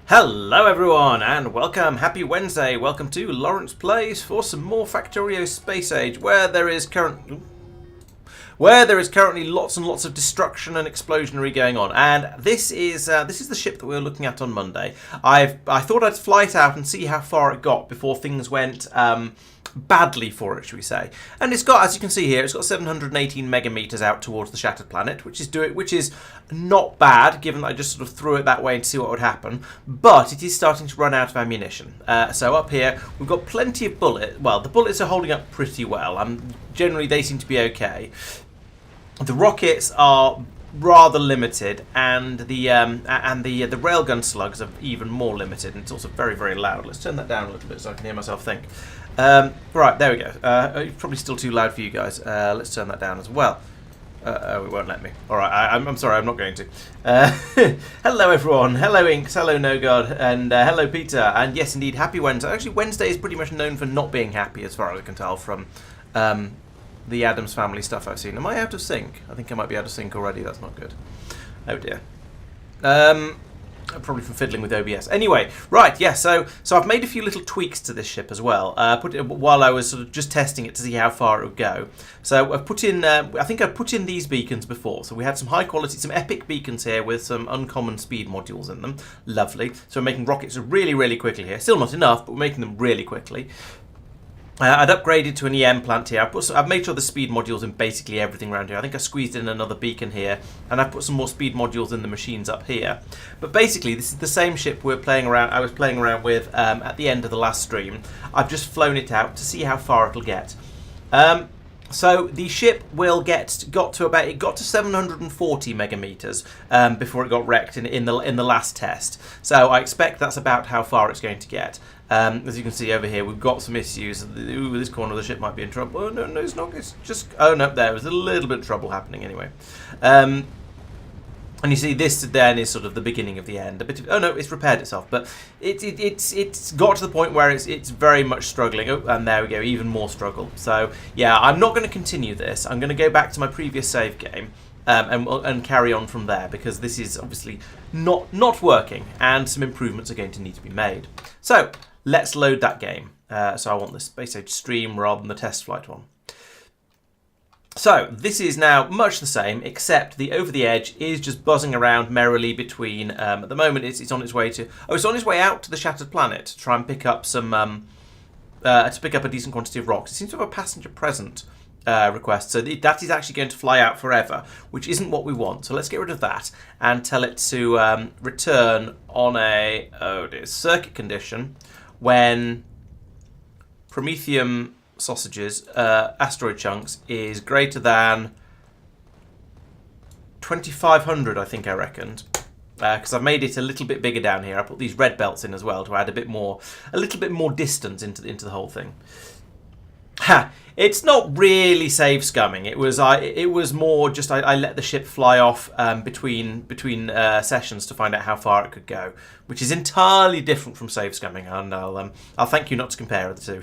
Hello everyone and welcome, happy Wednesday, welcome to Laurence Plays for some more Factorio Space Age where there is currently lots and lots of destruction and explosionary going on. And this is the ship that we were looking at on Monday. I thought I'd fly it out and see how far it got before things went badly for it, should we say. And it's got, as you can see here, it's got 718 megameters out towards the shattered planet, which is not bad, given that I just sort of threw it that way to see what would happen. But it is starting to run out of ammunition. So up here, we've got plenty of bullets. Well, the bullets are holding up pretty well. Generally, they seem to be okay. The rockets are rather limited, and the railgun slugs are even more limited, and it's also very, very loud. Let's turn that down a little bit so I can hear myself think. Right, there we go. It's probably still too loud for you guys. Let's turn that down as well. It won't let me. All right, I'm sorry, I'm not going to. Hello, everyone. Hello, Inks. Hello, No God, and hello, Peter. And yes, indeed, happy Wednesday. Actually, Wednesday is pretty much known for not being happy, as far as I can tell from the Addams Family stuff I've seen. Am I out of sync? I think I might be out of sync already. That's not good. Oh dear. Probably from fiddling with OBS. Anyway, right, yeah, so I've made a few little tweaks to this ship as well. While I was sort of just testing it to see how far it would go. So I've put in, I think I've put in these beacons before. So we had some high quality, some epic beacons here with some uncommon speed modules in them. Lovely. So we're making rockets really, really quickly here. Still not enough, but we're making them really quickly. I'd upgraded to an EM plant here. I've made sure the speed modules in basically everything around here. I think I squeezed in another beacon here, and I've put some more speed modules in the machines up here. But basically, this is the same ship I was playing around with at the end of the last stream. I've just flown it out to see how far it'll get. So the ship got to 740 megameters before it got wrecked in the last test. So I expect that's about how far it's going to get. As you can see over here, we've got some issues. Ooh, this corner of the ship might be in trouble. Oh, no, it's not. It's just... Oh, no, there was a little bit of trouble happening anyway. And you see this then is sort of the beginning of the end. A bit of... Oh, no, it's repaired itself. But it's got to the point where it's very much struggling. Oh, and there we go, even more struggle. So, yeah, I'm not going to continue this. I'm going to go back to my previous save game. And carry on from there, because this is obviously not working, and some improvements are going to need to be made. So let's load that game. So I want the Space Age stream rather than the test flight one. So this is now much the same, except the Over the Edge is just buzzing around merrily between. At the moment, it's on its way to. Oh, it's on its way out to the shattered planet to try and pick up some. To pick up a decent quantity of rocks. It seems to have a passenger present. Request, so that is actually going to fly out forever, which isn't what we want. So let's get rid of that and tell it to return on a circuit condition when Promethium sausages, asteroid chunks, is greater than 2500. I think I reckoned, because I've made it a little bit bigger down here. I put these red belts in as well to add a little bit more distance into the whole thing. Ha! It's not really save scumming. It was more just I let the ship fly off between sessions to find out how far it could go, which is entirely different from save scumming. And I'll thank you not to compare the two.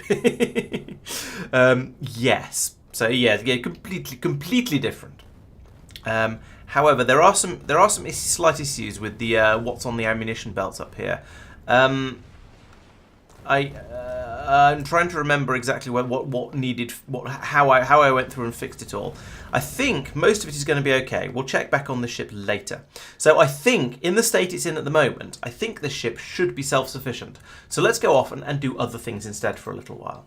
Yes. So yeah, completely different. However, there are some slight issues with the what's on the ammunition belts up here. I'm trying to remember exactly what needed, how I went through and fixed it all. I think most of it is going to be okay. We'll check back on the ship later. So I think, in the state it's in at the moment, I think the ship should be self-sufficient. So let's go off and do other things instead for a little while.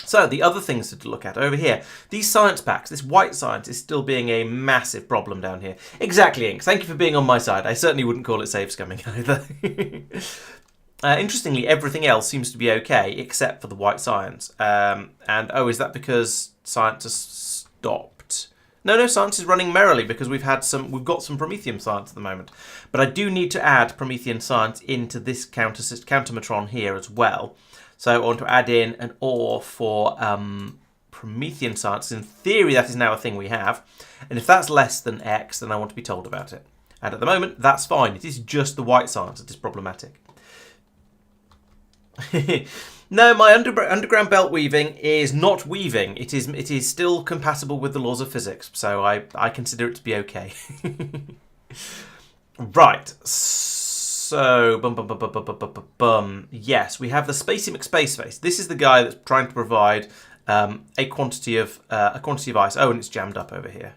So the other things to look at over here, these science packs, this white science is still being a massive problem down here. Exactly, Inks. Thank you for being on my side. I certainly wouldn't call it save scumming either. Interestingly, everything else seems to be okay except for the white science. Oh, is that because science has stopped? No, science is running merrily because we've got some Promethean science at the moment. But I do need to add Promethean science into this countermatron here as well. So I want to add in an ore for Promethean science. In theory, that is now a thing we have. And if that's less than X, then I want to be told about it. And at the moment, that's fine. It is just the white science that is problematic. No, my underground belt weaving is not weaving. It is still compatible with the laws of physics. So I consider it to be okay. Right. So, yes, we have the Spacey McSpaceface. This is the guy that's trying to provide a quantity of ice. Oh, and it's jammed up over here.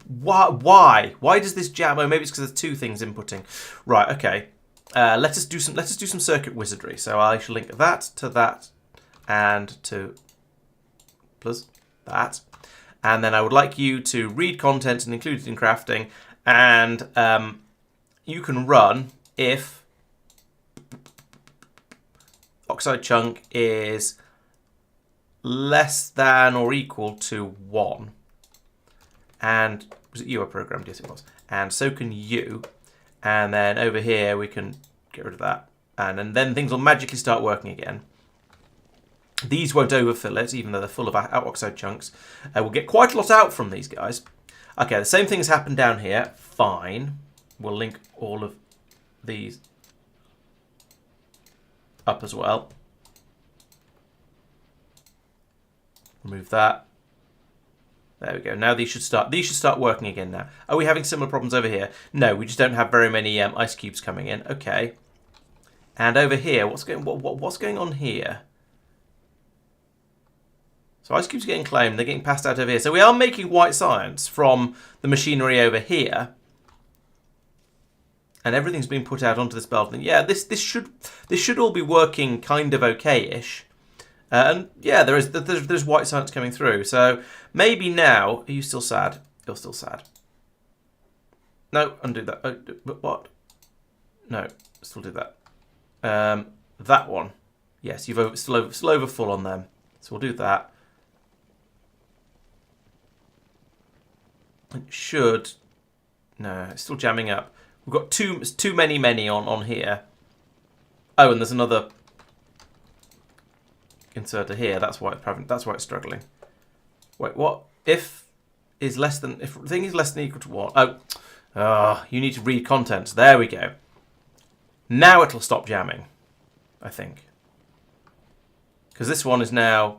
Why? Why does this jam? Oh, maybe it's because there's two things inputting. Right. Okay. Let us do some circuit wizardry. So I shall link that to that, and to plus that, and then I would like you to read content and include it in crafting, and you can run if oxide chunk is less than or equal to 1. And was it you I programmed? Yes, it was. And so can you. And then over here we can get rid of that. And then things will magically start working again. These won't overfill it, even though they're full of oxide chunks. We'll get quite a lot out from these guys. Okay, the same thing has happened down here. Fine. We'll link all of these up as well. Remove that. There we go. Now these should start working again now. Are we having similar problems over here? No, we just don't have very many ice cubes coming in. Okay. And over here, what's going on here? So ice cubes are getting claimed. They're getting passed out over here. So we are making white science from the machinery over here. And everything's being put out onto this belt. And yeah, this should all be working kind of okay-ish. And yeah, there's white science coming through. So maybe now, are you still sad? You're still sad. No, undo that. Oh, but what? No, still do that. That one. Yes, you've still over full on them. So we'll do that. It should. No, it's still jamming up. We've got too many on here. Oh, and there's another inserter here. That's why it's struggling. Wait, what? If thing is less than equal to 1. Oh, you need to read contents. There we go. Now it'll stop jamming, I think. Because this one is now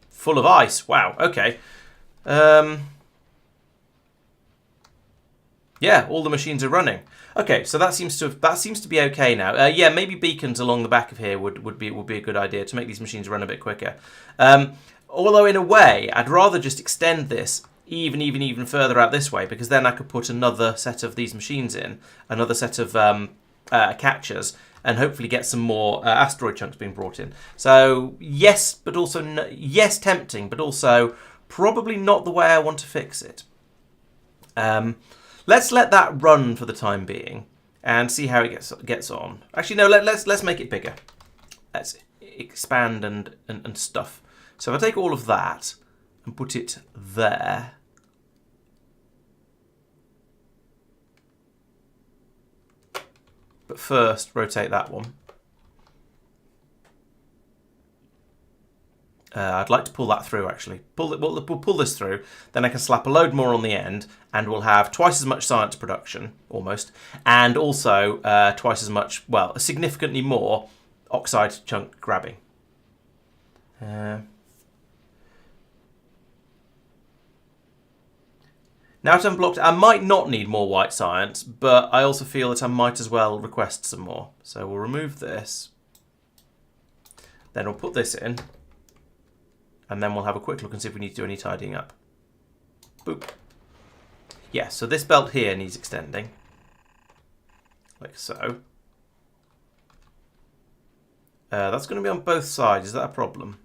full of ice. Wow. Okay. Yeah, all the machines are running. Okay, so that seems to be okay now. Yeah, maybe beacons along the back of here would be a good idea to make these machines run a bit quicker. Although in a way, I'd rather just extend this even further out this way, because then I could put another set of these machines in, another set of catchers, and hopefully get some more asteroid chunks being brought in. So yes, but also no, yes, tempting, but also probably not the way I want to fix it. Let's let that run for the time being and see how it gets on. Actually, no, let's make it bigger. Let's expand and stuff. So if I take all of that and put it there. But first, rotate that one. I'd like to pull that through, actually. We'll pull this through, then I can slap a load more on the end, and we'll have twice as much science production, almost, and also twice as much, well, significantly more oxide chunk grabbing. Now it's unblocked, I might not need more white science, but I also feel that I might as well request some more. So we'll remove this, then we'll put this in, and then we'll have a quick look and see if we need to do any tidying up. Boop. Yeah, so this belt here needs extending. Like so. That's going to be on both sides. Is that a problem?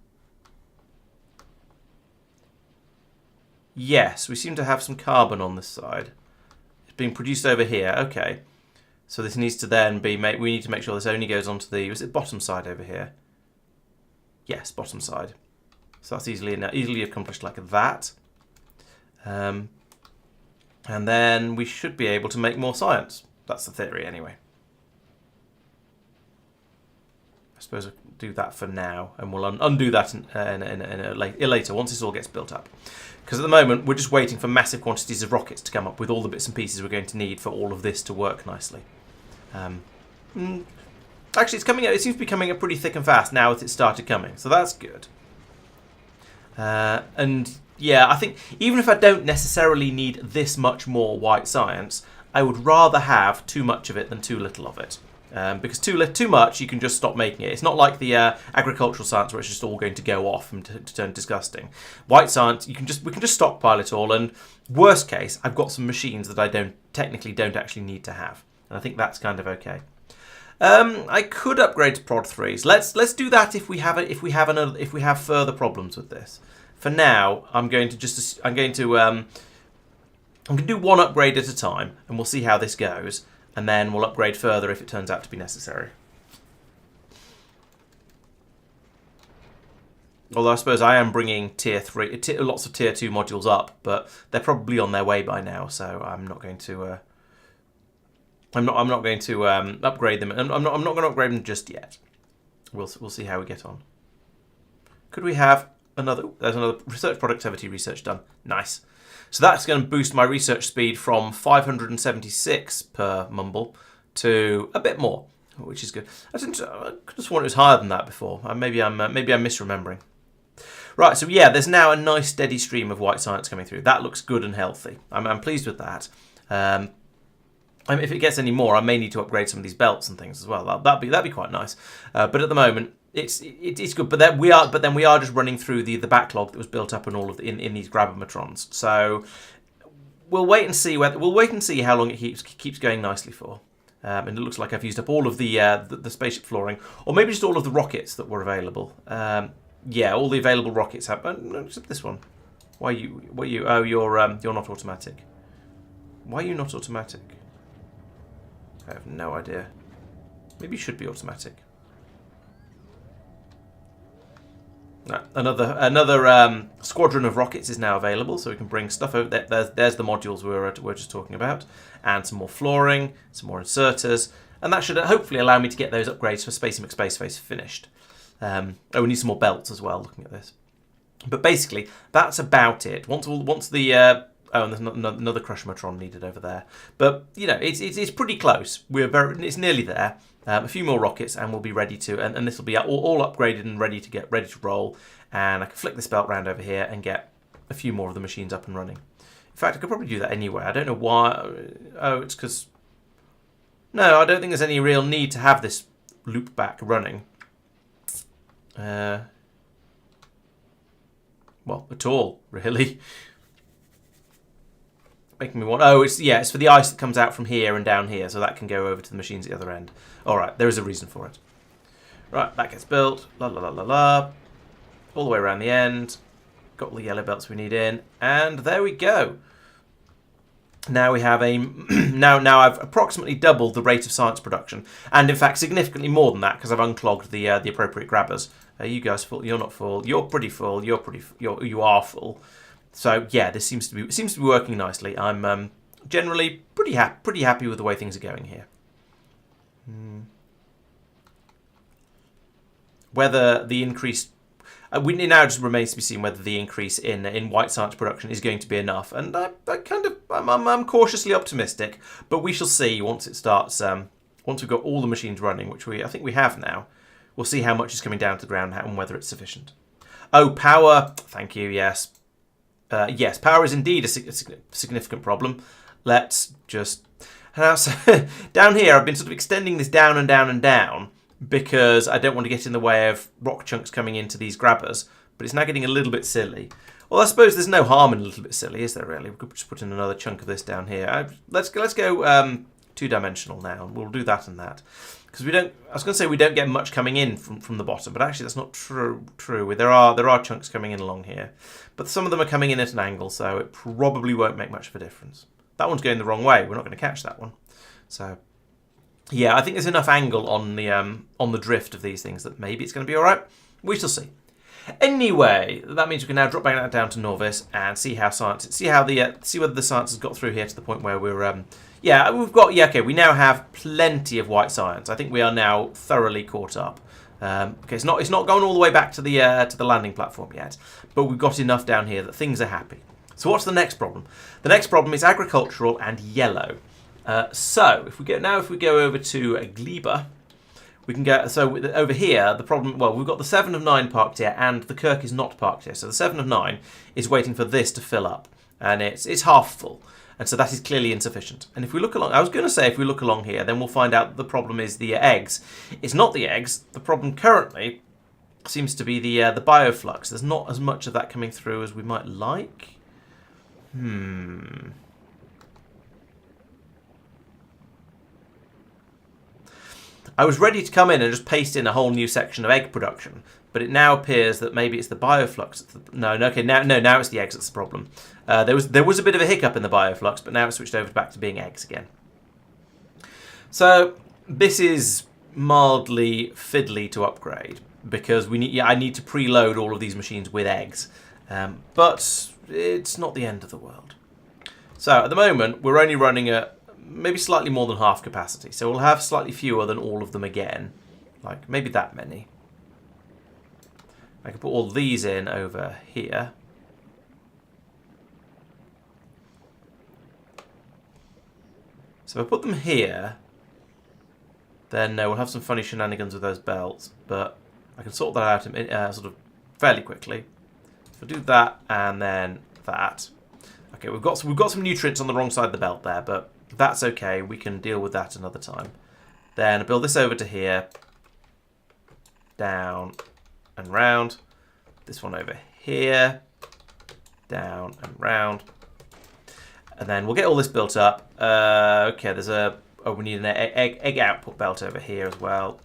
Yes, we seem to have some carbon on this side. It's being produced over here. Okay. So this needs to then be made. We need to make sure this only goes onto the. Was it bottom side over here? Yes, bottom side. So that's easily accomplished like that. And then we should be able to make more science. That's the theory, anyway. I suppose we'll do that for now, and we'll undo that later once this all gets built up. Because at the moment we're just waiting for massive quantities of rockets to come up with all the bits and pieces we're going to need for all of this to work nicely. Actually, it's coming out. It seems to be coming up pretty thick and fast now that it started coming, so that's good. And yeah, I think even if I don't necessarily need this much more white science, I would rather have too much of it than too little of it. Because too much, you can just stop making it. It's not like the agricultural science where it's just all going to go off and to turn disgusting. White science, we can just stockpile it all, and worst case, I've got some machines that I technically don't actually need to have, and I think that's kind of okay. I could upgrade to prod 3s. Let's do that if we have further problems with this. For now, I'm going to do one upgrade at a time, and we'll see how this goes. And then we'll upgrade further if it turns out to be necessary. Although I suppose I am bringing lots of tier 2 modules up, but they're probably on their way by now, so I'm not going to. I'm not going to upgrade them. I'm not going to upgrade them just yet. We'll see how we get on. Could we have another? There's another research productivity research done. Nice. So that's going to boost my research speed from 576 per mumble to a bit more, which is good. I could have sworn it was higher than that before. Maybe I'm misremembering. Right, so yeah, there's now a nice steady stream of white science coming through. That looks good and healthy. I'm pleased with that. If it gets any more, I may need to upgrade some of these belts and things as well. That'd be quite nice. But at the moment, it's good. But then we are just running through the backlog that was built up in all of in these grabometrons. So we'll wait and see how long it keeps going nicely for. And it looks like I've used up all of the spaceship flooring, or maybe just all of the rockets that were available. Yeah, all the available rockets have, except this one. Why you? Oh, you're not automatic. Why are you not automatic? I have no idea. Maybe you should be automatic. No, another squadron of rockets is now available, so we can bring stuff over. There's the modules we're just talking about, and some more flooring, some more inserters, and that should hopefully allow me to get those upgrades for Spacey McSpaceface finished. We need some more belts as well. Looking at this, but basically that's about it. Once the and there's another Crushometron needed over there. But, you know, it's pretty close. It's nearly there. A few more rockets and we'll be ready to... And this will be all upgraded and ready to roll. And I can flick this belt round over here and get a few more of the machines up and running. In fact, I could probably do that anyway. I don't know why... Oh, it's because... No, I don't think there's any real need to have this loop back running. Well, at all, really. Making me want... Oh, it's for the ice that comes out from here and down here, so that can go over to the machines at the other end. All right, there is a reason for it. Right, that gets built. La la la la la. All the way around the end. Got all the yellow belts we need in, and there we go. Now we have a... now I've approximately doubled the rate of science production, and in fact significantly more than that because I've unclogged the appropriate grabbers. Are you guys full? You're not full. You're pretty full. You are full. So yeah, this seems to be working nicely. I'm generally pretty happy with the way things are going here. Whether the increase, it now just remains to be seen whether the increase in white science production is going to be enough. And I'm cautiously optimistic, but we shall see once it starts. Once we've got all the machines running, which I think we have now, we'll see how much is coming down to the ground and whether it's sufficient. Oh, power! Thank you. Yes. Yes, power is indeed a significant problem. Let's just... So, down here, I've been sort of extending this down and down and down because I don't want to get in the way of rock chunks coming into these grabbers, but it's now getting a little bit silly. Well, I suppose there's no harm in a little bit silly, is there really? We could just put in another chunk of this down here. Let's go two-dimensional now, and we'll do that and that. Because we don't, I was going to say we don't get much coming in from the bottom, but actually that's not true. There are chunks coming in along here, but some of them are coming in at an angle, so it probably won't make much of a difference. That one's going the wrong way. We're not going to catch that one. So, yeah, I think there's enough angle on the drift of these things that maybe it's going to be all right. We shall see. Anyway, that means we can now drop back down to Novice and see how see whether the science has got through here to the point where we're okay, we now have plenty of white science. I think we are now thoroughly caught up. Okay, it's not going all the way back to the landing platform yet, but we've got enough down here that things are happy. So what's the next problem? The next problem is agricultural and yellow. So if we go over to Gleba, we can go. So over here, the problem. Well, we've got the 7 of 9 parked here, and the Kirk is not parked here. So the 7 of 9 is waiting for this to fill up, and it's half full. And so that is clearly insufficient. And if we look along, I was going to say if we look along here, then we'll find out that the problem is the eggs. It's not the eggs. The problem currently seems to be the bioflux. There's not as much of that coming through as we might like. I was ready to come in and just paste in a whole new section of egg production, but it now appears that maybe it's the bioflux. Now it's the eggs that's the problem. There was a bit of a hiccup in the bioflux, but now it's switched over back to being eggs again. So this is mildly fiddly to upgrade because I need to preload all of these machines with eggs, but it's not the end of the world. So at the moment we're only running at maybe slightly more than half capacity, so we'll have slightly fewer than all of them again, like maybe that many. I can put all these in over here. So if I put them here, then we'll have some funny shenanigans with those belts, but I can sort that out sort of fairly quickly. So do that and then that. Okay, we've got some nutrients on the wrong side of the belt there, but that's okay. We can deal with that another time. Then build this over to here, down and round. This one over here, down and round. And then we'll get all this built up. Okay, we need an egg output belt over here as well.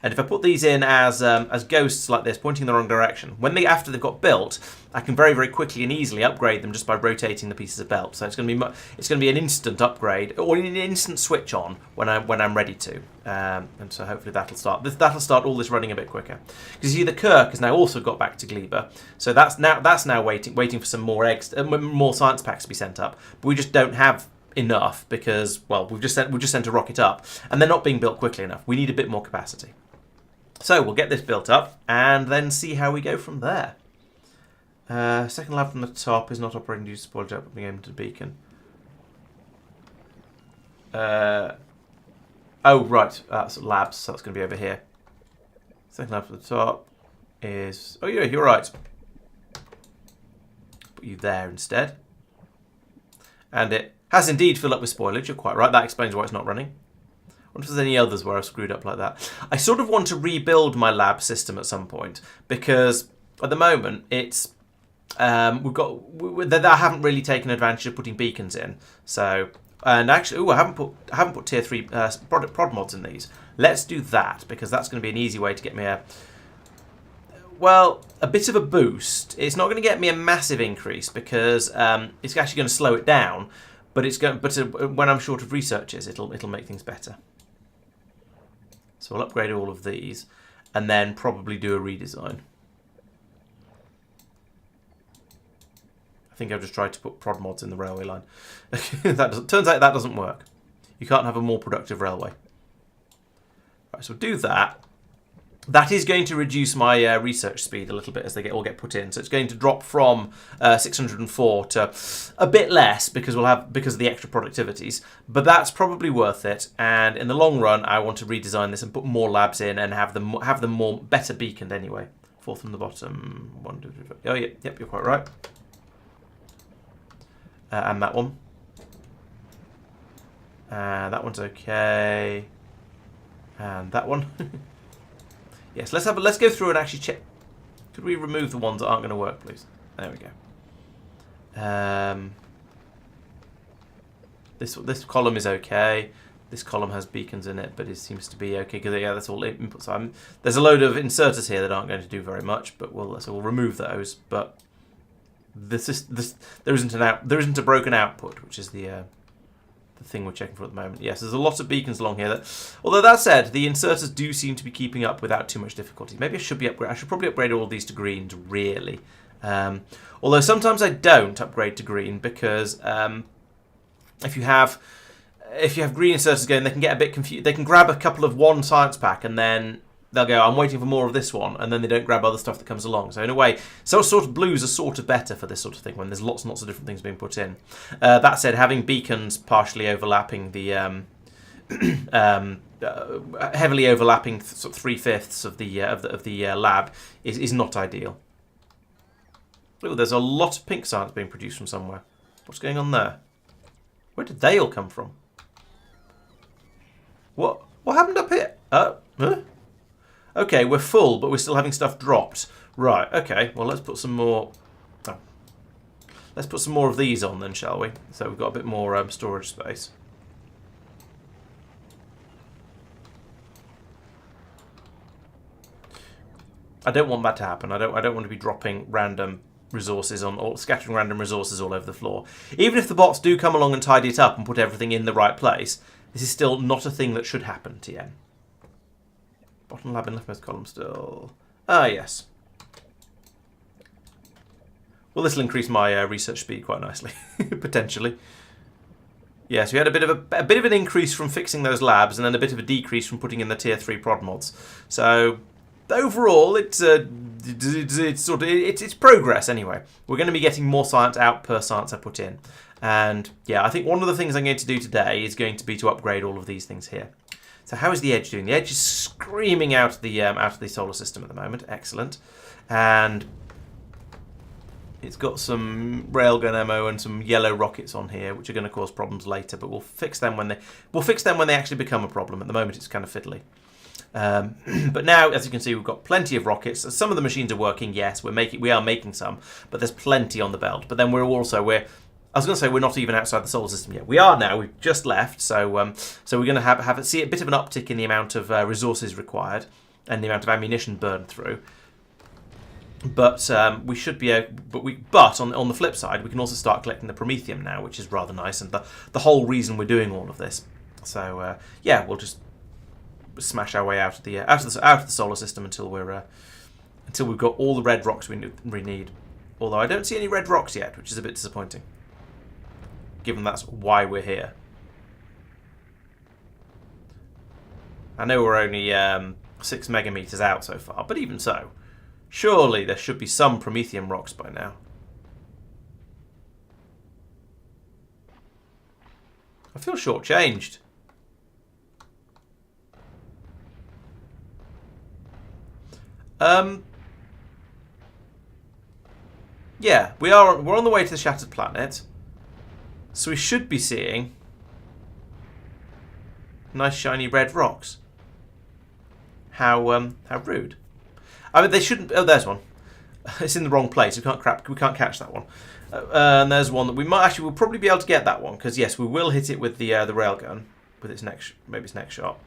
And if I put these in as ghosts like this, pointing in the wrong direction, after they've got built, I can very, very quickly and easily upgrade them just by rotating the pieces of belt. So it's going to be an instant upgrade or an instant switch on when I'm ready to. And so hopefully that'll start all this running a bit quicker. Because you see, the Kirk has now also got back to Gleba, so that's now waiting for some more eggs, more science packs to be sent up. But we just don't have enough because, well, we've just sent a rocket up, and they're not being built quickly enough. We need a bit more capacity. So we'll get this built up and then see how we go from there. Second lab from the top is not operating due to spoilage output being aimed to the beacon. Oh, right. That's labs, so that's going to be over here. Second lab from the top is... Oh, yeah, you're right. Put you there instead. And it has indeed filled up with spoilage. You're quite right. That explains why it's not running. I wonder if there's any others where I've screwed up like that. I sort of want to rebuild my lab system at some point because at the moment it's I haven't really taken advantage of putting beacons in. So and actually, I haven't put tier 3 prod mods in these. Let's do that because that's going to be an easy way to get me a bit of a boost. It's not going to get me a massive increase because it's actually going to slow it down. But when I'm short of researchers, it'll make things better. So I'll upgrade all of these and then probably do a redesign. I think I've just tried to put prod mods in the railway line. Turns out that doesn't work. You can't have a more productive railway. Right, so do that. That is going to reduce my research speed a little bit as they all get put in. So it's going to drop from 604 to a bit less because of the extra productivities. But that's probably worth it. And in the long run, I want to redesign this and put more labs in and have them more better beaconed anyway. Fourth from the bottom. 1, 2, 3, 4. Oh yeah, yep, you're quite right. And that one. That one's okay. And that one. Yes, let's go through and actually check. Could we remove the ones that aren't going to work, please? There we go. This column is okay. This column has beacons in it, but it seems to be okay because yeah, that's all inputs. There's a load of inserters here that aren't going to do very much, but we'll remove those. But there isn't a broken output, which is the thing we're checking for at the moment. Yes, there's a lot of beacons along here. Although that said, the inserters do seem to be keeping up without too much difficulty. Maybe I should probably upgrade all of these to greens, really. Although sometimes I don't upgrade to green because if you have green inserters going, they can get a bit confused. They can grab a couple of one science pack and then they'll go, I'm waiting for more of this one, and then they don't grab other stuff that comes along. So in a way, sort of blues are sort of better for this sort of thing when there's lots and lots of different things being put in. That said, having beacons partially overlapping the heavily overlapping sort of 3/5 of the lab is not ideal. Oh, there's a lot of pink science being produced from somewhere. What's going on there? Where did they all come from? What happened up here? Huh? Okay, we're full, but we're still having stuff dropped. Right, okay. Well, let's put some more... Oh. Let's put some more of these on then, shall we? So we've got a bit more storage space. I don't want that to happen. I don't want to be dropping random resources on, or scattering random resources all over the floor. Even if the bots do come along and tidy it up and put everything in the right place, this is still not a thing that should happen, TN. Bottom lab in leftmost column still. Ah, yes. Well, this will increase my research speed quite nicely, potentially. Yes, we had a bit of an increase from fixing those labs, and then a bit of a decrease from putting in the tier 3 prod mods. So overall, it's progress anyway. We're going to be getting more science out per science I put in, and yeah, I think one of the things I'm going to do today is going to be to upgrade all of these things here. So how is the Edge doing? The Edge is screaming out of the solar system at the moment. Excellent, and it's got some railgun ammo and some yellow rockets on here, which are going to cause problems later. But we'll fix them when they actually become a problem. At the moment, it's kind of fiddly. But now, as you can see, we've got plenty of rockets. Some of the machines are working. Yes, we are making some, but there's plenty on the belt. But then we're not even outside the solar system yet. We are now. We've just left, so we're going to see a bit of an uptick in the amount of resources required and the amount of ammunition burned through. But we should be. But on the flip side, we can also start collecting the promethium now, which is rather nice, and the whole reason we're doing all of this. So yeah, we'll just smash our way out of the solar system until we've got all the red rocks we need. Although I don't see any red rocks yet, which is a bit disappointing, given that's why we're here. I know we're only 6 megameters out so far, but even so, surely there should be some promethium rocks by now. I feel shortchanged. Yeah, we're on the way to the Shattered Planet, so we should be seeing nice shiny red rocks. How rude! I mean, they shouldn't. Oh, there's one. It's in the wrong place. We can't catch that one. And there's one that we'll probably be able to get that one, because yes, we will hit it with the railgun with its next shot.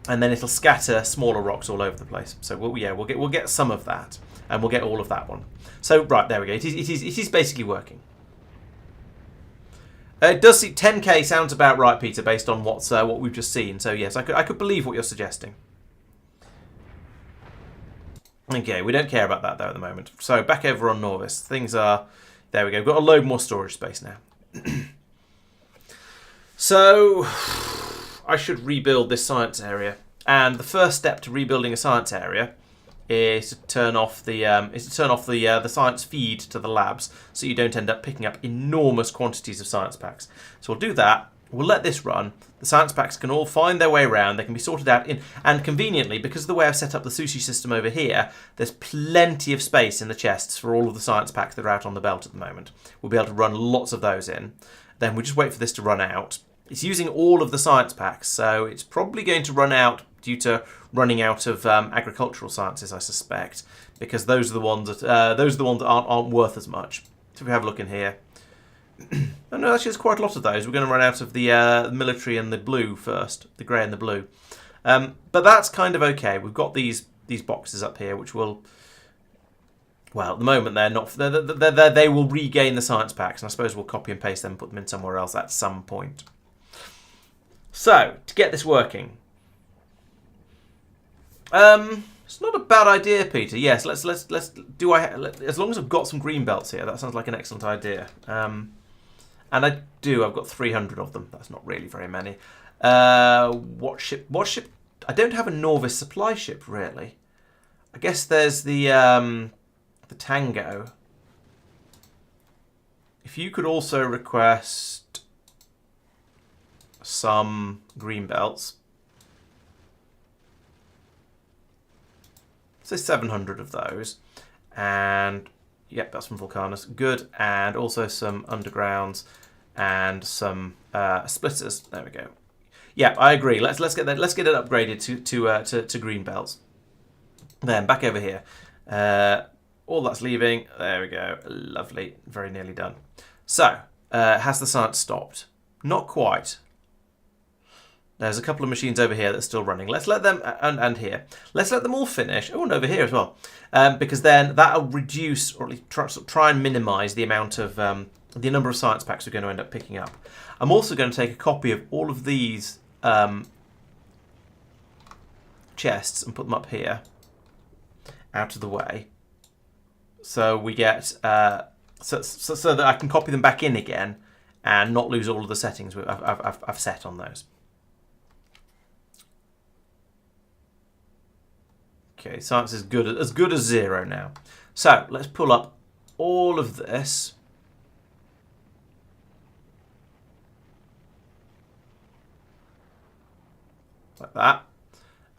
And then it'll scatter smaller rocks all over the place. So we'll get some of that, and we'll get all of that one. So right, there we go. It is basically working. It does see 10k sounds about right, Peter, based on what we've just seen. So yes, I could believe what you're suggesting. Okay, we don't care about that though at the moment. So back over on Norvis, things are there. We go. We've got a load more storage space now. So I should rebuild this science area, and the first step to rebuilding a science area is to turn off the science feed to the labs, so you don't end up picking up enormous quantities of science packs. So we'll do that. We'll let this run. The science packs can all find their way around. They can be sorted out and conveniently, because of the way I've set up the sushi system over here, there's plenty of space in the chests for all of the science packs that are out on the belt at the moment. We'll be able to run lots of those in. Then we just wait for this to run out. It's using all of the science packs, so it's probably going to run out due to running out of agricultural sciences, I suspect, because those are the ones that aren't worth as much. So if we have a look in here, Oh no, actually there's quite a lot of those. We're going to run out of the military and the blue first, the grey and the blue. But that's kind of okay. We've got these boxes up here, which will, well, at the moment they're not. They will regain the science packs, and I suppose we'll copy and paste them and put them in somewhere else at some point. So to get this working, it's not a bad idea, Peter. Yes, let's do. As long as I've got some green belts here, that sounds like an excellent idea. And I do. I've got 300 of them. That's not really very many. What ship? I don't have a Norvis supply ship, really. I guess there's the Tango. If you could also request some green belts. So 700 of those. And, yep, that's from Vulcanus. Good. And also some undergrounds and some splitters. There we go. Yeah, I agree. Let's get that. Let's get it upgraded to green belts. Then back over here. All that's leaving. There we go. Lovely. Very nearly done. So, has the science stopped? Not quite. There's a couple of machines over here that are still running. Let's let them, and here. Let's let them all finish. Oh, and over here as well. Because then that'll reduce, or at least try and minimise the amount of, the number of science packs we're going to end up picking up. I'm also going to take a copy of all of these chests and put them up here, out of the way. So we get, so that I can copy them back in again and not lose all of the settings I've set on those. Okay, science is as good as 0 now. So let's pull up all of this. Like that.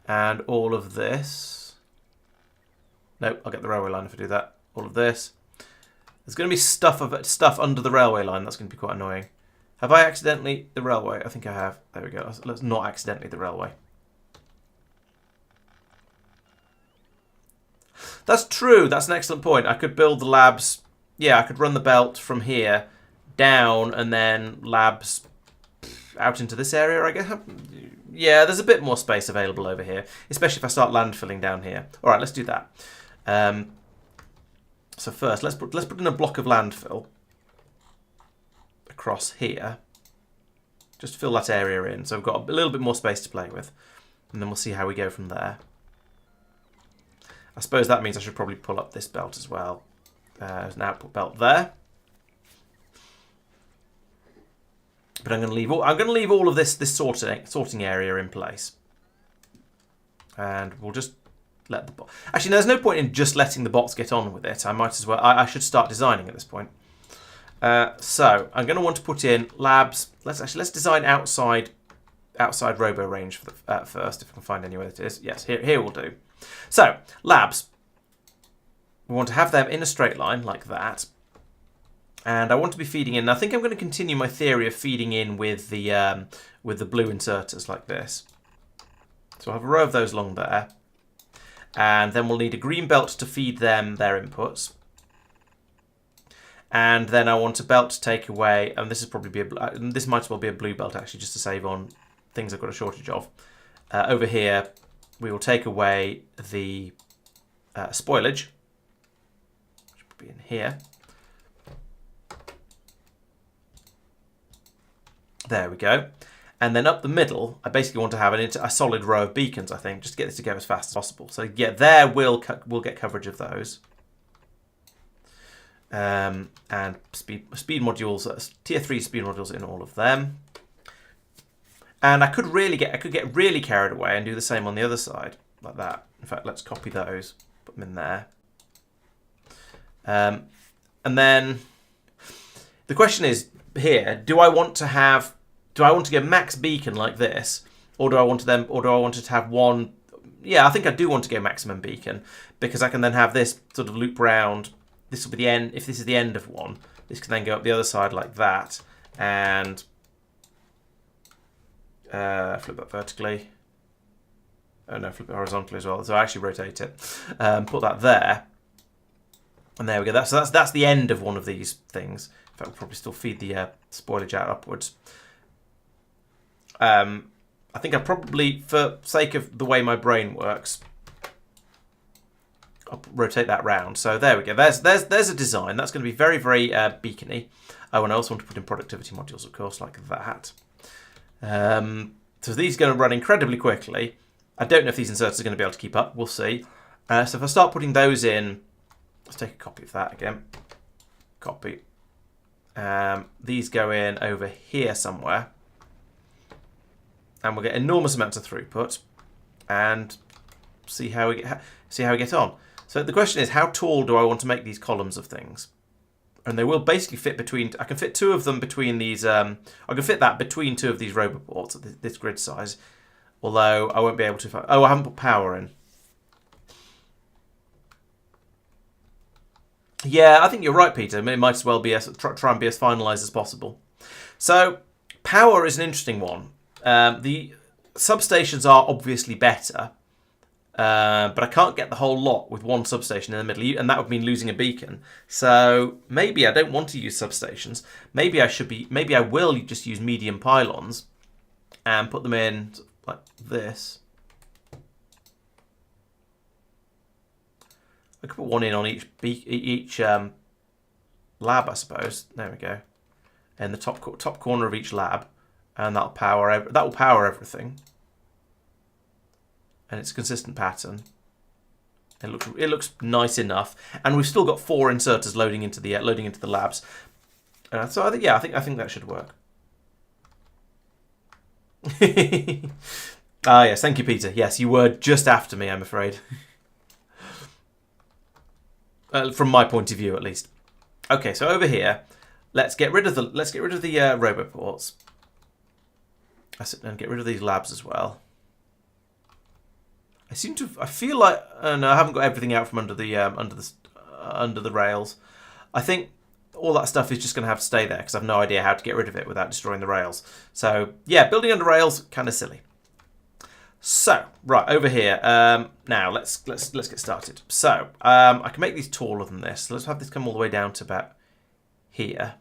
And all of this. Nope, I'll get the railway line if I do that. All of this. There's going to be stuff under the railway line. That's going to be quite annoying. Have I accidentally the railway? I think I have. There we go. Let's not accidentally the railway. That's true. That's an excellent point. I could build the labs. Yeah, I could run the belt from here down and then labs out into this area, I guess. Yeah, there's a bit more space available over here, especially if I start landfilling down here. All right, let's do that. So first, let's put in a block of landfill across here. Just fill that area in, so we've got a little bit more space to play with, and then we'll see how we go from there. I suppose that means I should probably pull up this belt as well. There's an output belt there. But I'm going to leave all of this sorting area in place, and we'll just let the actually there's no point in just letting the bots get on with it. I might as well. I should start designing at this point. So I'm going to want to put in labs. Let's design outside robo range for the, first, if I can find anywhere it is. Yes, here will do. So labs. We want to have them in a straight line like that. And I want to be feeding in. I think I'm going to continue my theory of feeding in with the blue inserters like this. So I'll have a row of those along there, and then we'll need a green belt to feed them their inputs. And then I want a belt to take away, and this is probably this might as well be a blue belt actually, just to save on things I've got a shortage of. Over here, we will take away the spoilage, which will be in here. There we go. And then up the middle, I basically want to have a solid row of beacons, I think, just to get this to go as fast as possible. So yeah, there we'll get coverage of those. And speed modules, tier 3 speed modules in all of them. And I could get really carried away and do the same on the other side, like that. In fact, let's copy those, put them in there. And then the question is here: do I want to get max beacon like this, or do I want it to have one? Yeah, I think I do want to go maximum beacon, because I can then have this sort of loop round. This will be the end. If this is the end of one, this can then go up the other side like that, and flip that vertically. Oh no, flip it horizontally as well. So I actually rotate it. Put that there. And there we go. That's the end of one of these things. In fact, we'll probably still feed the spoilage out upwards. I think I probably, for sake of the way my brain works, I'll rotate that round. So there we go. There's a design. That's going to be very, very beacony. Oh, and I also want to put in productivity modules, of course, like that. So these are going to run incredibly quickly. I don't know if these inserters are going to be able to keep up. We'll see. So if I start putting those in, let's take a copy of that again. Copy. These go in over here somewhere. And we'll get enormous amounts of throughput. And see how we get on. So the question is, how tall do I want to make these columns of things? And they will basically fit between... I can fit two of them between these... I can fit that between two of these roboports at this grid size. Although I won't be able to... Oh, I haven't put power in. Yeah, I think you're right, Peter. It might as well be try and be as finalised as possible. So, power is an interesting one. The substations are obviously better. But I can't get the whole lot with one substation in the middle, and that would mean losing a beacon. So maybe I don't want to use substations. Maybe I will just use medium pylons and put them in like this. I could put one in on each lab, I suppose. There we go. In the top corner of each lab, and that will power everything. And it's a consistent pattern. It looks nice enough, and we've still got 4 inserters loading into the labs. So I think that should work. Ah yes, thank you, Peter. Yes, you were just after me, I'm afraid. From my point of view, at least. Okay, so over here, let's get rid of the roboports, and get rid of these labs as well. I feel like no, I haven't got everything out from under the rails. I think all that stuff is just going to have to stay there because I've no idea how to get rid of it without destroying the rails. So yeah, building under rails, kind of silly. So right over here, now let's get started. So I can make these taller than this. So let's have this come all the way down to about here.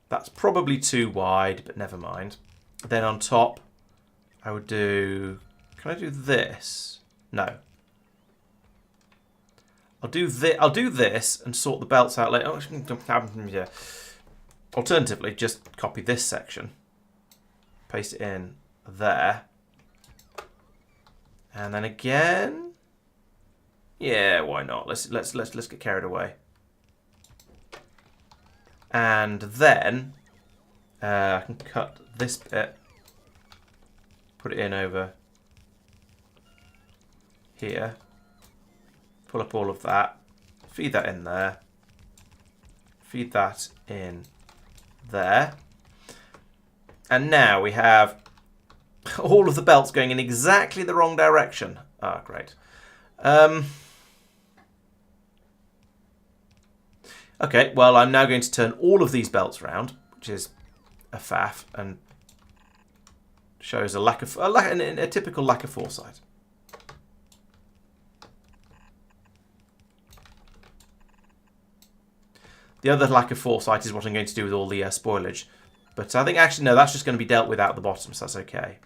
That's probably too wide, but never mind. Then on top, I would do... Can I do this? No. I'll do this and sort the belts out later. Yeah. Alternatively, just copy this section, paste it in there, and then again. Yeah, why not? Let's get carried away. And then I can cut this bit, put it in over here, pull up all of that, feed that in there, feed that in there, and now we have all of the belts going in exactly the wrong direction. Ah, great. Okay, well, I'm now going to turn all of these belts round, which is a faff and shows a typical lack of foresight. The other lack of foresight is what I'm going to do with all the spoilage. But I think actually, no, that's just going to be dealt with out the bottom, so that's okay.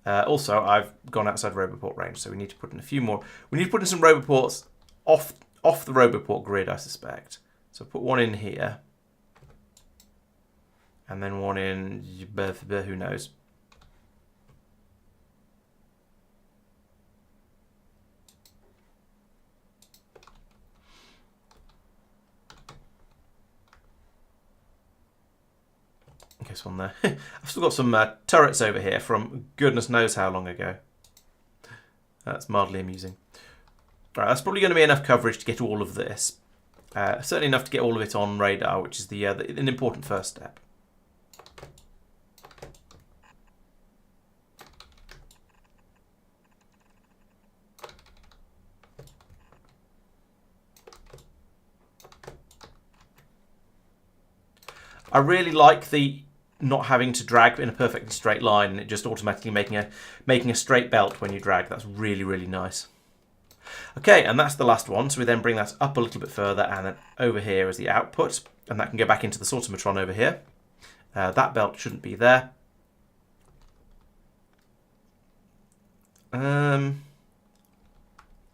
Also, I've gone outside roboport range, so we need to put in a few more. We need to put in some roboports off the roboport grid, I suspect. So put one in here. And then one in... who knows. Guess one there. I've still got some turrets over here from goodness knows how long ago. That's mildly amusing. Right, that's probably going to be enough coverage to get all of this. Certainly enough to get all of it on radar, which is an important first step. I really like the not having to drag in a perfectly straight line and it just automatically making a straight belt when you drag. That's really, really nice. Okay, and that's the last one. So we then bring that up a little bit further, and then over here is the output, and that can go back into the sortomatron over here. That belt shouldn't be there.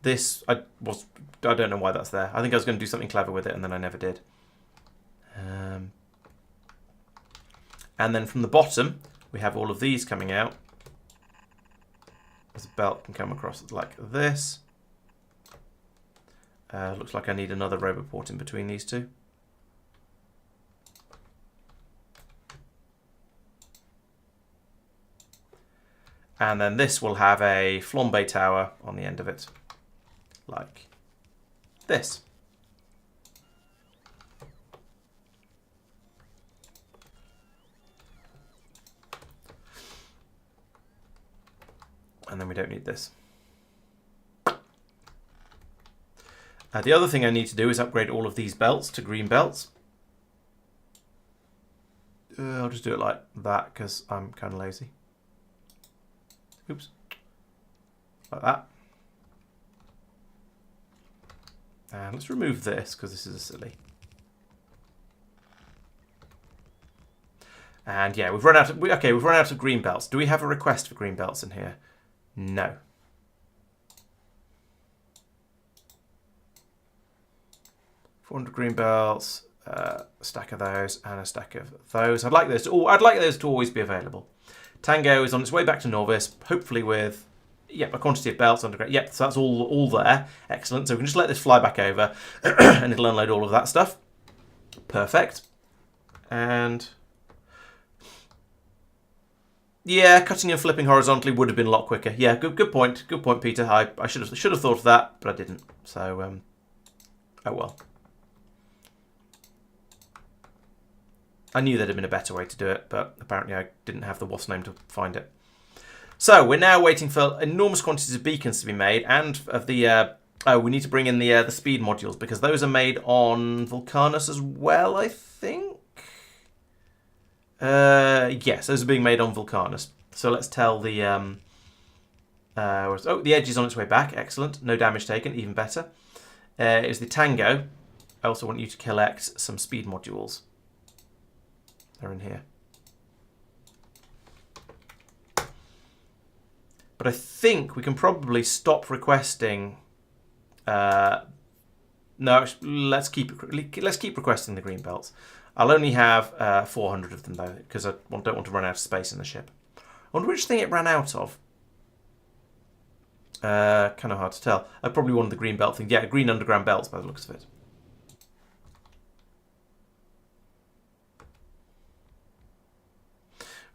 This, I don't know why that's there. I think I was going to do something clever with it, and then I never did. And then from the bottom, we have all of these coming out. This belt can come across like this. Looks like I need another roboport in between these two. And then this will have a flambe tower on the end of it, like this. And then we don't need this. The other thing I need to do is upgrade all of these belts to green belts. I'll just do it like that because I'm kind of lazy. Oops. Like that. And let's remove this because this is silly. And yeah, we've run out of green belts. Do we have a request for green belts in here? No. Green belts, a stack of those, and a stack of those. I'd like those to always be available. Tango is on its way back to Norvis, hopefully with a quantity of belts underground. Yep, so that's all there. Excellent. So we can just let this fly back over, and it'll unload all of that stuff. Perfect. And yeah, cutting and flipping horizontally would have been a lot quicker. Yeah, good point. Good point, Peter. I should have thought of that, but I didn't. So oh well. I knew there'd have been a better way to do it, but apparently I didn't have the wasp name to find it. So we're now waiting for enormous quantities of beacons to be made, and of the we need to bring in the speed modules because those are made on Vulcanus as well, I think. Yes, those are being made on Vulcanus. So let's tell the the edge is on its way back. Excellent, no damage taken, even better. It's the Tango. I also want you to collect some speed modules. They're in here. But I think we can probably stop requesting. No, let's keep requesting the green belts. I'll only have 400 of them though, because I don't want to run out of space in the ship. I wonder which thing it ran out of. Kind of hard to tell. I probably wanted the green belt thing. Yeah, green underground belts by the looks of it.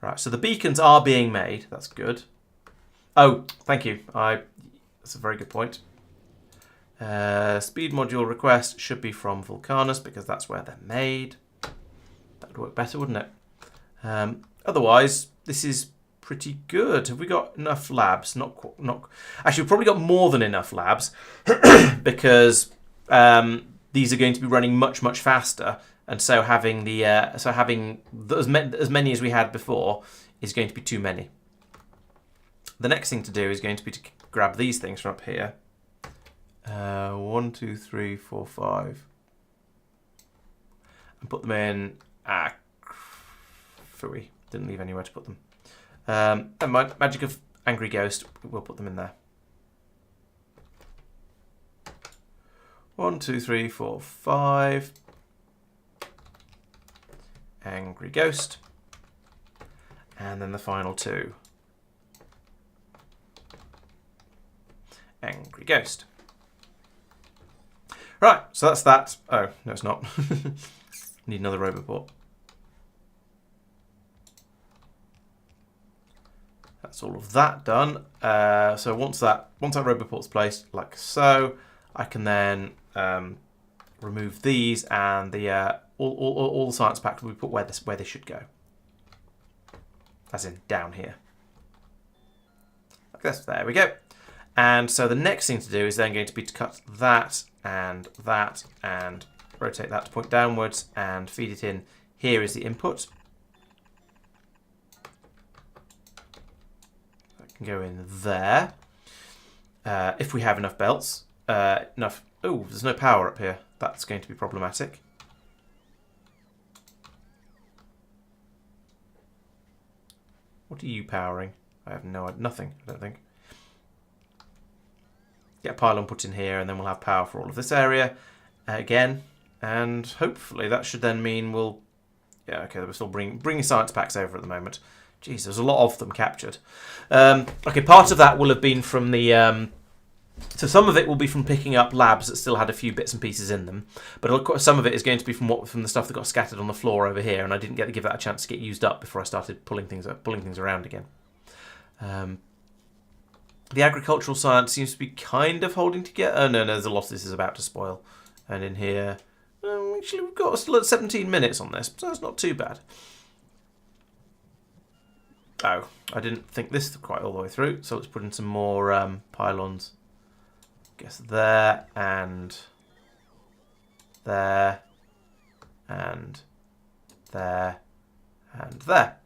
Right, so the beacons are being made. That's good. Oh, thank you. That's a very good point. Speed module request should be from Vulcanus because that's where they're made. That would work better, wouldn't it? Otherwise, this is pretty good. Have we got enough labs? Not. Actually, we've probably got more than enough labs because these are going to be running much faster. And so having as many as we had before is going to be too many. The next thing to do is going to be to grab these things from up here. 1, 2, 3, 4, 5, and put them in. Phooey, didn't leave anywhere to put them. And magic of Angry Ghost, we'll put them in there. 1, 2, 3, 4, 5. Angry Ghost. And then the final 2. Angry Ghost. Right, so that's that. Oh, no it's not. Need another roboport. That's all of that done. So once that roboport's placed, like so, I can then remove these and the all the science packs will be put where they should go. As in down here. Like this. There we go. And so the next thing to do is then going to be to cut that and rotate that to point downwards and feed it in Here is the input. That can go in there. If we have enough belts. Enough. Oh, there's no power up here. That's going to be problematic. What are you powering? I have nothing, I don't think. Get a pylon put in here, and then we'll have power for all of this area again. And hopefully that should then mean we'll... Yeah, okay, we're still bringing science packs over at the moment. Jeez, there's a lot of them captured. Okay, part of that will have been from the... So some of it will be from picking up labs that still had a few bits and pieces in them, but some of it is going to be from the stuff that got scattered on the floor over here, and I didn't get to give that a chance to get used up before I started pulling things around again. The agricultural science seems to be kind of holding together. Oh no, there's a lot of this is about to spoil, and in here, actually we've got still 17 minutes on this, so that's not too bad. Oh, I didn't think this quite all the way through, so let's put in some more pylons. Guess there, and there, and there, and there.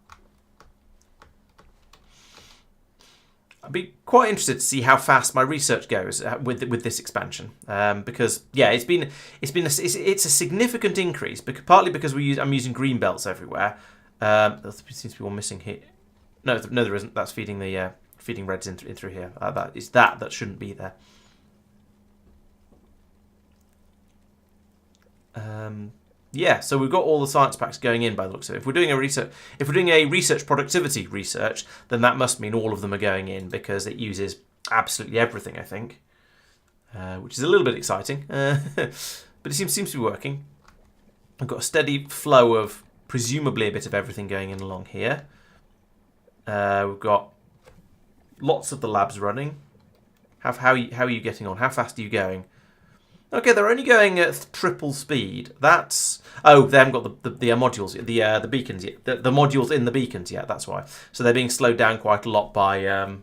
I'd be quite interested to see how fast my research goes with this expansion, because yeah, it's a significant increase, partly because I'm using green belts everywhere. There seems to be one missing here. No, there isn't. That's feeding the feeding reds in through here. That shouldn't be there. Yeah, so we've got all the science packs going in by the looks of it. If we're doing a research productivity research, then that must mean all of them are going in because it uses absolutely everything, I think, which is a little bit exciting, but it seems to be working. I've got a steady flow of presumably a bit of everything going in along here. We've got lots of the labs running. How are you getting on? How fast are you going? Okay, they're only going at triple speed. That's... Oh, they haven't got the modules, the beacons yet. The modules in the beacons yet, that's why. So they're being slowed down quite a lot by the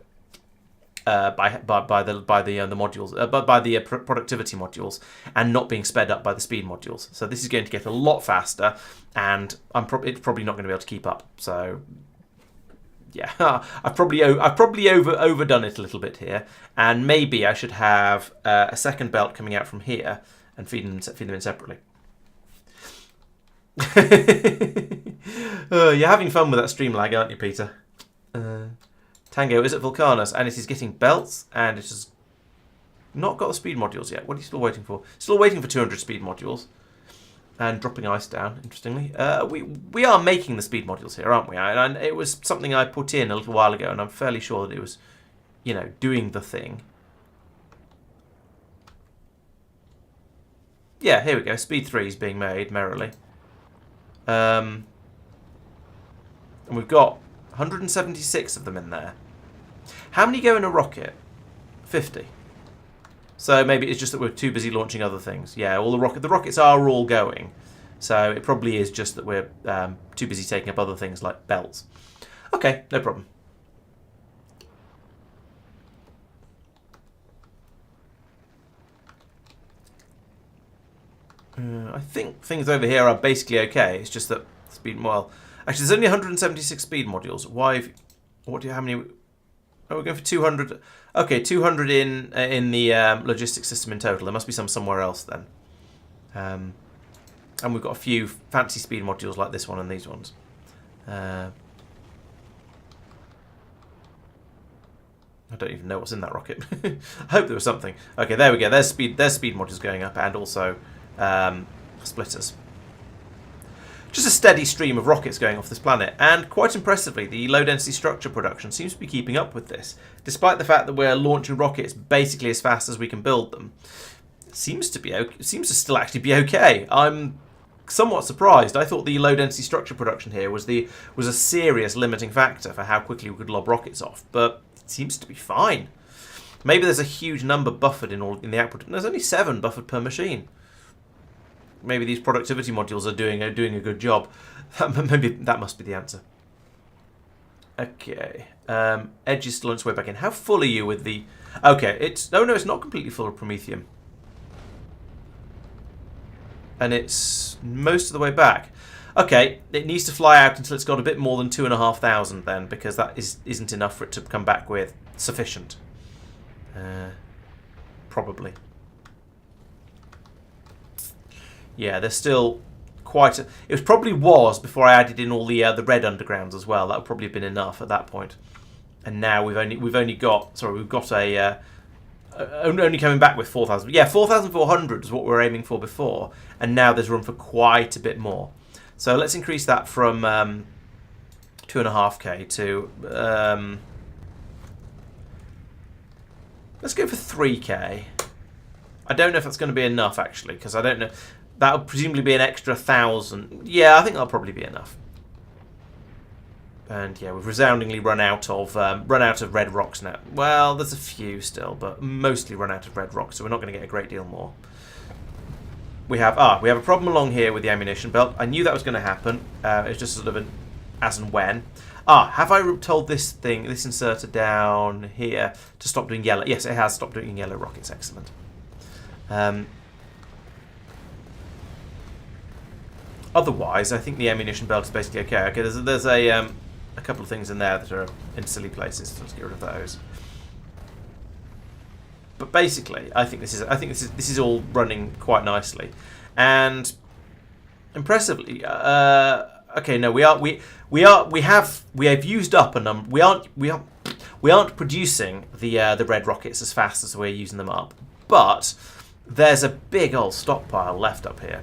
modules, by the productivity modules, and not being sped up by the speed modules. So this is going to get a lot faster, and it's probably not going to be able to keep up. So... yeah, I've probably overdone it a little bit here, and maybe I should have a second belt coming out from here and feed them in separately. You're having fun with that stream lag, aren't you, Peter? Tango is at Vulcanus, and it is getting belts, and it has not got the speed modules yet. What are you still waiting for? Still waiting for 200 speed modules. And dropping ice down, interestingly. We are making the speed modules here, aren't we? And it was something I put in a little while ago, and I'm fairly sure that it was, doing the thing. Yeah, here we go. Speed 3 is being made merrily. And we've got 176 of them in there. How many go in a rocket? 50. So maybe it's just that we're too busy launching other things. Yeah, all the rockets are all going. So it probably is just that we're too busy taking up other things like belts. Okay, no problem. I think things over here are basically okay. It's just that speed... Well, actually, there's only 176 speed modules. How many... Oh, we're going for 200... Okay, 200 in the logistics system in total. There must be some somewhere else then. And we've got a few fancy speed modules like this one and these ones. I don't even know what's in that rocket. I hope there was something. Okay, there we go. There's speed modules going up, and also splitters. Just a steady stream of rockets going off this planet, and quite impressively, the low-density structure production seems to be keeping up with this, despite the fact that we're launching rockets basically as fast as we can build them. It seems to still actually be okay. I'm somewhat surprised. I thought the low-density structure production here was a serious limiting factor for how quickly we could lob rockets off, but it seems to be fine. Maybe there's a huge number buffered in the output. There's only 7 buffered per machine. Maybe these productivity modules are doing a good job. Maybe that must be the answer. Okay. Edge is still on its way back in. How full are you with the... Okay, it's not completely full of promethium. And it's most of the way back. Okay, it needs to fly out until it's got a bit more than 2,500 then, because that isn't enough for it to come back with sufficient. Probably. Yeah, there's still quite a... It probably was before I added in all the red undergrounds as well. That would probably have been enough at that point. And now we've only got... Sorry, we've got a... only coming back with 4,000. Yeah, 4,400 is what we were aiming for before. And now there's room for quite a bit more. So let's increase that from 2.5k to... let's go for 3k. I don't know if that's going to be enough, actually, because I don't know... That would presumably be an extra 1,000. Yeah, I think that'll probably be enough. And yeah, we've resoundingly run out of red rocks now. Well, there's a few still, but mostly run out of red rocks, so we're not going to get a great deal more. We have a problem along here with the ammunition belt. I knew that was going to happen. It's just sort of an as and when. Have I told this inserter down here to stop doing yellow? Yes, it has stopped doing yellow rockets. Excellent. Otherwise, I think the ammunition belt is basically okay. Okay, there's a couple of things in there that are in silly places, so let's get rid of those. But basically, I think this is all running quite nicely, and impressively. Okay, no, we have used up a number. We aren't producing the red rockets as fast as we're using them up, but there's a big old stockpile left up here.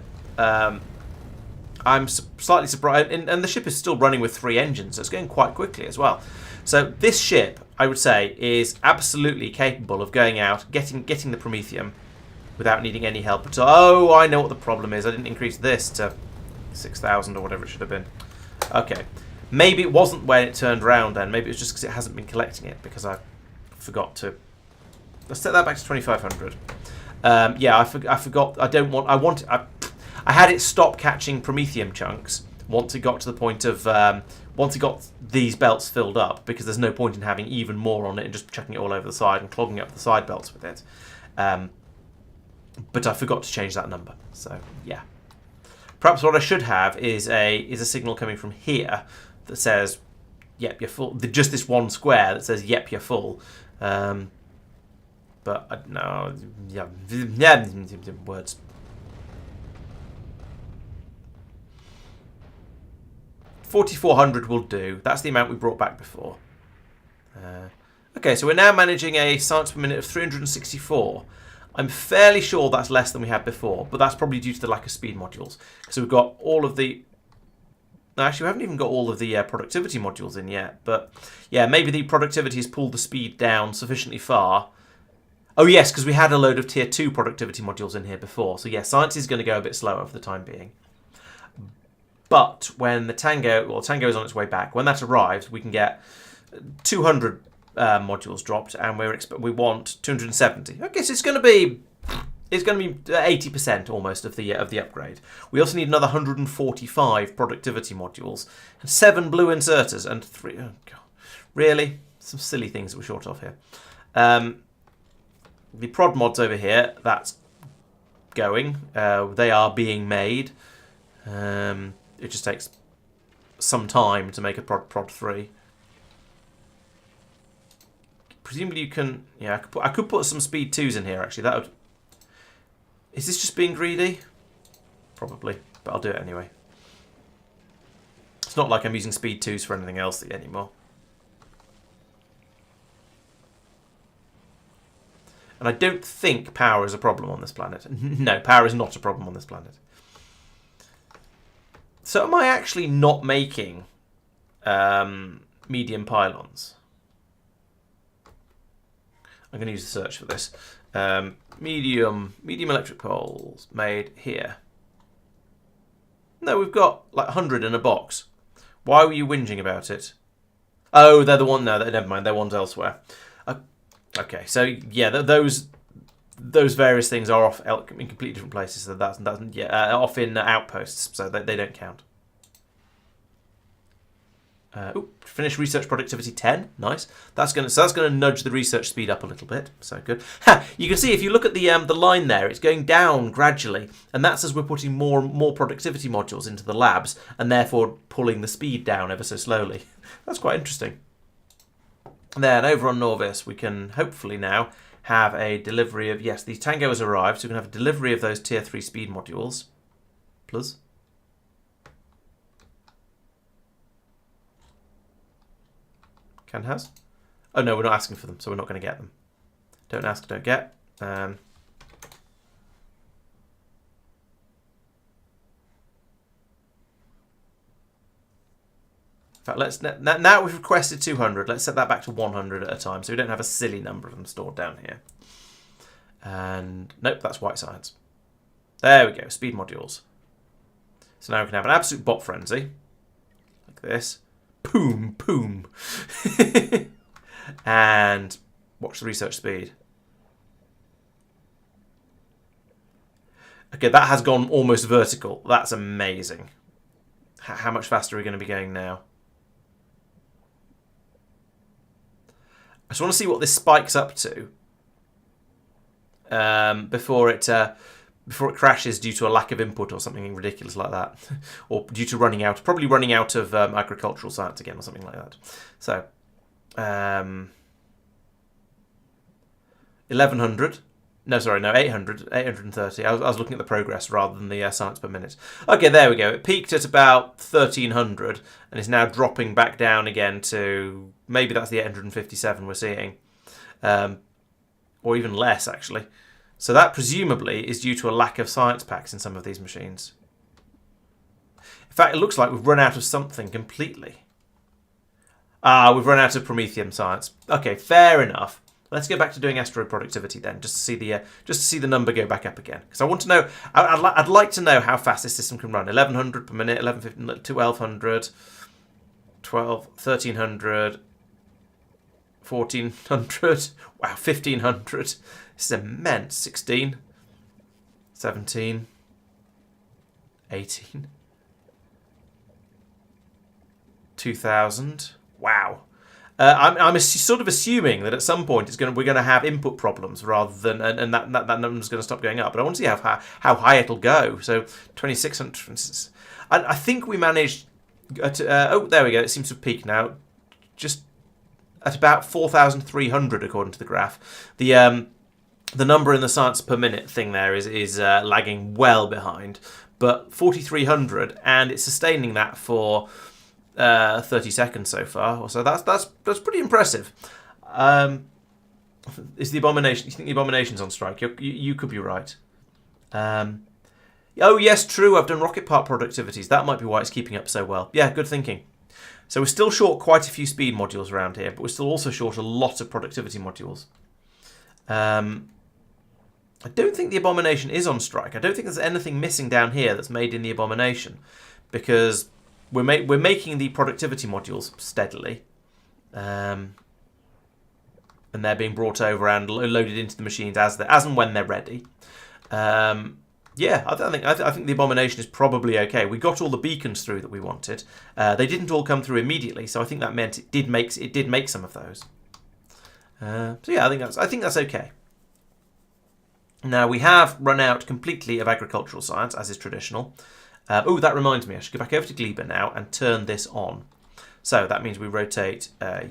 I'm slightly surprised, and the ship is still running with 3 engines, so it's going quite quickly as well. So this ship, I would say, is absolutely capable of going out, getting the Promethium without needing any help at all. Oh, I know what the problem is. I didn't increase this to 6,000 or whatever it should have been. Okay. Maybe it wasn't when it turned around then. Maybe it was just because it hasn't been collecting it, because I forgot to... Let's set that back to 2,500. Yeah, I forgot. I had it stop catching Promethium chunks once it got to the point of once it got these belts filled up, because there's no point in having even more on it and just chucking it all over the side and clogging up the side belts with it. But I forgot to change that number, so yeah. Perhaps what I should have is a signal coming from here that says, "Yep, you're full." Just this one square that says, "Yep, you're full." But no, yeah, words. 4,400 will do. That's the amount we brought back before. Okay, so we're now managing a science per minute of 364. I'm fairly sure that's less than we had before, but that's probably due to the lack of speed modules. So we've got all of the... Actually, we haven't even got all of the productivity modules in yet, but yeah, maybe the productivity has pulled the speed down sufficiently far. Oh yes, because we had a load of tier 2 productivity modules in here before. So yeah, science is going to go a bit slower for the time being. But when the Tango is on its way back, when that arrives, we can get 200 modules dropped, and we want 270. Okay, so it's going to be 80% almost of the upgrade. We also need another 145 productivity modules and 7 blue inserters and 3. Oh god, really? Some silly things that we're short of here. The prod mods over here, that's going. They are being made. It just takes some time to make a prod 3. Presumably you can... Yeah, I could put some speed 2s in here, actually. That would... Is this just being greedy? Probably, but I'll do it anyway. It's not like I'm using speed 2s for anything else anymore. And I don't think power is a problem on this planet. No, power is not a problem on this planet. So am I actually not making medium pylons? I'm going to use the search for this. Medium electric poles made here. No, we've got like 100 in a box. Why were you whinging about it? Oh, they're the one. No, never mind. They're ones elsewhere. Okay, so yeah, those various things are off in completely different places. So that's off in outposts, so they don't count. Finish research productivity 10. Nice. That's gonna nudge the research speed up a little bit. So good. Ha! You can see if you look at the line there, it's going down gradually, and that's as we're putting more productivity modules into the labs, and therefore pulling the speed down ever so slowly. That's quite interesting. Then over on Norvis, we can hopefully now have a delivery of, yes, the Tango has arrived, so we can have a delivery of those tier 3 speed modules. Plus. Can has? Oh no, we're not asking for them, so we're not going to get them. Don't ask, don't get. In fact, let's now we've requested 200. Let's set that back to 100 at a time, so we don't have a silly number of them stored down here. And nope, that's white science. There we go, speed modules. So now we can have an absolute bot frenzy, like this. Boom, boom. And watch the research speed. Okay, that has gone almost vertical. That's amazing. How much faster are we going to be going now? I just want to see what this spikes up to before it crashes due to a lack of input or something ridiculous like that, or due to probably running out of agricultural science again or something like that. So, 1100. No, sorry, no, 800, 830. I was looking at the progress rather than the science per minute. Okay, there we go. It peaked at about 1300 and is now dropping back down again to, maybe that's the 857 we're seeing. Or even less, actually. So that presumably is due to a lack of science packs in some of these machines. In fact, it looks like we've run out of something completely. We've run out of Prometheum science. Okay, fair enough. Let's go back to doing asteroid productivity then, just to see the number go back up again. Because I want to know, I'd like to know how fast this system can run. 1100 per minute, 1150, 1200, 1300, 1400. Wow, 1500. This is immense. 16, 17, 18, 2000. Wow. I'm sort of assuming that at some point we're going to have input problems rather than and that number's going to stop going up. But I want to see how high it'll go. So 2600. I think we managed. Oh, there we go. It seems to have peaked now, just at about 4,300 according to the graph. The number in the science per minute thing there is lagging well behind, but 4,300, and it's sustaining that for 30 seconds so far. So that's pretty impressive. Is the abomination? You think the abomination's on strike? You could be right. Oh yes, true. I've done rocket part productivities. That might be why it's keeping up so well. Yeah, good thinking. So we're still short quite a few speed modules around here, but we're still also short a lot of productivity modules. I don't think the abomination is on strike. I don't think there's anything missing down here that's made in the abomination, because we're making the productivity modules steadily, and they're being brought over and loaded into the machines as and when they're ready. Yeah, I think the abomination is probably okay. We got all the beacons through that we wanted. They didn't all come through immediately, so I think that meant it did make some of those. So yeah, I think that's okay. Now we have run out completely of agricultural science, as is traditional. Oh, that reminds me, I should go back over to Gleba now and turn this on. So that means we rotate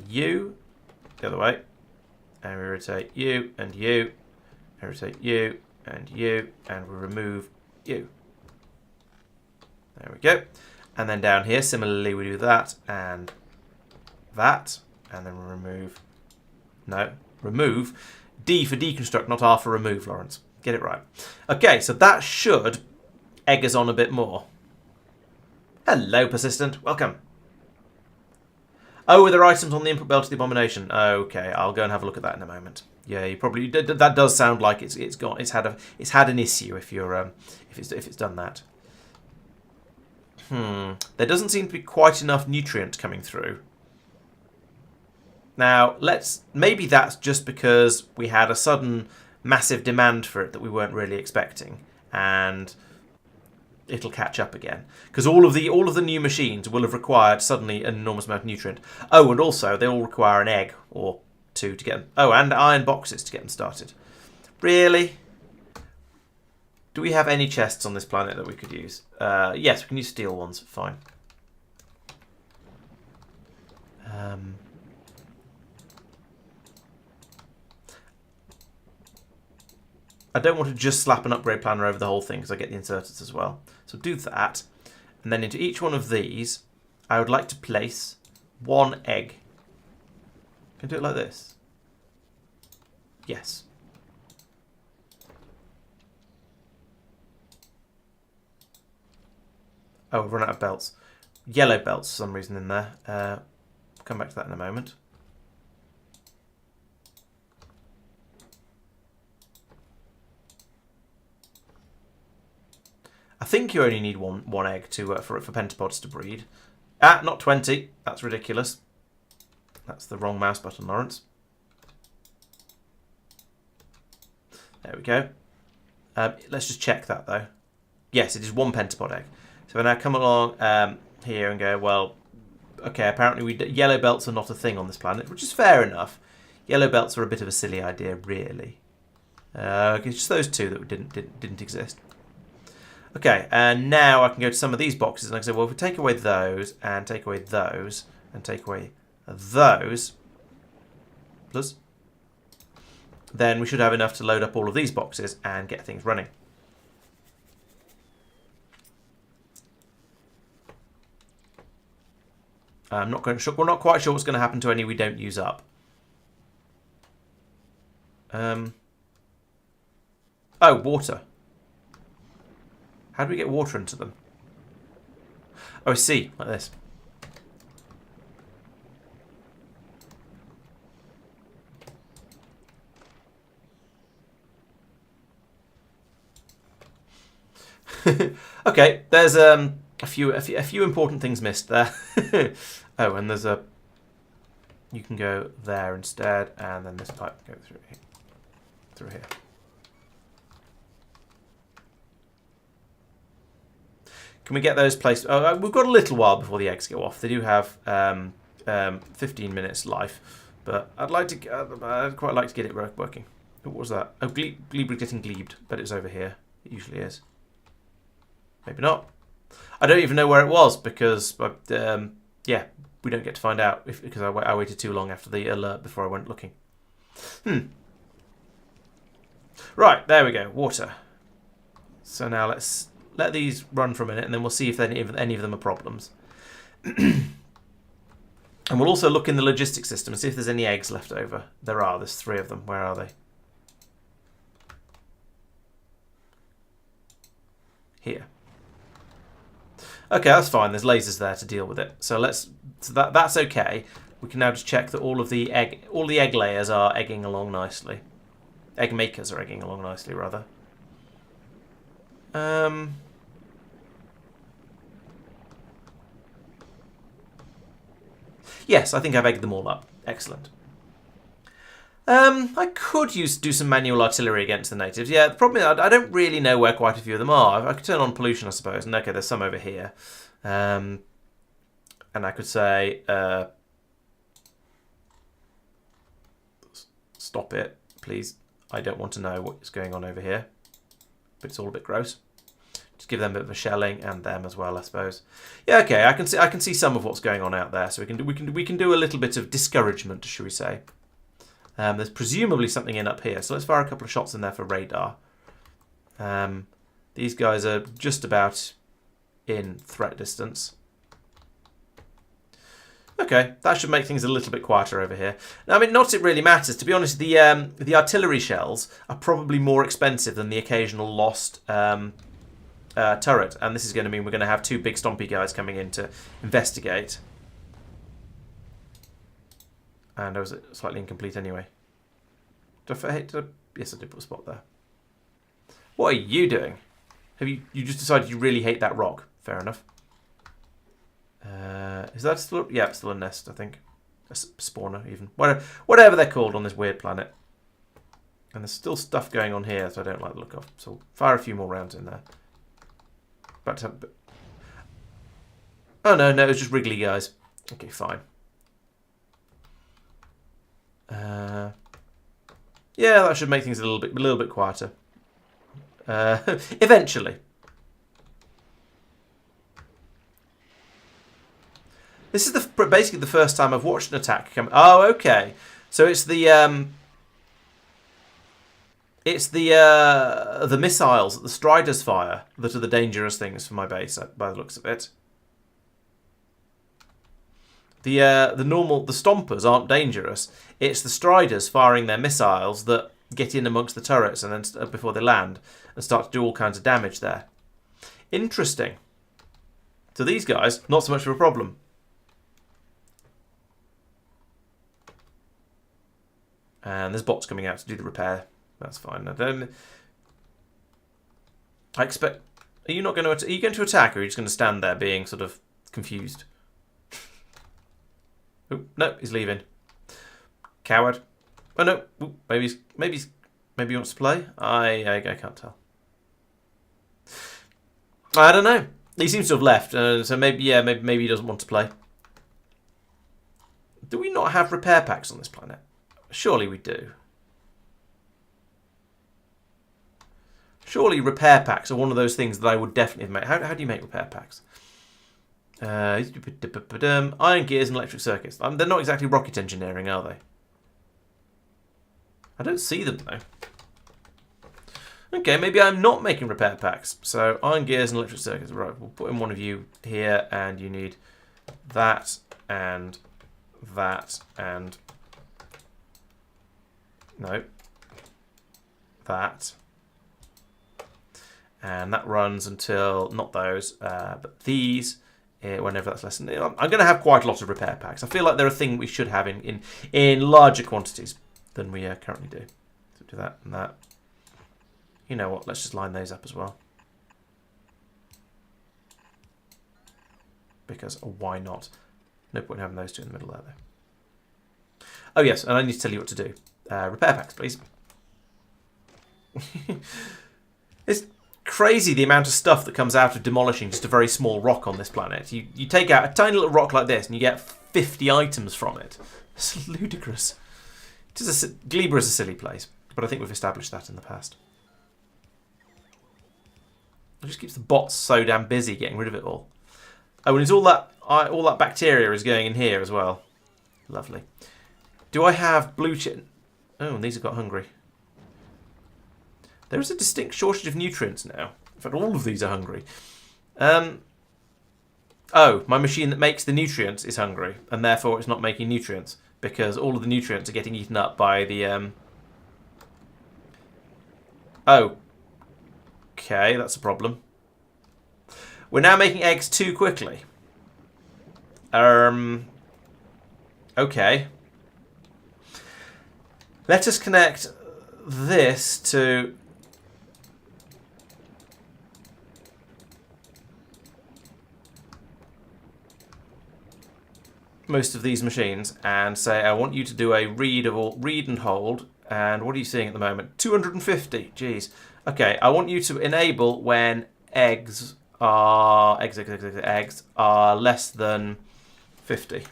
you the other way, and we rotate you and you, and rotate you and you, and we remove you. There we go. And then down here, similarly, we do that, and then we remove D for deconstruct, not R for remove, Laurence. Get it right. Okay, so that should egg us on a bit more. Hello, Persistent. Welcome. Oh, are there items on the input belt of the abomination? Okay, I'll go and have a look at that in a moment. Yeah, you probably that does sound like it's had an issue if it's done that. There doesn't seem to be quite enough nutrient coming through. Now, maybe that's just because we had a sudden massive demand for it that we weren't really expecting, and it'll catch up again. Because all of the new machines will have required suddenly an enormous amount of nutrient. Oh, and also they all require an egg or two to get them. Oh, and iron boxes to get them started. Really? Do we have any chests on this planet that we could use? Yes, we can use steel ones. Fine. I don't want to just slap an upgrade planner over the whole thing because I get the inserters as well. So do that. And then into each one of these, I would like to place one egg. Can I do it like this? Yes. Oh, we've run out of belts. Yellow belts for some reason in there. Come back to that in a moment. I think you only need one egg to for pentapods to breed. Ah, not 20. That's ridiculous. That's the wrong mouse button, Laurence. There we go. Let's just check that though. Yes, it is one pentapod egg. So when I come along here and go, well, okay, apparently yellow belts are not a thing on this planet, which is fair enough. Yellow belts are a bit of a silly idea, really. Okay, just those two that didn't exist. Okay, and now I can go to some of these boxes and I can say, well, if we take away those and take away those and take away those, plus, then we should have enough to load up all of these boxes and get things running. We're not quite sure what's going to happen to any we don't use up. Oh, water. How do we get water into them? Oh, I see. Like this. Okay, there's a few important things missed there. Oh, and there's a. You can go there instead, and then this pipe can go through here. Can we get those placed? Oh, we've got a little while before the eggs go off. They do have 15 minutes life, but I'd quite like to get it working. What was that? Oh, glebe was getting glebed, but it's over here. It usually is. Maybe not. I don't even know where it was because, yeah, we don't get to find out because I waited too long after the alert before I went looking. Right, there we go. Water. So now let's let these run for a minute, and then we'll see if any of them are problems. And we'll also look in the logistics system and see if there's any eggs left over. There are. There's 3 of them. Where are they? Here. Okay, that's fine. There's lasers there to deal with it. So that's okay. We can now just check that all the egg layers are egging along nicely. Egg makers are egging along nicely, rather. Yes, I think I've egged them all up. Excellent. I could do some manual artillery against the natives. Yeah, the problem is I don't really know where quite a few of them are. I could turn on pollution, I suppose. And okay, there's some over here. And I could say, stop it, please. I don't want to know what's going on over here. But it's all a bit gross. Just give them a bit of a shelling, and them as well, I suppose. Yeah, okay. I can see some of what's going on out there. So we can do a little bit of discouragement, shall we say? There's presumably something in up here, so let's fire a couple of shots in there for radar. These guys are just about in threat distance. Okay, that should make things a little bit quieter over here. Now, I mean, not it really matters. To be honest, the artillery shells are probably more expensive than the occasional lost turret, and this is going to mean we're going to have 2 big stompy guys coming in to investigate. And I was slightly incomplete anyway. Yes, I did put a spot there. What are you doing? Have you just decided you really hate that rock? Fair enough. Is that still? Yeah, it's still a nest, I think. A spawner, even. Whatever they're called on this weird planet. And there's still stuff going on here that I don't like the look of. So fire a few more rounds in there. Back to... Oh, no, it was just wriggly guys. Okay, fine. Yeah, that should make things a little bit quieter. Eventually. This is basically the first time I've watched an attack come. Oh, okay. So it's the missiles that the Striders fire that are the dangerous things for my base, by the looks of it. The Stompers aren't dangerous. It's the Striders firing their missiles that get in amongst the turrets and then before they land and start to do all kinds of damage there. Interesting. So these guys, not so much of a problem. And there's bots coming out to do the repair. That's fine. I expect. Are you not going to? Are you going to attack, or are you just going to stand there being sort of confused? Oh no, he's leaving. Coward. Oh no. Ooh, maybe he wants to play. I can't tell. I don't know. He seems to have left, so maybe he doesn't want to play. Do we not have repair packs on this planet? Surely we do. Surely repair packs are one of those things that I would definitely make. How do you make repair packs? Iron gears and electric circuits. They're not exactly rocket engineering, are they? I don't see them, though. Okay, maybe I'm not making repair packs. So, iron gears and electric circuits. Right, we'll put in one of you here, and you need that, and that, and... No. That. And that runs until, not those, but these, whenever that's less than... I'm going to have quite a lot of repair packs. I feel like they're a thing we should have in larger quantities than we currently do. So do that and that. You know what, let's just line those up as well. Because why not? No point in having those two in the middle there, though. Oh yes, and I need to tell you what to do. Repair packs, please. It's crazy the amount of stuff that comes out of demolishing just a very small rock on this planet. You take out a tiny little rock like this and you get 50 items from it. It's ludicrous. Gleba is a silly place, but I think we've established that in the past. It just keeps the bots so damn busy getting rid of it all. Oh, and it's all that bacteria is going in here as well. Lovely. Do I have blue chip? Oh, and these have got hungry. There is a distinct shortage of nutrients now. In fact, all of these are hungry. Oh, my machine that makes the nutrients is hungry, and therefore it's not making nutrients, because all of the nutrients are getting eaten up by the... Oh. Okay, that's a problem. We're now making eggs too quickly. Okay. Let us connect this to... most of these machines and say, I want you to do a read and hold. And what are you seeing at the moment? 250. Jeez. Okay, I want you to enable when eggs are less than 50.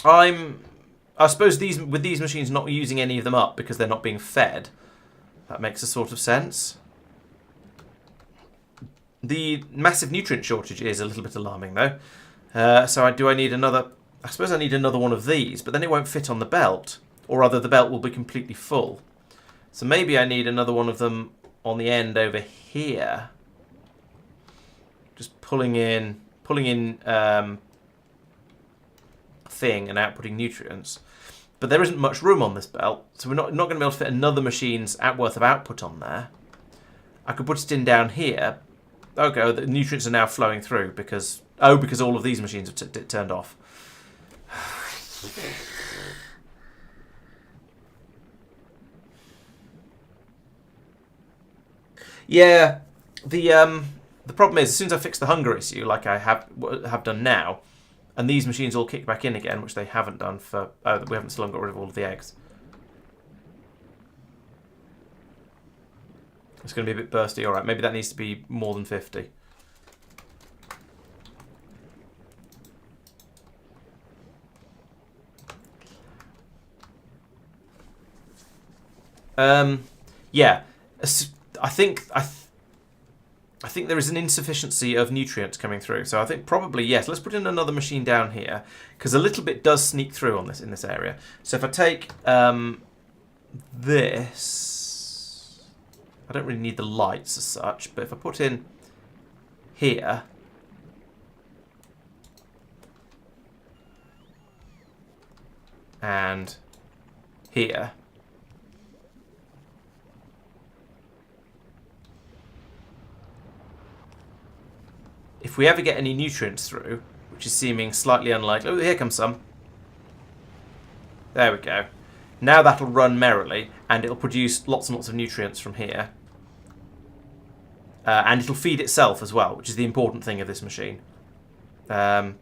I suppose with these machines not using any of them up because they're not being fed. That makes a sort of sense. The massive nutrient shortage is a little bit alarming, though. So do I need another... I suppose I need another one of these, but then it won't fit on the belt. Or rather, the belt will be completely full. So maybe I need another one of them on the end over here. Just pulling in thing and outputting nutrients. But there isn't much room on this belt, so we're not going to be able to fit another machine's worth of output on there. I could put it in down here. Okay, the nutrients are now flowing through because all of these machines have turned off. Yeah, the problem is as soon as I fix the hunger issue, like I have done now, and these machines all kick back in again, which they haven't done for... we haven't still got rid of all of the eggs. It's going to be a bit bursty. All right, maybe that needs to be more than 50. Yeah, I think there is an insufficiency of nutrients coming through. So I think probably yes. Let's put in another machine down here because a little bit does sneak through on this in this area. So if I take this, I don't really need the lights as such, but if I put in here. And here. If we ever get any nutrients through, which is seeming slightly unlikely... Oh, here comes some. There we go. Now that'll run merrily, and it'll produce lots and lots of nutrients from here. And it'll feed itself as well, which is the important thing of this machine. As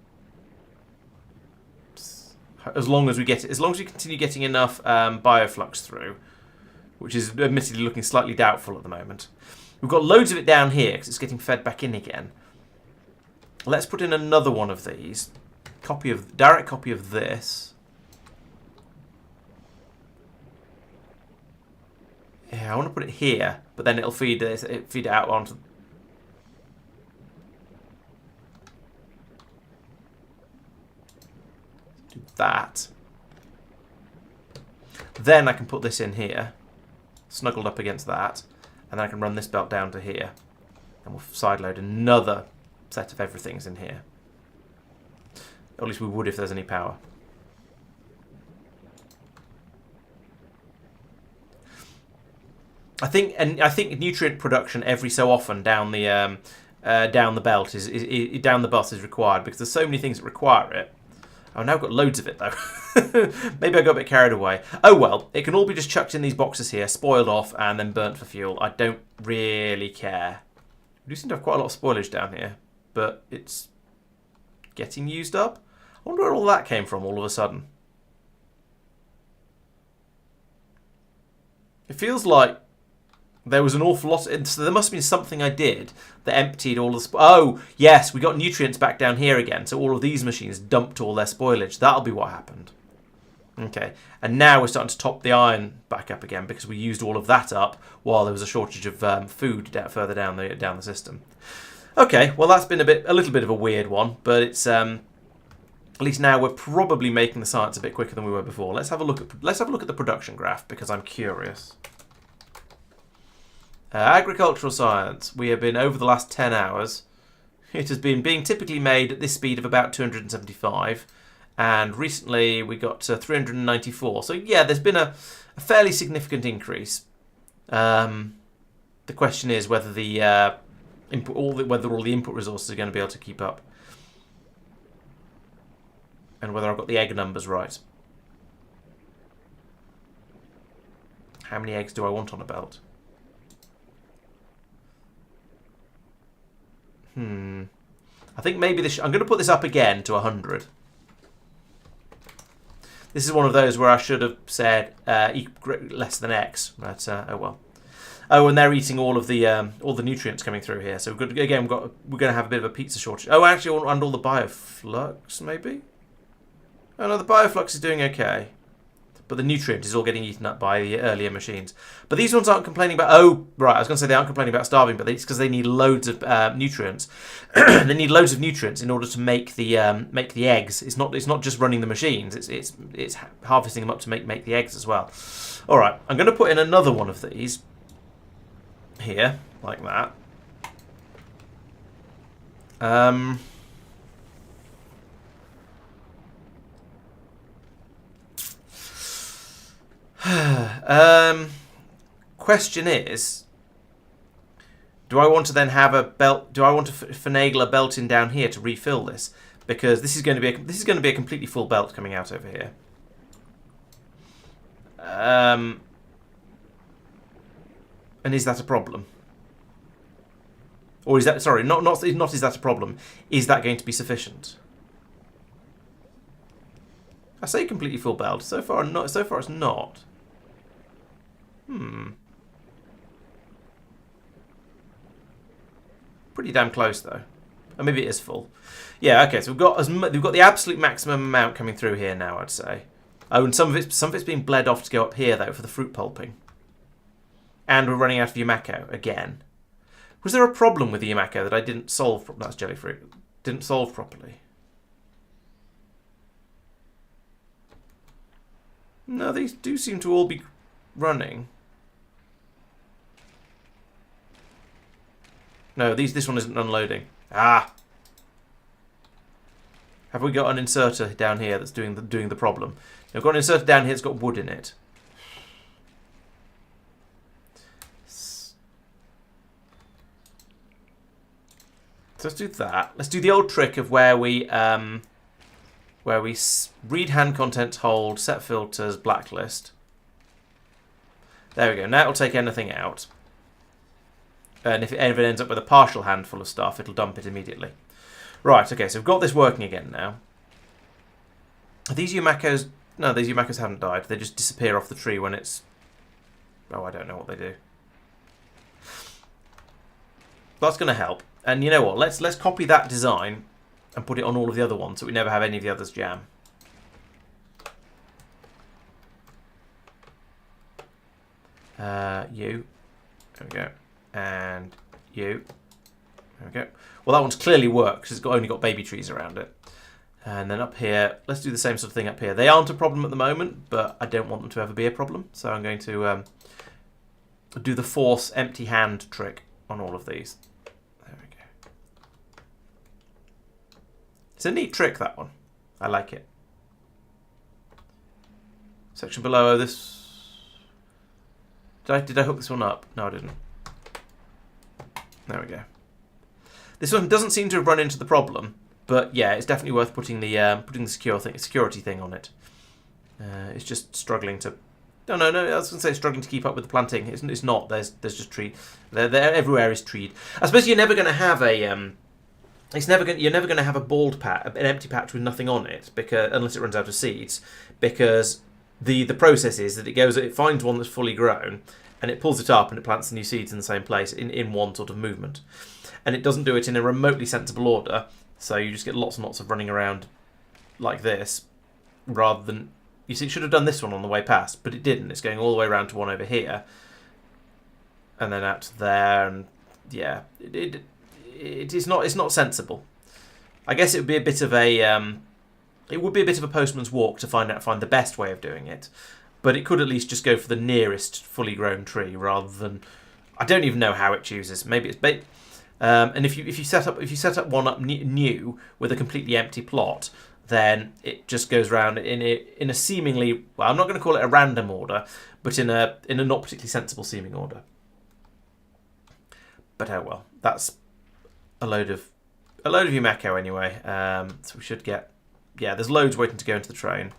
long as we continue getting enough bioflux through, which is admittedly looking slightly doubtful at the moment. We've got loads of it down here because it's getting fed back in again. Let's put in another one of these. Direct copy of this. Yeah, I want to put it here, but then it'll feed it out onto. Do that. Then I can put this in here, snuggled up against that, and then I can run this belt down to here, and we'll sideload another set of everything's in here. Or at least we would if there's any power. I think nutrient production every so often down the belt is down the bus is required because there's so many things that require it. I've now got loads of it though. Maybe I got a bit carried away. Oh well, it can all be just chucked in these boxes here, spoiled off, and then burnt for fuel. I don't really care. We do seem to have quite a lot of spoilage down here, but it's getting used up. I wonder where all that came from all of a sudden. It feels like there was an awful lot. So there must have been something I did that emptied all the... Oh, yes, we got nutrients back down here again. So all of these machines dumped all their spoilage. That'll be what happened. Okay, and now we're starting to top the iron back up again because we used all of that up while there was a shortage of food further down the system. Okay, well that's been a little bit of a weird one, but it's at least now we're probably making the science a bit quicker than we were before. Let's have a look at the production graph because I'm curious. Agricultural science. We have been over the last 10 hours. It has been being typically made at this speed of about 275, and recently we got to 394. So yeah, there's been a fairly significant increase. The question is whether whether all the input resources are going to be able to keep up, and whether I've got the egg numbers right. How many eggs do I want on a belt? I think maybe I'm going to put this up again to 100. This is one of those where I should have said less than X, but oh well. Oh, and they're eating all the nutrients coming through here. So we're going to have a bit of a pizza shortage. Oh, actually, and all the bioflux maybe. Oh no, the bioflux is doing okay. But the nutrient is all getting eaten up by the earlier machines. But these ones aren't complaining about... Oh, right, I was going to say they aren't complaining about starving, but it's because they need loads of nutrients. They need loads of nutrients in order to make the eggs. It's not just running the machines. It's harvesting them up to make the eggs as well. All right, I'm going to put in another one of these here, like that. Question is, do I want to then have a belt? Do I want to finagle a belt in down here to refill this? Because this is going to be a completely full belt coming out over here. And is that a problem? Or is that not is that a problem? Is that going to be sufficient? I say completely full belt. So far it's not. Pretty damn close though. Or maybe it is full. Yeah, okay, so we've got the absolute maximum amount coming through here now, I'd say. Oh, and some of it's being bled off to go up here though for the fruit pulping. And we're running out of Yumako again. Was there a problem with the Yumako that I didn't solve? That's jelly fruit. Didn't solve properly. No, these do seem to all be running. No, this one isn't unloading. Ah! Have we got an inserter down here that's doing the problem? We've got an inserter down here that's got wood in it. So let's do that. Let's do the old trick of where we read hand contents, hold, set filters, blacklist. There we go. Now it'll take anything out. And if it ever ends up with a partial handful of stuff, it'll dump it immediately. Right, okay, so we've got this working again now. Are these Yumakos... No, these Yumakos haven't died. They just disappear off the tree when it's... Oh, I don't know what they do. That's going to help. And you know what? Let's copy that design and put it on all of the other ones so we never have any of the others jam. You. There we go. And you. There we go. Well, that one's clearly worked because it's only got baby trees around it. And then up here, let's do the same sort of thing up here. They aren't a problem at the moment, but I don't want them to ever be a problem. So I'm going to do the force empty hand trick on all of these. There we go. It's a neat trick, that one. I like it. Section below this. Did I hook this one up? No, I didn't. There we go. This one doesn't seem to have run into the problem, but yeah, it's definitely worth putting the security thing on it. It's just struggling to. No. I was going to say struggling to keep up with the planting. It's not. There's just tree. There everywhere is treed. I suppose you're never going to have a. You're never going to have a bald patch, an empty patch with nothing on it, unless it runs out of seeds, because the process is that it finds one that's fully grown, and it pulls it up and it plants the new seeds in the same place in one sort of movement. And it doesn't do it in a remotely sensible order, so you just get lots and lots of running around like this, rather than... You see, it should have done this one on the way past, but it didn't. It's going all the way around to one over here, and then out to there, and yeah, it's not sensible. I guess it would be a bit of a postman's walk to find the best way of doing it, but it could at least just go for the nearest fully grown tree rather than... I don't even know how it chooses. Maybe it's bait. And if you set up one up new with a completely empty plot, then it just goes around in a seemingly, well, I'm not going to call it a random order, but in a not particularly sensible seeming order. But oh well, that's a load of Yumako anyway. So we should get, yeah, there's loads waiting to go into the train,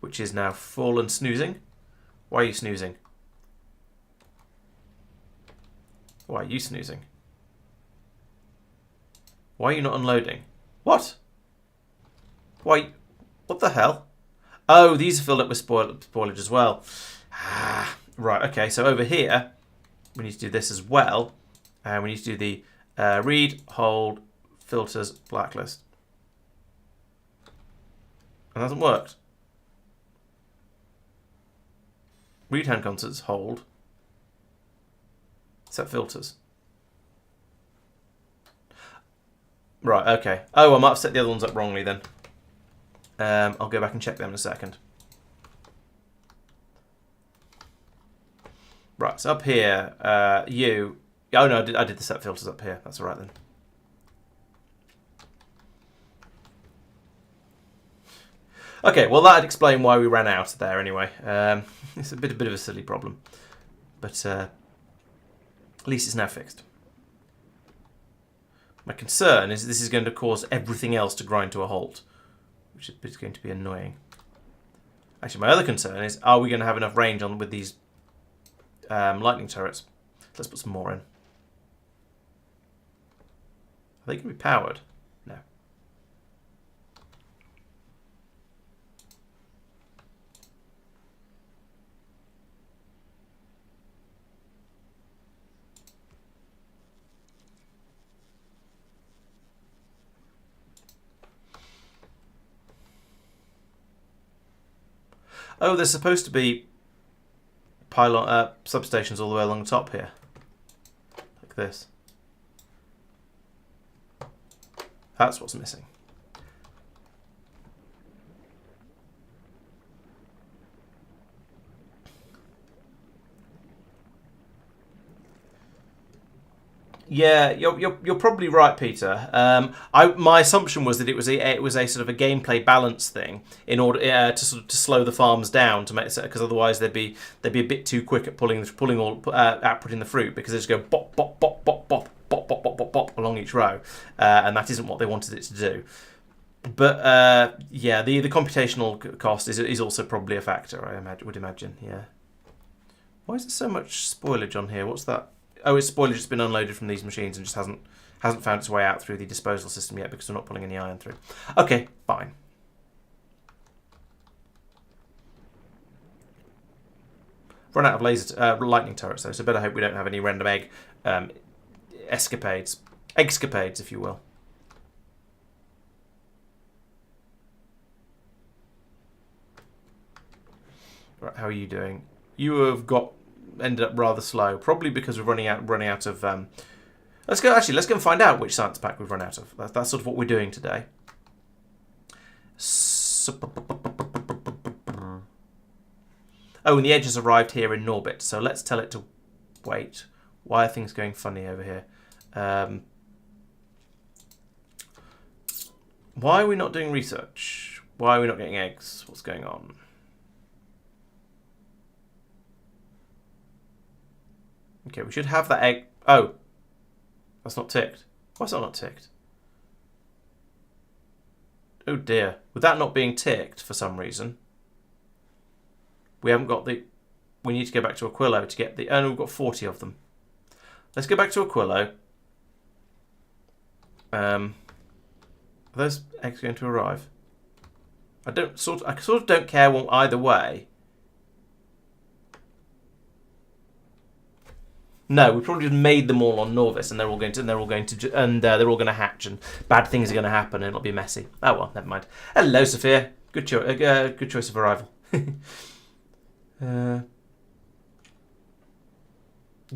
which is now full and snoozing. Why are you snoozing? Why are you snoozing? Why are you not unloading? What? Why? What the hell? Oh, these are filled up with spoilage as well. Ah, right, okay, so over here, we need to do this as well. And we need to do the read, hold, filters, blacklist. And it hasn't worked. Read hand contents, hold. Set filters. Right, okay. Oh, I might have set the other ones up wrongly then. I'll go back and check them in a second. Right, so up here, you... Oh no, I did the set filters up here. That's alright then. Okay, well that'd explain why we ran out there anyway. It's a bit of a silly problem. But at least it's now fixed. My concern is this is going to cause everything else to grind to a halt, which is going to be annoying. Actually, my other concern is, are we going to have enough range on with these lightning turrets? Let's put some more in. Are they going to be powered? No. Oh, there's supposed to be pylon substations all the way along the top here, like this. That's what's missing. Yeah, you're probably right, Peter. My assumption was that it was a sort of a gameplay balance thing in order to sort of to slow the farms down to make it, because otherwise they'd be a bit too quick at outputting the fruit, because they just go bop bop bop bop bop bop bop bop bop bop along each row, and that isn't what they wanted it to do. But yeah, the computational cost is also probably a factor. Would imagine. Yeah. Why is there so much spoilage on here? What's that? Oh, it's spoilage that's been unloaded from these machines and just hasn't found its way out through the disposal system yet because we're not pulling any iron through. Okay, fine. Run out of lightning turrets though, so better hope we don't have any random escapades, if you will. Right, how are you doing? You have ended up rather slow, probably because we're running out of. Let's go and find out which science pack we've run out of. That's sort of what we're doing today. Oh, and the edge has arrived here in Norbit, so let's tell it to wait. Why are things going funny over here? Why are we not doing research? Why are we not getting eggs? What's going on? Okay, we should have that egg. Oh, that's not ticked. Why is that not ticked? Oh dear. With that not being ticked for some reason, we haven't got the... We need to go back to Aquilo to get the... Oh, no, we've got 40 of them. Let's go back to Aquilo. Are those eggs going to arrive? I sort of don't care either way. No, we probably just made them all on Norvis, and they're all going to hatch, and bad things are going to happen, and it'll be messy. Oh well, never mind. Hello, Sophia. Good choice of arrival. Good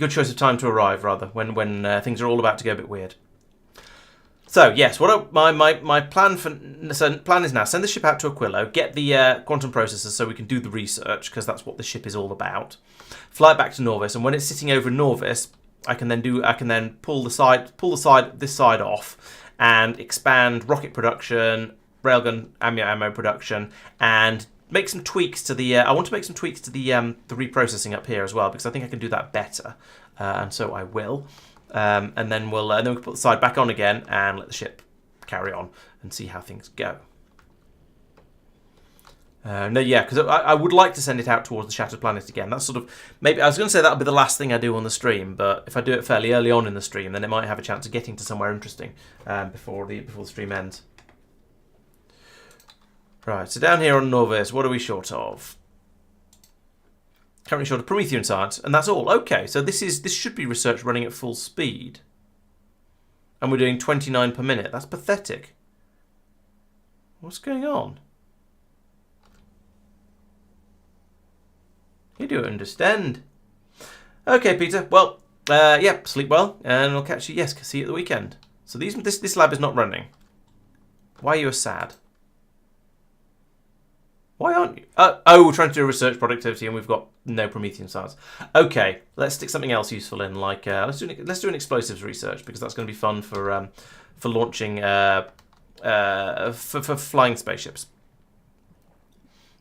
choice of time to arrive, rather, when things are all about to go a bit weird. So yes, my plan is now send the ship out to Aquilo, get the quantum processors so we can do the research, because that's what the ship is all about. Fly it back to Norvis, and when it's sitting over Norvis, I can then pull this side off and expand rocket production, railgun ammo production, and make some tweaks to the. I want to make some tweaks to the reprocessing up here as well, because I think I can do that better, and so I will. And then we'll put the side back on again and let the ship carry on and see how things go. No, yeah, because I would like to send it out towards the Shattered Planet again. That's sort of maybe I was going to say that'll be the last thing I do on the stream, but if I do it fairly early on in the stream, then it might have a chance of getting to somewhere interesting before the stream ends. Right, so down here on Norvis, what are we short of? Currently short of Promethean science, and that's all. Okay, so this should be research running at full speed, and we're doing 29 per minute. That's pathetic. What's going on? You do understand. Okay, Peter. Well, yeah, sleep well, and I'll catch you. Yes, see you at the weekend. So this lab is not running. Why are you sad? Why aren't you? Oh, we're trying to do a research productivity, and we've got no Promethean science. Okay, let's stick something else useful in, like let's do an explosives research, because that's going to be fun for launching for flying spaceships.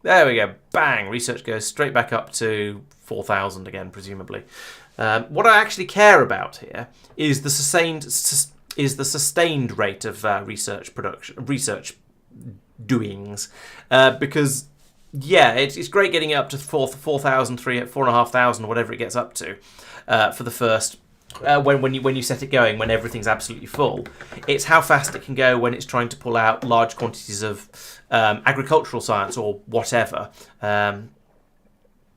There we go. Bang! Research goes straight back up to 4,000 again, presumably. What I actually care about here is the sustained rate of research doings, because yeah, it's great getting it up to 4,000, 4,500, whatever it gets up to, for the first. When you set it going, when everything's absolutely full. It's how fast it can go when it's trying to pull out large quantities of agricultural science or whatever, and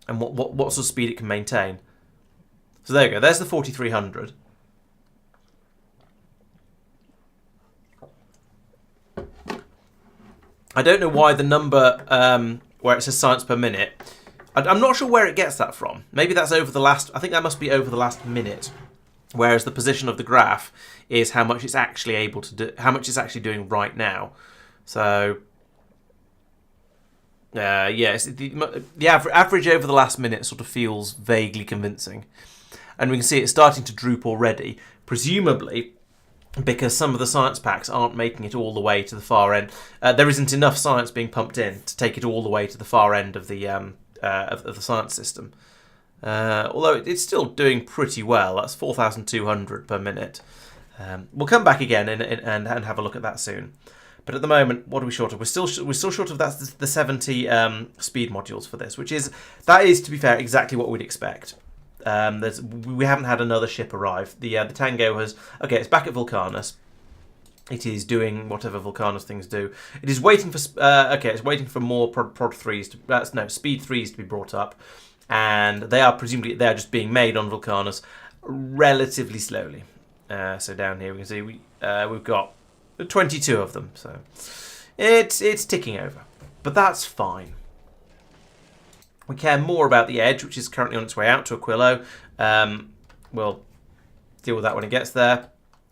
what sort of speed it can maintain. So there you go. There's the 4,300. I don't know why the number where it says science per minute. I'm not sure where it gets that from. Maybe that's over the last... I think that must be over the last minute. Whereas the position of the graph is how much it's actually able to do, how much it's actually doing right now. So, yes, the average over the last minute sort of feels vaguely convincing. And we can see it's starting to droop already, presumably because some of the science packs aren't making it all the way to the far end. There isn't enough science being pumped in to take it all the way to the far end of the science system. Although it's still doing pretty well. That's 4,200 per minute. We'll come back again and have a look at that soon. But at the moment, what are we short of? We're still short of the 70 speed modules for this, that is, to be fair, exactly what we'd expect. We haven't had another ship arrive. The Tango has... Okay, it's back at Vulcanus. It is doing whatever Vulcanus things do. It is waiting for... it's waiting for more Prod 3s... Speed 3s to be brought up. And they are just being made on Vulcanus relatively slowly. So down here we can see we've got 22 of them. So it's ticking over. But that's fine. We care more about the Edge, which is currently on its way out to Aquilo. We'll deal with that when it gets there.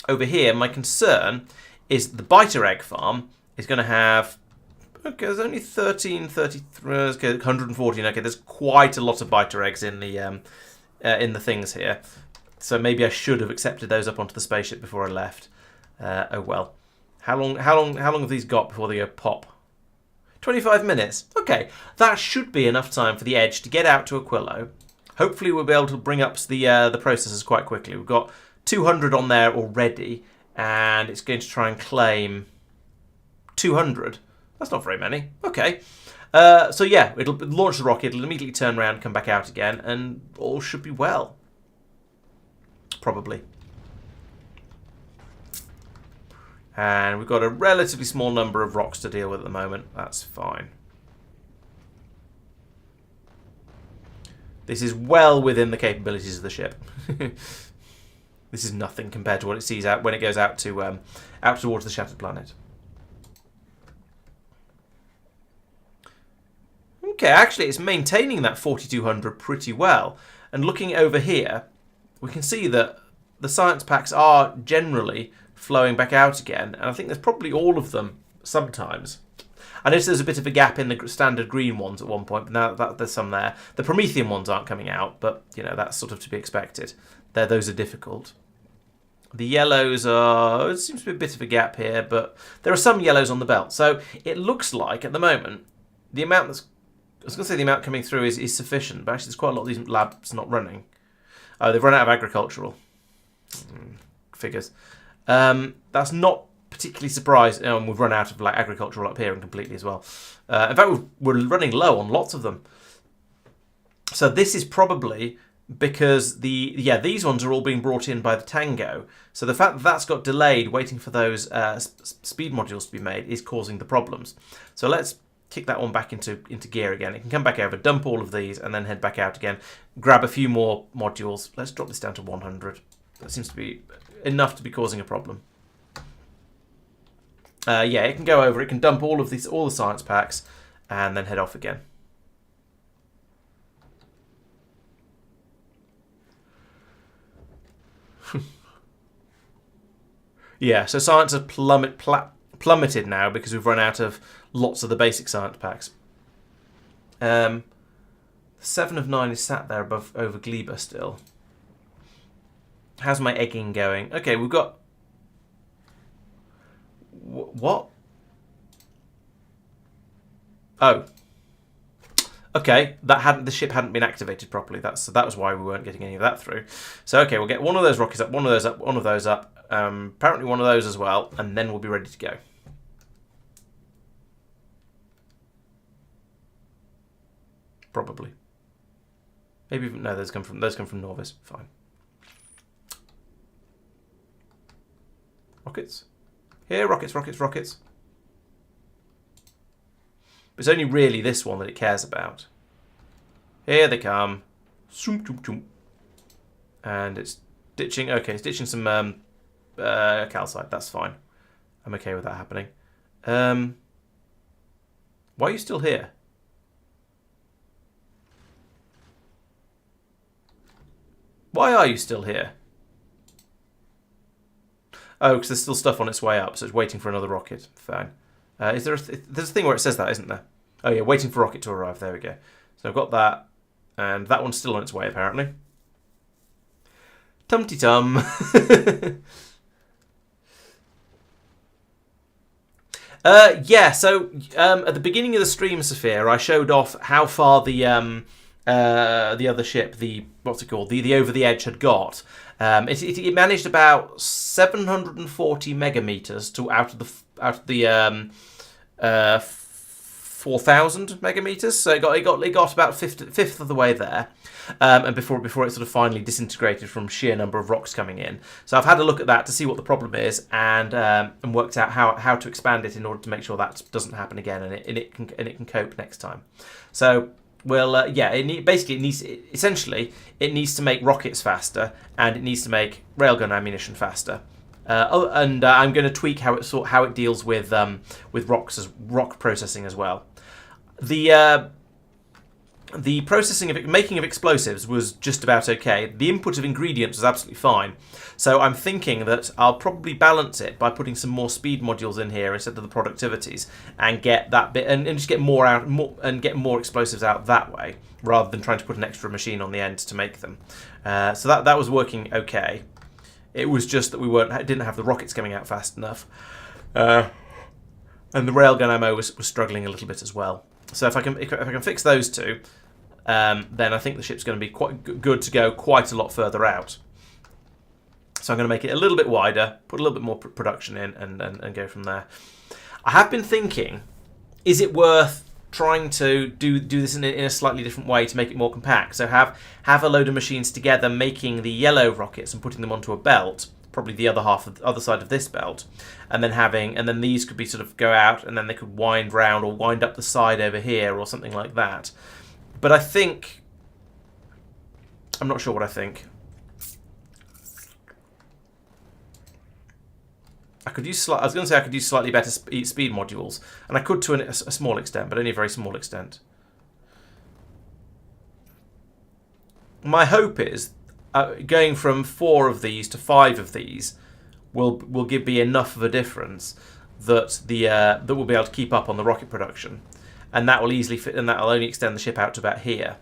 Over here, my concern is the biter egg farm is going to have... Okay, there's only 13, 33, okay, 114. Okay, there's quite a lot of biter eggs in the things here. So maybe I should have accepted those up onto the spaceship before I left. Oh well. How long have these got before they go pop? 25 minutes. Okay, that should be enough time for the Edge to get out to Aquilo. Hopefully we'll be able to bring up the processors quite quickly. We've got 200 on there already, and it's going to try and claim 200. That's not very many. Okay. So yeah, it'll launch the rocket, it'll immediately turn around, come back out again, and all should be well. Probably. And we've got a relatively small number of rocks to deal with at the moment. That's fine. This is well within the capabilities of the ship. This is nothing compared to what it sees out when it goes out towards the shattered planet. Okay, actually it's maintaining that 4200 pretty well. And looking over here, we can see that the science packs are generally flowing back out again, and I think there's probably all of them sometimes. I noticed there's a bit of a gap in the standard green ones at one point, but now that there's some there. The Promethean ones aren't coming out, but you know, that's sort of to be expected. Those are difficult. The yellows are... It seems to be a bit of a gap here, but there are some yellows on the belt. So it looks like, at the moment, the amount that's... I was going to say the amount coming through is sufficient, but actually there's quite a lot of these labs not running. Oh, they've run out of agricultural. Figures. That's not particularly surprising. And we've run out of agricultural up here and completely as well. In fact, we're running low on lots of them. So this is probably because these ones are all being brought in by the Tango. So the fact that that's got delayed, waiting for those speed modules to be made, is causing the problems. So let's kick that one back into gear again. It can come back over, dump all of these, and then head back out again. Grab a few more modules. Let's drop this down to 100. That seems to be enough to be causing a problem. Yeah, it can go over. It can dump all the science packs, and then head off again. Yeah, so science has plummeted now because we've run out of lots of the basic science packs. 7 of 9 is sat there over Gleba still. How's my egging going? Okay, we've got... What? Oh. Okay, the ship hadn't been activated properly. So that was why we weren't getting any of that through. So okay, we'll get one of those rockets up, one of those up, one of those up. Apparently one of those as well, and then we'll be ready to go. Probably. Maybe no. Those come from Norvis. Fine. Rockets. Here, rockets, rockets, rockets. But it's only really this one that it cares about. Here they come. And it's ditching. Okay, it's ditching some calcite. That's fine. I'm okay with that happening. Why are you still here? Why are you still here? Oh, because there's still stuff on its way up, so it's waiting for another rocket. Fine. Is there there's a thing where it says that, isn't there? Oh yeah, waiting for rocket to arrive. There we go. So I've got that, and that one's still on its way, apparently. Tum-ti-tum. Yeah, so at the beginning of the stream, Sophia, I showed off how far the other ship, the what's it called, the Over the Edge had got. It managed about 740 megameters to out of the 4,000 megameters. So it got about fifth of the way there, and before it sort of finally disintegrated from sheer number of rocks coming in. So I've had a look at that to see what the problem is, and worked out how to expand it in order to make sure that doesn't happen again, and it can cope next time. So. Well, it needs to make rockets faster, and it needs to make railgun ammunition faster. And I'm going to tweak how it deals with rock processing as well. The processing of making of explosives was just about okay. The input of ingredients was absolutely fine. So I'm thinking that I'll probably balance it by putting some more speed modules in here instead of the productivities, and get that bit and just get more out and get more explosives out that way, rather than trying to put an extra machine on the end to make them. So that was working okay. It was just that we didn't have the rockets coming out fast enough, and the railgun ammo was struggling a little bit as well. So if I can fix those two, then I think the ship's going to be quite good to go quite a lot further out. So I'm going to make it a little bit wider, put a little bit more production in, and go from there. I have been thinking, is it worth trying to do this in a slightly different way to make it more compact? So have a load of machines together making the yellow rockets and putting them onto a belt, probably the other side of this belt, and then these could be sort of go out, and then they could wind round or wind up the side over here or something like that. But I'm not sure what I think. I was going to say I could use slightly better speed modules, and I could to a small extent, but only a very small extent. My hope is going from 4 of these to 5 of these will be enough of a difference that that we'll be able to keep up on the rocket production, and that will easily fit, and that will only extend the ship out to about here,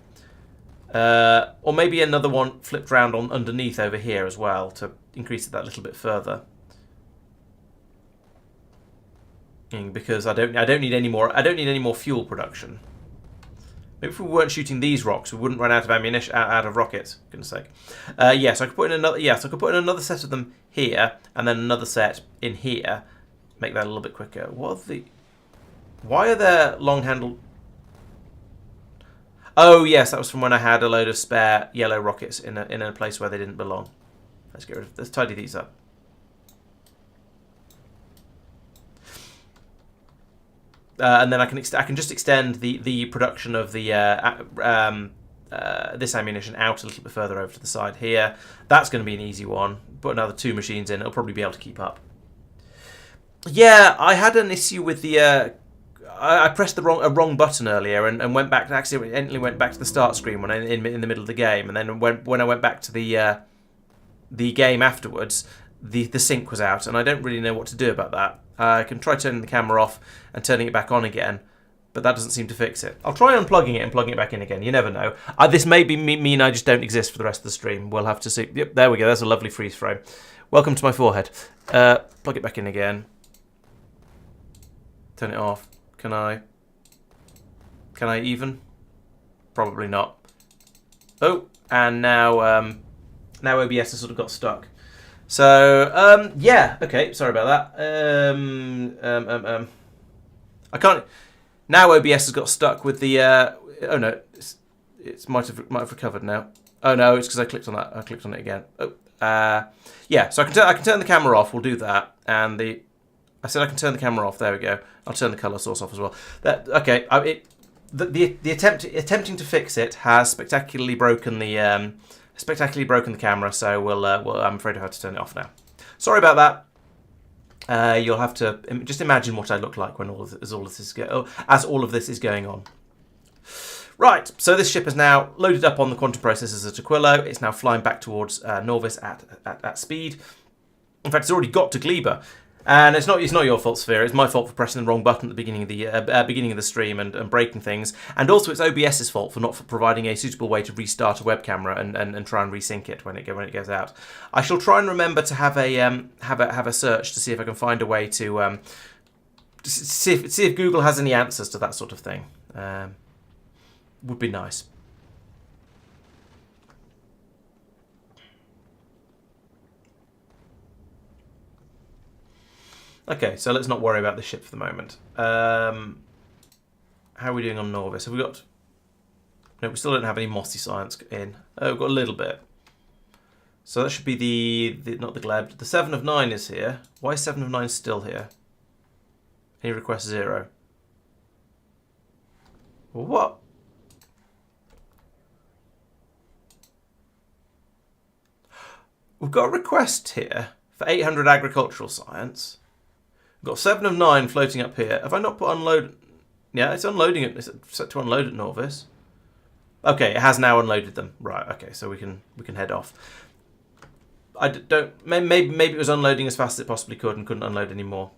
or maybe another one flipped round on underneath over here as well to increase it that little bit further. Because I don't need any more fuel production. Maybe if we weren't shooting these rocks, we wouldn't run out of ammunition, out of rockets. For goodness sake. Yes, I could put in another. Yes, I could put in another set of them here, and then another set in here. Make that a little bit quicker. Why are there long handled? Oh yes, that was from when I had a load of spare yellow rockets in a place where they didn't belong. Let's tidy these up. And then I can just extend the production of the this ammunition out a little bit further over to the side here. That's going to be an easy one. Put another 2 machines in. It'll probably be able to keep up. Yeah, I had an issue with the. I pressed a wrong button earlier and went back. Accidentally went back to the start screen when in the middle of the game, and then when I went back to the game afterwards, the sync was out, and I don't really know what to do about that. I can try turning the camera off and turning it back on again, but that doesn't seem to fix it. I'll try unplugging it and plugging it back in again. You never know. This may mean I just don't exist for the rest of the stream. We'll have to see. Yep, there we go. There's a lovely freeze frame. Welcome to my forehead. Plug it back in again. Turn it off. Can I even? Probably not. Oh, and now OBS has sort of got stuck. So, yeah, okay, sorry about that. I can't. Now OBS has got stuck with the. Oh no, it might have recovered now. Oh no, it's because I clicked on that. I clicked on it again. Oh, yeah. So I can turn the camera off. We'll do that. And I said I can turn the camera off. There we go. I'll turn the color source off as well. Okay. The attempting to fix it has spectacularly broken the camera, so I'm afraid I have to turn it off now. Sorry about that. You'll have to just imagine what I look like when as all of this is going on. Right, so this ship is now loaded up on the quantum processors at Aquilo. It's now flying back towards Norvis at speed. In fact, it's already got to Gleba. And it's not your fault, Sphere. It's my fault for pressing the wrong button at the beginning of the stream and breaking things. And also, it's OBS's fault for not providing a suitable way to restart a web camera and try and resync it when it goes out. I shall try and remember to have a search to see if I can find a way to see if Google has any answers to that sort of thing. Would be nice. Okay, so let's not worry about the ship for the moment. How are we doing on Norvis? Have we got... No, we still don't have any mossy science in. Oh, we've got a little bit. So that should be the not the Gleb. The 7 of 9 is here. Why is 7 of 9 still here? Any request 0? What? We've got a request here for 800 agricultural science. We've got 7 of 9 floating up here. Have I not put unload? Yeah, it's unloading it. It's set to unload at Norvis. Okay, it has now unloaded them. Right. Okay, so we can head off. I don't. Maybe it was unloading as fast as it possibly could and couldn't unload anymore.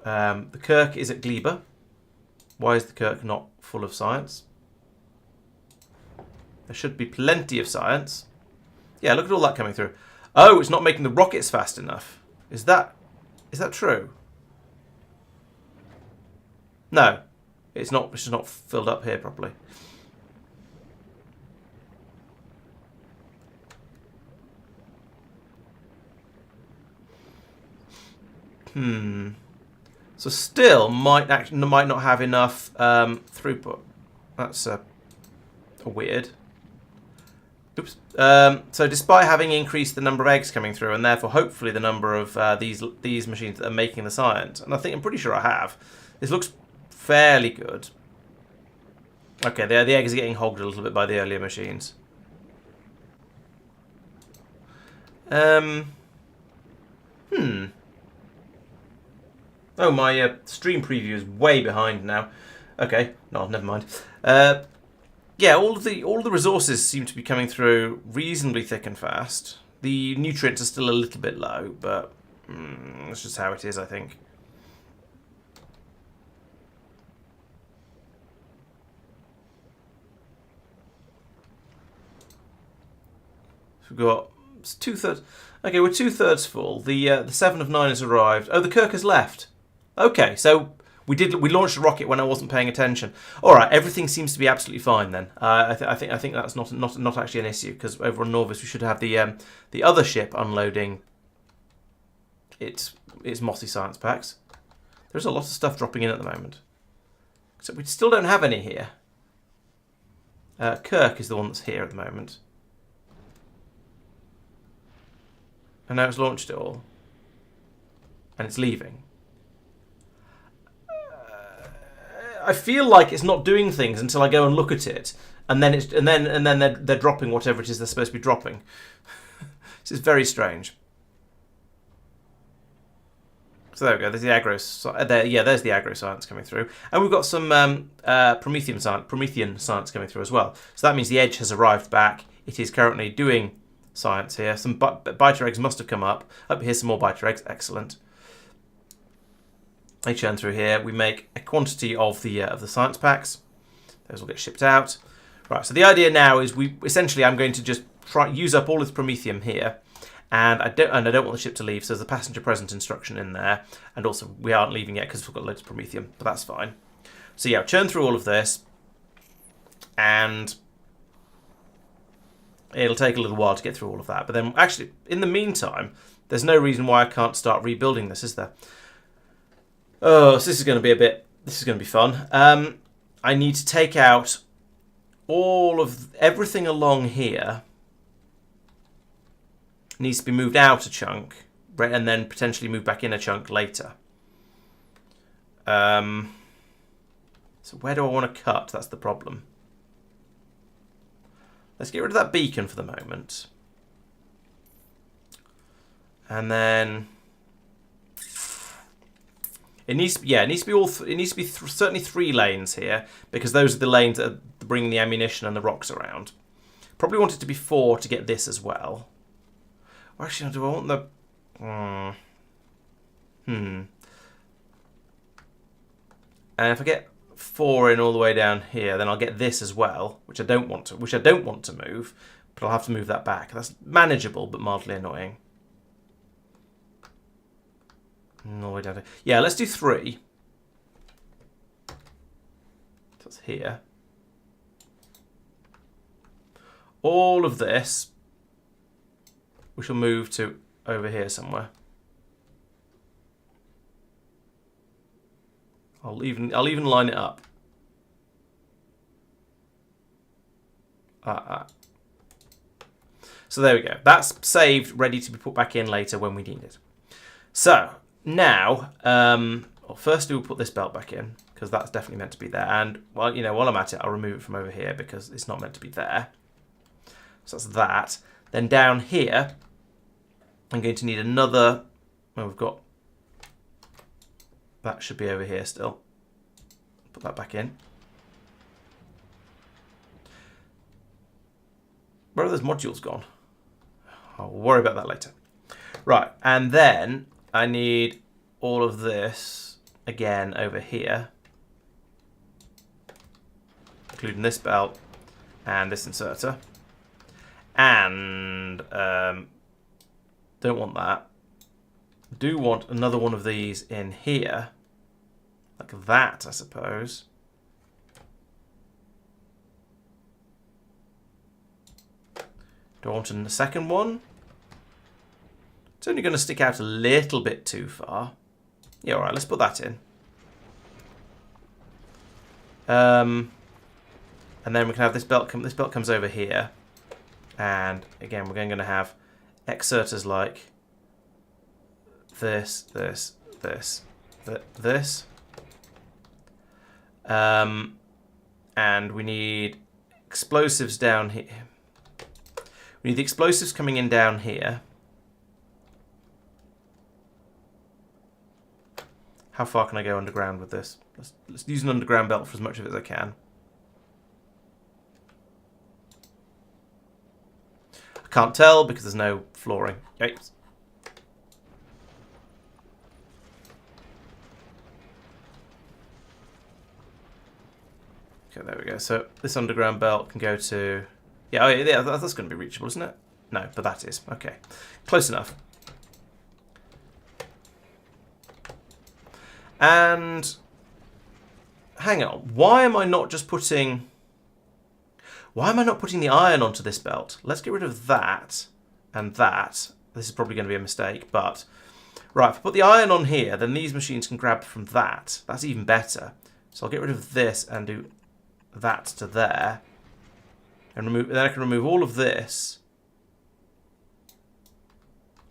The Kirk is at Gleba. Why is the Kirk not full of science? There should be plenty of science. Yeah, look at all that coming through. Oh, it's not making the rockets fast enough. Is that true? No, it's not. It's just not filled up here properly. So still might not have enough throughput. That's weird. Oops. So despite having increased the number of eggs coming through, and therefore hopefully the number of these machines that are making the science, and I'm pretty sure I have. This looks fairly good. Okay, the eggs are getting hogged a little bit by the earlier machines. Oh, my stream preview is way behind now. Okay, no, never mind. Yeah, all of the resources seem to be coming through reasonably thick and fast. The nutrients are still a little bit low, but that's just how it is, I think. We've got 2/3. Okay, we're 2/3 full. The 7 of 9 has arrived. Oh, the Kirk has left. Okay, so we launched a rocket when I wasn't paying attention. All right, everything seems to be absolutely fine then. I think that's not actually an issue, because over on Norvis we should have the other ship unloading its mossy science packs. There's a lot of stuff dropping in at the moment, so we still don't have any here. Kirk is the one that's here at the moment, and now it's launched it all, and it's leaving. I feel like it's not doing things until I go and look at it, and then they're dropping whatever it is they're supposed to be dropping. This is very strange. So there we go. There's the there's the agro science coming through, and we've got some Promethean science coming through as well. So that means the Edge has arrived back. It is currently doing science here. Some biter eggs must have come up. Oh, here's some more biter eggs. Excellent. They churn through here. We make a quantity of the science packs. Those will get shipped out. Right. So the idea now is I'm going to just use up all of the Prometheum here, and I don't want the ship to leave. So there's a passenger present instruction in there, and also we aren't leaving yet because we've got loads of Prometheum, but that's fine. So yeah, churn through all of this, and it'll take a little while to get through all of that. But then actually, in the meantime, there's no reason why I can't start rebuilding this, is there? Oh, so this is going to be fun. I need to take out everything along here. Needs to be moved out a chunk, and then potentially move back in a chunk later. So where do I want to cut? That's the problem. Let's get rid of that beacon for the moment. And then It needs to, yeah, it needs to be it needs to be certainly 3 lanes here, because those are the lanes that are bringing the ammunition and the rocks around. Probably want it to be 4 to get this as well. Or actually, do I want the... And if I get 4 in all the way down here, then I'll get this as well, which I don't want to move, but I'll have to move that back. That's manageable, but mildly annoying. All the way down to, yeah, let's do 3. That's here. All of this we shall move to over here somewhere. I'll even line it up. So there we go. That's saved, ready to be put back in later when we need it. So now, well, first we'll put this belt back in, because that's definitely meant to be there. And well, you know, while I'm at it, I'll remove it from over here because it's not meant to be there. So that's that. Then down here, I'm going to need another. Well, we've got that should be over here still. Put that back in. Where are those modules gone? I'll worry about that later. Right, and then I need all of this again over here, including this belt and this inserter. And don't want that. Do want another one of these in here, like that, I suppose. Do I want a second one? It's only going to stick out a little bit too far. Yeah, all right, let's put that in. And then we can have this belt. This belt comes over here, and again, we're going to have exerters like this, this, this, this. And we need explosives down here. We need the explosives coming in down here. How far can I go underground with this? Let's use an underground belt for as much of it as I can. I can't tell because there's no flooring. Yikes. Okay, there we go. So this underground belt can go to... Yeah, oh yeah, that's going to be reachable, isn't it? No, but that is. Okay. Close enough. And... hang on. Why am I not just putting... Why am I not putting the iron onto this belt? Let's get rid of that and that. This is probably going to be a mistake, but... Right, if I put the iron on here, then these machines can grab from that. That's even better. So I'll get rid of this and do that to there. And remove. Then I can remove all of this.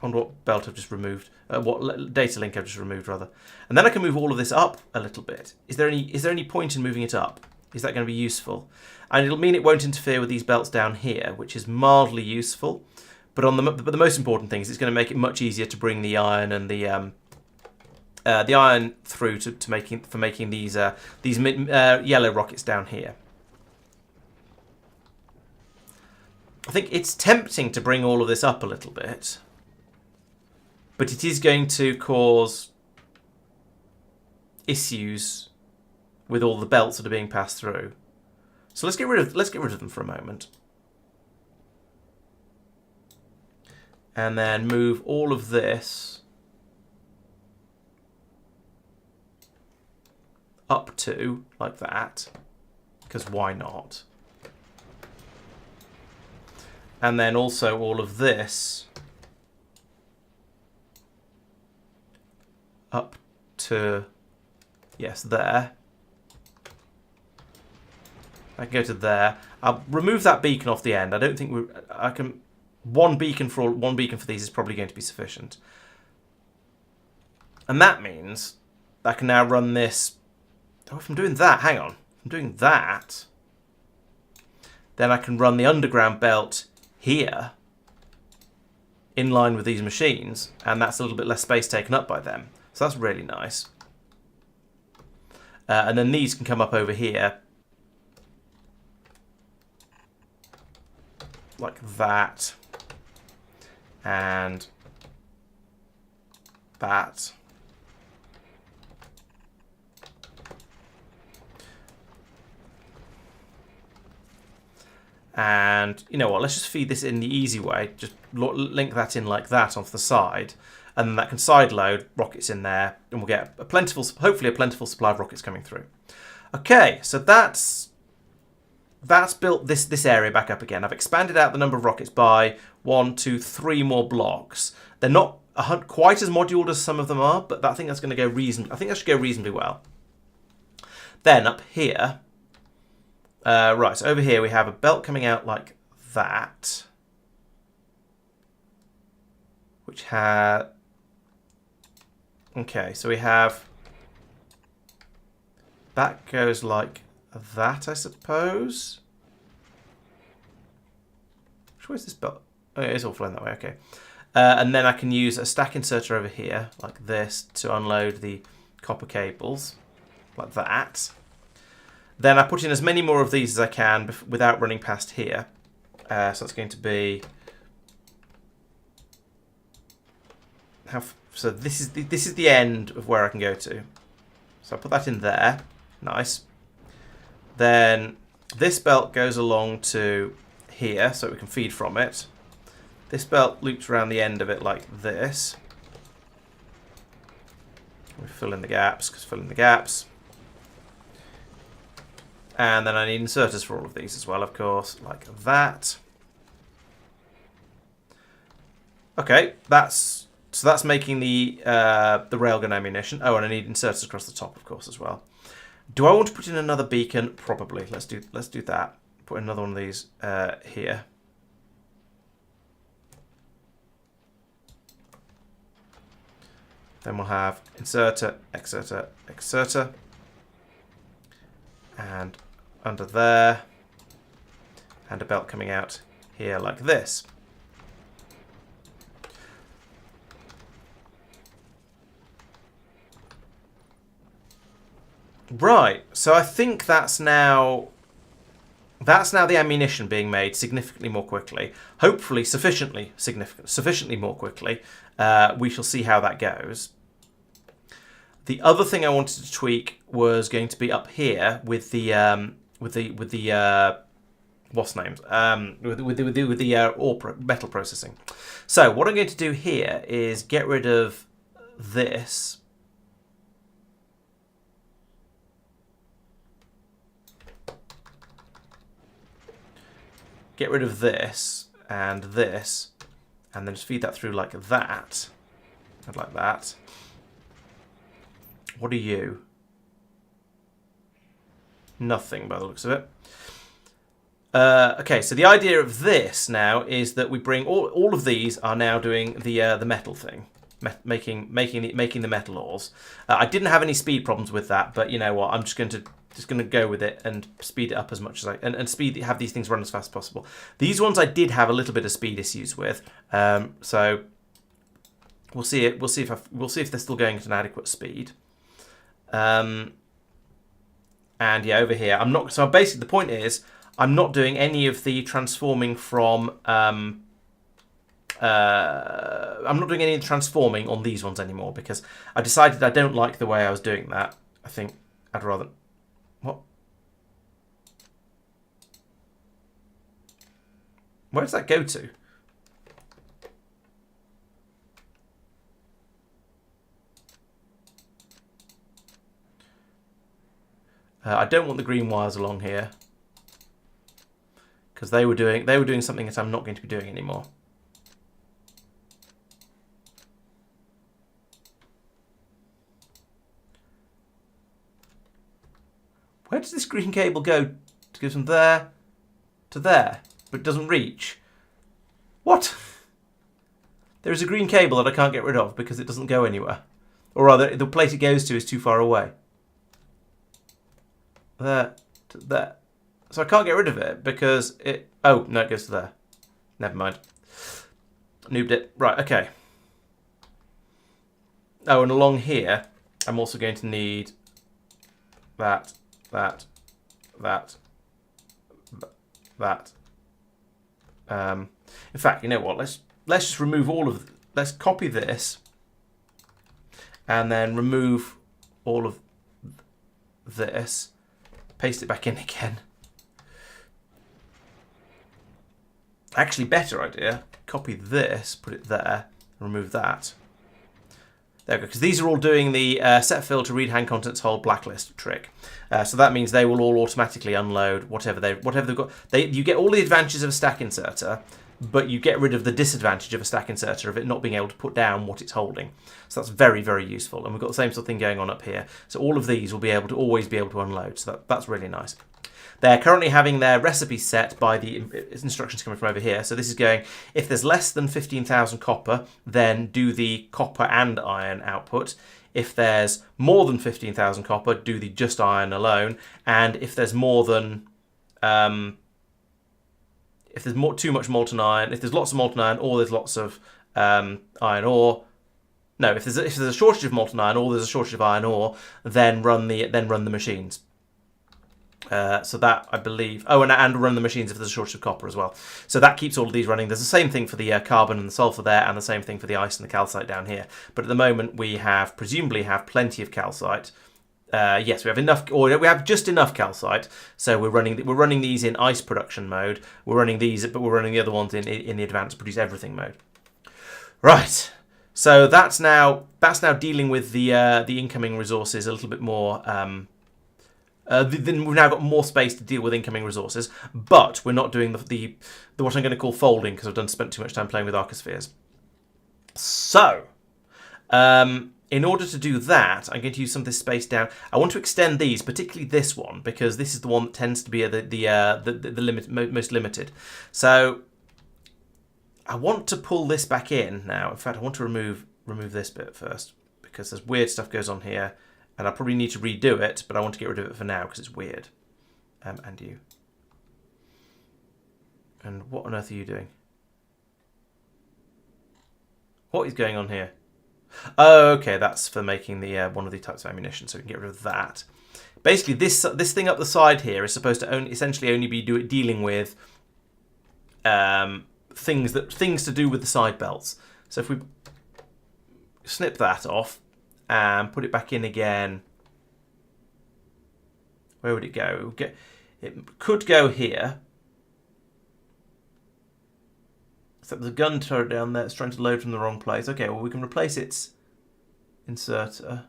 On what belt I've just removed. What data link I've just removed, rather. And then I can move all of this up a little bit. Is there any point in moving it up? Is that going to be useful? And it'll mean it won't interfere with these belts down here, which is mildly useful. But the most important thing is it's going to make it much easier to bring the iron and the iron through to making these yellow rockets down here. I think it's tempting to bring all of this up a little bit, but it is going to cause issues with all the belts that are being passed through. So let's get rid of them for a moment. And then move all of this up to like that, because why not? And then also all of this up to, yes, there. I can go to there. I'll remove that beacon off the end. I don't think I can. One beacon for these is probably going to be sufficient. And that means I can now run this. Oh, if I'm doing that, hang on. If I'm doing that, then I can run the underground belt here in line with these machines, and that's a little bit less space taken up by them. So that's really nice. And then these can come up over here. Like that. And that. And you know what, let's just feed this in the easy way. Just link that in like that off the side. And then that can side load rockets in there. And we'll get a plentiful, hopefully a plentiful supply of rockets coming through. Okay, so that's built this area back up again. I've expanded out the number of rockets by 1, 2, 3 more blocks. They're not quite as moduled as some of them are, but I think that's going to go reasonably. I think that should go reasonably well. Then up here, right. So over here we have a belt coming out like that, which had. Okay, so we have that goes like that, I suppose. Which way is this belt? Oh, yeah, it's all flowing that way. Okay. And then I can use a stack inserter over here, like this, to unload the copper cables, like that. Then I put in as many more of these as I can without running past here. So it's going to be... So this is the end of where I can go to. So I put that in there. Nice. Then this belt goes along to here, so we can feed from it. This belt loops around the end of it like this. We fill in the gaps, because fill in the gaps. And then I need inserters for all of these as well, of course, like that. Okay, that's making the railgun ammunition. Oh, and I need inserters across the top, of course, as well. Do I want to put in another beacon? Probably. Let's do that. Put another one of these here. Then we'll have inserter, exerter, exerter. And under there. And a belt coming out here like this. Right, so I think that's now the ammunition being made significantly more quickly. Hopefully sufficiently more quickly. We shall see how that goes. The other thing I wanted to tweak was going to be up here with the what's names with the ore metal processing. So what I'm going to do here is get rid of this. Get rid of this, and then just feed that through like that, and like that. What are you? Nothing by the looks of it. Okay, so the idea of this now is that we bring all of these are now doing the metal thing, making the metal ores. I didn't have any speed problems with that, but you know what? I'm just going to go with it and speed it up as much as I and have these things run as fast as possible. These ones I did have a little bit of speed issues with, so we'll see it. We'll see if they're still going at an adequate speed. And yeah, over here I'm not. So basically, the point is I'm not doing any of the transforming from. I'm not doing any of the transforming on these ones anymore because I decided I don't like the way I was doing that. I think I'd rather. What? Where does that go to? I don't want the green wires along here because they were doing something that I'm not going to be doing anymore. Where does this green cable go? It goes from there to there, but it doesn't reach. What? There is a green cable that I can't get rid of because it doesn't go anywhere. Or rather, the place it goes to is too far away. There to there. So I can't get rid of it because it... Oh, no, it goes to there. Never mind. Noobed it. Right, okay. Oh, and along here, I'm also going to need that, that, that, that. In fact, you know what? Let's just remove all of. Let's copy this, and then remove all of this. Paste it back in again. Actually, better idea. Copy this, put it there, remove that. There we go, because these are all doing the set fill to read hand contents hold blacklist trick. So that means they will all automatically unload whatever they've got. You get all the advantages of a stack inserter, but you get rid of the disadvantage of a stack inserter of it not being able to put down what it's holding. So that's very, very useful. And we've got the same sort of thing going on up here. So all of these will be able to always be able to unload. So that's really nice. They're currently having their recipes set by the instructions coming from over here. So this is going, if there's less than 15,000 copper, then do the copper and iron output. If there's more than 15,000 copper, do the just iron alone. And if there's more than, if there's too much molten iron, if there's lots of molten iron, or there's lots of iron ore, no, if there's a shortage of molten iron, or there's a shortage of iron ore, then run the machines. So that, I believe... Oh, and run the machines if there's a shortage of copper as well. So that keeps all of these running. There's the same thing for the carbon and the sulfur there, and the same thing for the ice and the calcite down here. But at the moment, we presumably have plenty of calcite. Yes, we have enough, or we have just enough calcite. So we're running these in ice production mode. We're running these, but we're running the other ones in the advanced produce everything mode. Right. So that's now dealing with the incoming resources a little bit more. Then we've now got more space to deal with incoming resources, but we're not doing the what I'm going to call folding because I've spent too much time playing with arcospheres. So, in order to do that, I'm going to use some of this space down. I want to extend these, particularly this one, because this is the one that tends to be the most limited. So, I want to pull this back in now. In fact, I want to remove this bit first because there's weird stuff goes on here. And I probably need to redo it, but I want to get rid of it for now because it's weird. And you. And what on earth are you doing? What is going on here? Oh, okay, that's for making the one of the types of ammunition, so we can get rid of that. Basically, this thing up the side here is supposed to essentially only be dealing with things to do with the side belts. So if we snip that off, and put it back in again. Where would it go? It could go here. Except there's a gun turret down there. It's trying to load from the wrong place. Okay, well we can replace its inserter.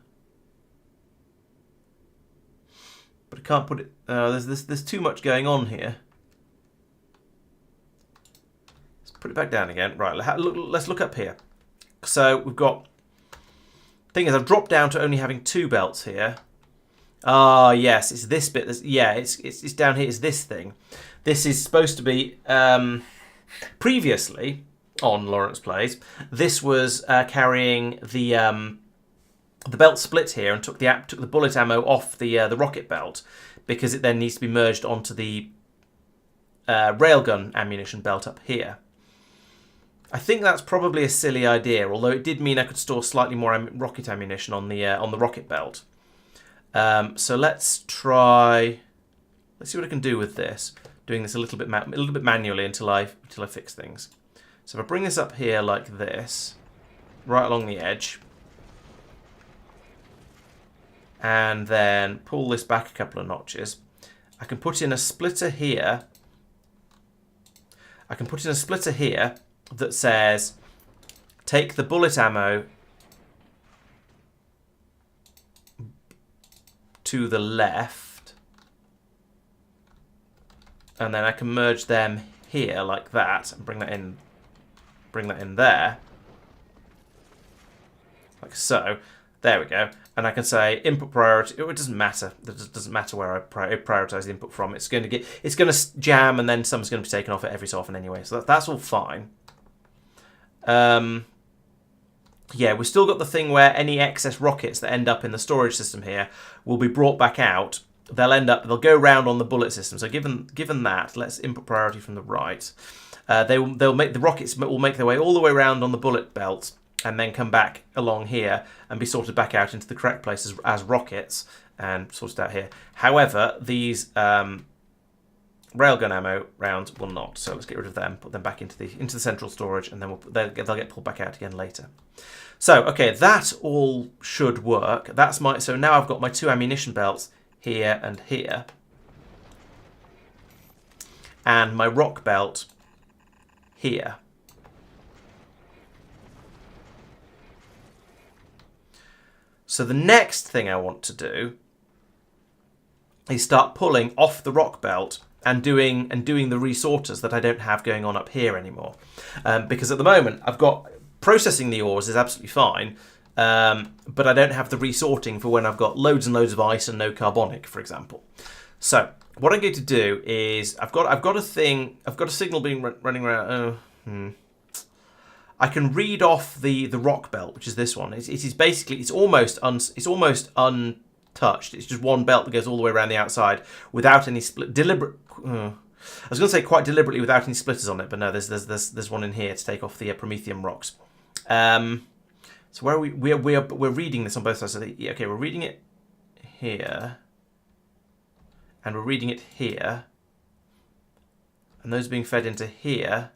But I can't put it... there's too much going on here. Let's put it back down again. Right, let's look up here. So we've got... Thing is, I've dropped down to only having 2 belts here. Ah, yes, it's this bit. It's down here. It's this thing. This is supposed to be previously on Laurence Plays. This was carrying the belt split here and took the bullet ammo off the rocket belt because it then needs to be merged onto the railgun ammunition belt up here. I think that's probably a silly idea, although it did mean I could store slightly more rocket ammunition on the rocket belt. So let's try. Let's see what I can do with this. Doing this a little bit manually until I fix things. So if I bring this up here like this, right along the edge, and then pull this back a couple of notches, I can put in a splitter here. That says, take the bullet ammo to the left, and then I can merge them here like that, and bring that in there, like so. There we go. And I can say input priority. It doesn't matter. It doesn't matter where I prioritize the input from. It's going to jam, and then some's going to be taken off it every so often anyway. So that's all fine. Yeah, we've still got the thing where any excess rockets that end up in the storage system here will be brought back out. They'll go round on the bullet system. So given that, let's input priority from the right. They'll make the rockets will make their way all the way around on the bullet belt and then come back along here and be sorted back out into the correct places as rockets. and sort it out here. However, these railgun ammo rounds will not. So let's get rid of them, put them back into the central storage, and then they'll get pulled back out again later. So, okay, that all should work. So now I've got my 2 ammunition belts here and here. And my rock belt here. So the next thing I want to do is start pulling off the rock belt and doing the resorters that I don't have going on up here anymore. Because at the moment I've got processing the ores is absolutely fine, but I don't have the resorting for when I've got loads and loads of ice and no carbonic, for example. So what I'm going to do is I've got a signal being running around. I can read off the rock belt, which is this one. It is basically it's almost untouched. It's just one belt that goes all the way around the outside without any split. I was going to say quite deliberately without any splitters on it, but no, there's one in here to take off the promethium rocks. So where are we? We're reading this on both sides. Okay, we're reading it here, and we're reading it here, and those are being fed into here.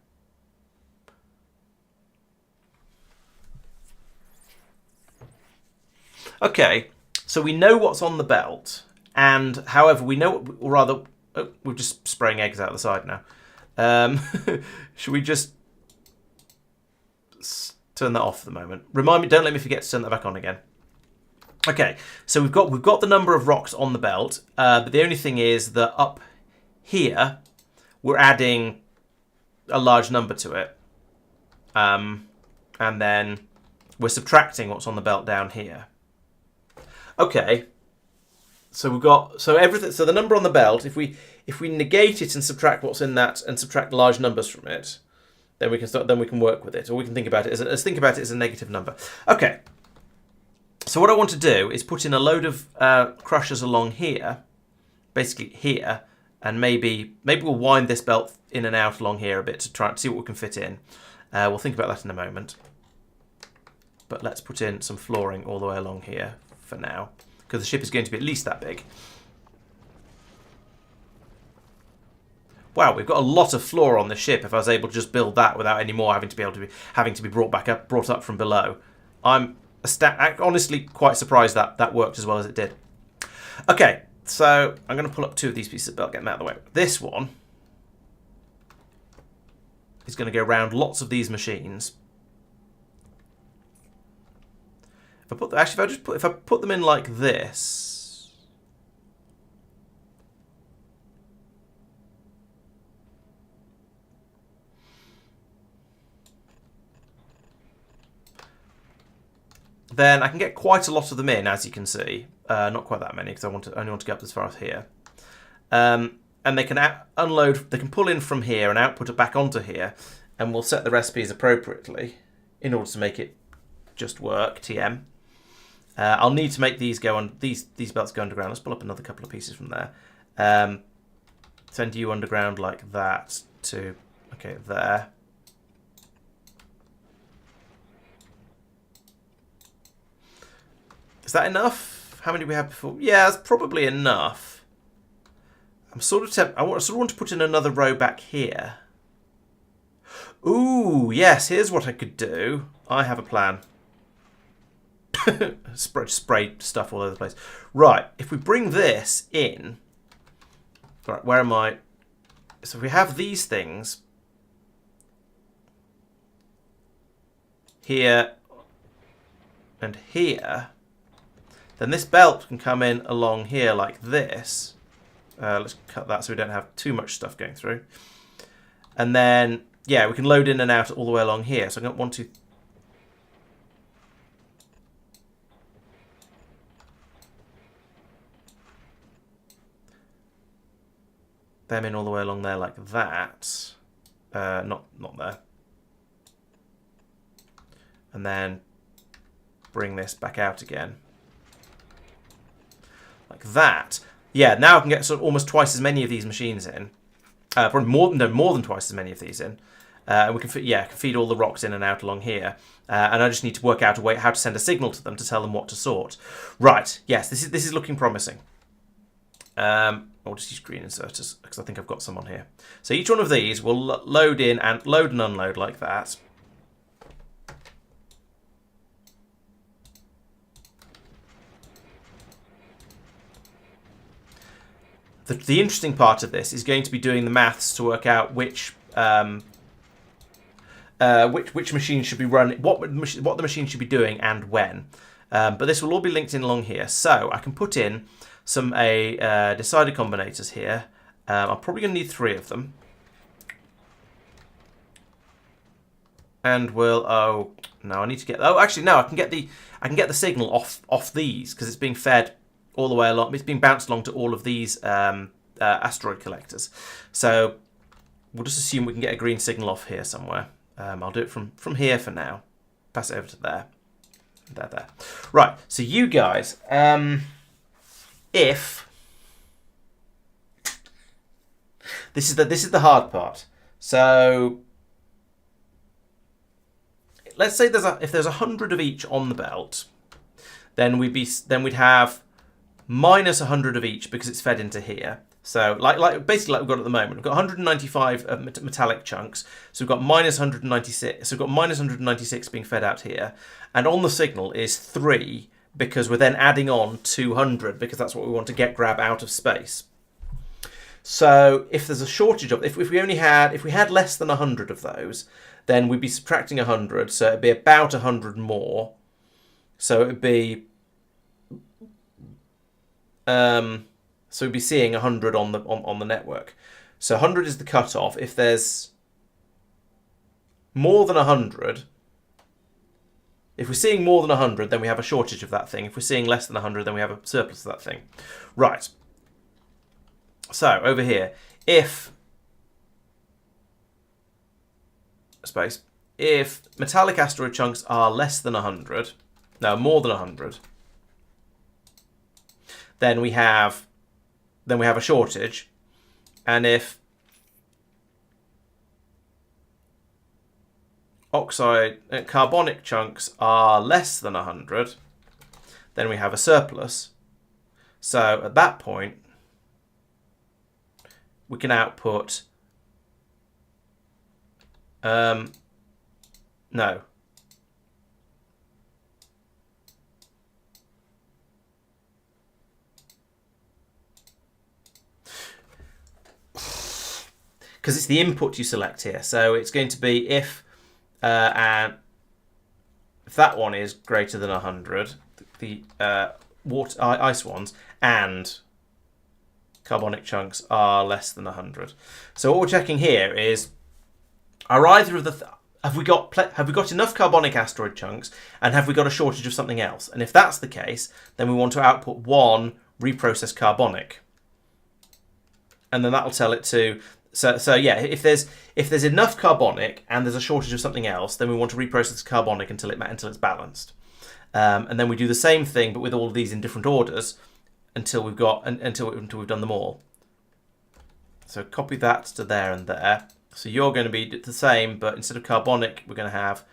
Okay, so we know what's on the belt, and however we know, or rather, we're just spraying eggs out the side now. Should we just turn that off for the moment? Remind me, don't let me forget to turn that back on again. Okay, so we've got the number of rocks on the belt, but the only thing is that up here we're adding a large number to it, and then we're subtracting what's on the belt down here. Okay, so we've got everything. So the number on the belt, if we negate it and subtract what's in that and subtract large numbers from it, then we can work with it, or we can think about it as a negative number. Okay. So what I want to do is put in a load of crushers along here, basically here, and maybe we'll wind this belt in and out along here a bit to try and see what we can fit in. We'll think about that in a moment. But let's put in some flooring all the way along here for now, because the ship is going to be at least that big. Wow, we've got a lot of floor on the ship. If I was able to just build that without any more having to be brought up from below, I'm honestly quite surprised that worked as well as it did. Okay, so I'm going to pull up 2 of these pieces of belt, get them out of the way. This one is going to go around lots of these machines. If I put them in like this, then I can get quite a lot of them in, as you can see. Not quite that many, because I only want to get up as far as here. And they can unload. They can pull in from here and output it back onto here, and we'll set the recipes appropriately in order to make it just work. TM. I'll need to make these go on. These belts go underground. Let's pull up another couple of pieces from there. Send you underground like that to there. Is that enough? How many do we have before? Yeah, that's probably enough. I'm sort of I sort of want to put in another row back here. Ooh, yes. Here's what I could do. I have a plan. Spray stuff all over the place. Right, if we bring this in... Right, where am I? So if we have these things here and here, then this belt can come in along here like this. Let's cut that so we don't have too much stuff going through. And then, yeah, we can load in and out all the way along here. So I've got 1, 2... them in all the way along there like that. Not there. And then bring this back out again. Like that. Yeah, now I can get sort of almost twice as many of these machines in. Probably more than twice as many of these in. and we can feed all the rocks in and out along here. And I just need to work out a way how to send a signal to them to tell them what to sort. Right, yes, this is looking promising. I'll just use green inserters because I think I've got some on here. So each one of these will load in and load and unload like that. The interesting part of this is going to be doing the maths to work out which machine should be running, what the machine should be doing, and when. But this will all be linked in along here, so I can put in some decider combinators here. I'm probably going to need 3 of them, and I need to get. Oh, actually, no, I can get the signal off these because it's being fed all the way along. It's being bounced along to all of these asteroid collectors. So we'll just assume we can get a green signal off here somewhere. I'll do it from here for now. Pass it over to there. There. Right, so you guys, if this is the hard part. So let's say if there's 100 of each on the belt, then we'd have minus 100 of each because it's fed into here. So basically like we've got at the moment, we've got 195 metallic chunks. So we've got minus 196. So we've got minus 196 being fed out here, and on the signal is 3 because we're then adding on 200 because that's what we want to grab out of space. So if there's a shortage of, if we had less than 100 of those, then we'd be subtracting 100. So it'd be about 100 more. So it'd be so we'd be seeing 100 on the network. So 100 is the cutoff. If there's more than 100, if we're seeing more than 100, then we have a shortage of that thing. If we're seeing less than 100, then we have a surplus of that thing. Right. So over here, if metallic asteroid chunks are less than 100, no, more than 100, then we have a shortage, and if carbonic chunks are less than 100, then we have a surplus. So at that point, we can output no. Because it's the input you select here. So it's going to be if that one is greater than 100, the ice ones, and carbonic chunks are less than 100. So what we're checking here is, are either of the have we got enough carbonic asteroid chunks, and have we got a shortage of something else? And if that's the case, then we want to output 1 reprocessed carbonic, and then that'll tell it to. So yeah, if there's enough carbonic and there's a shortage of something else, then we want to reprocess carbonic until it's balanced, and then we do the same thing but with all of these in different orders until we've done them all. So copy that to there and there. So you're going to be the same, but instead of carbonic, we're going to have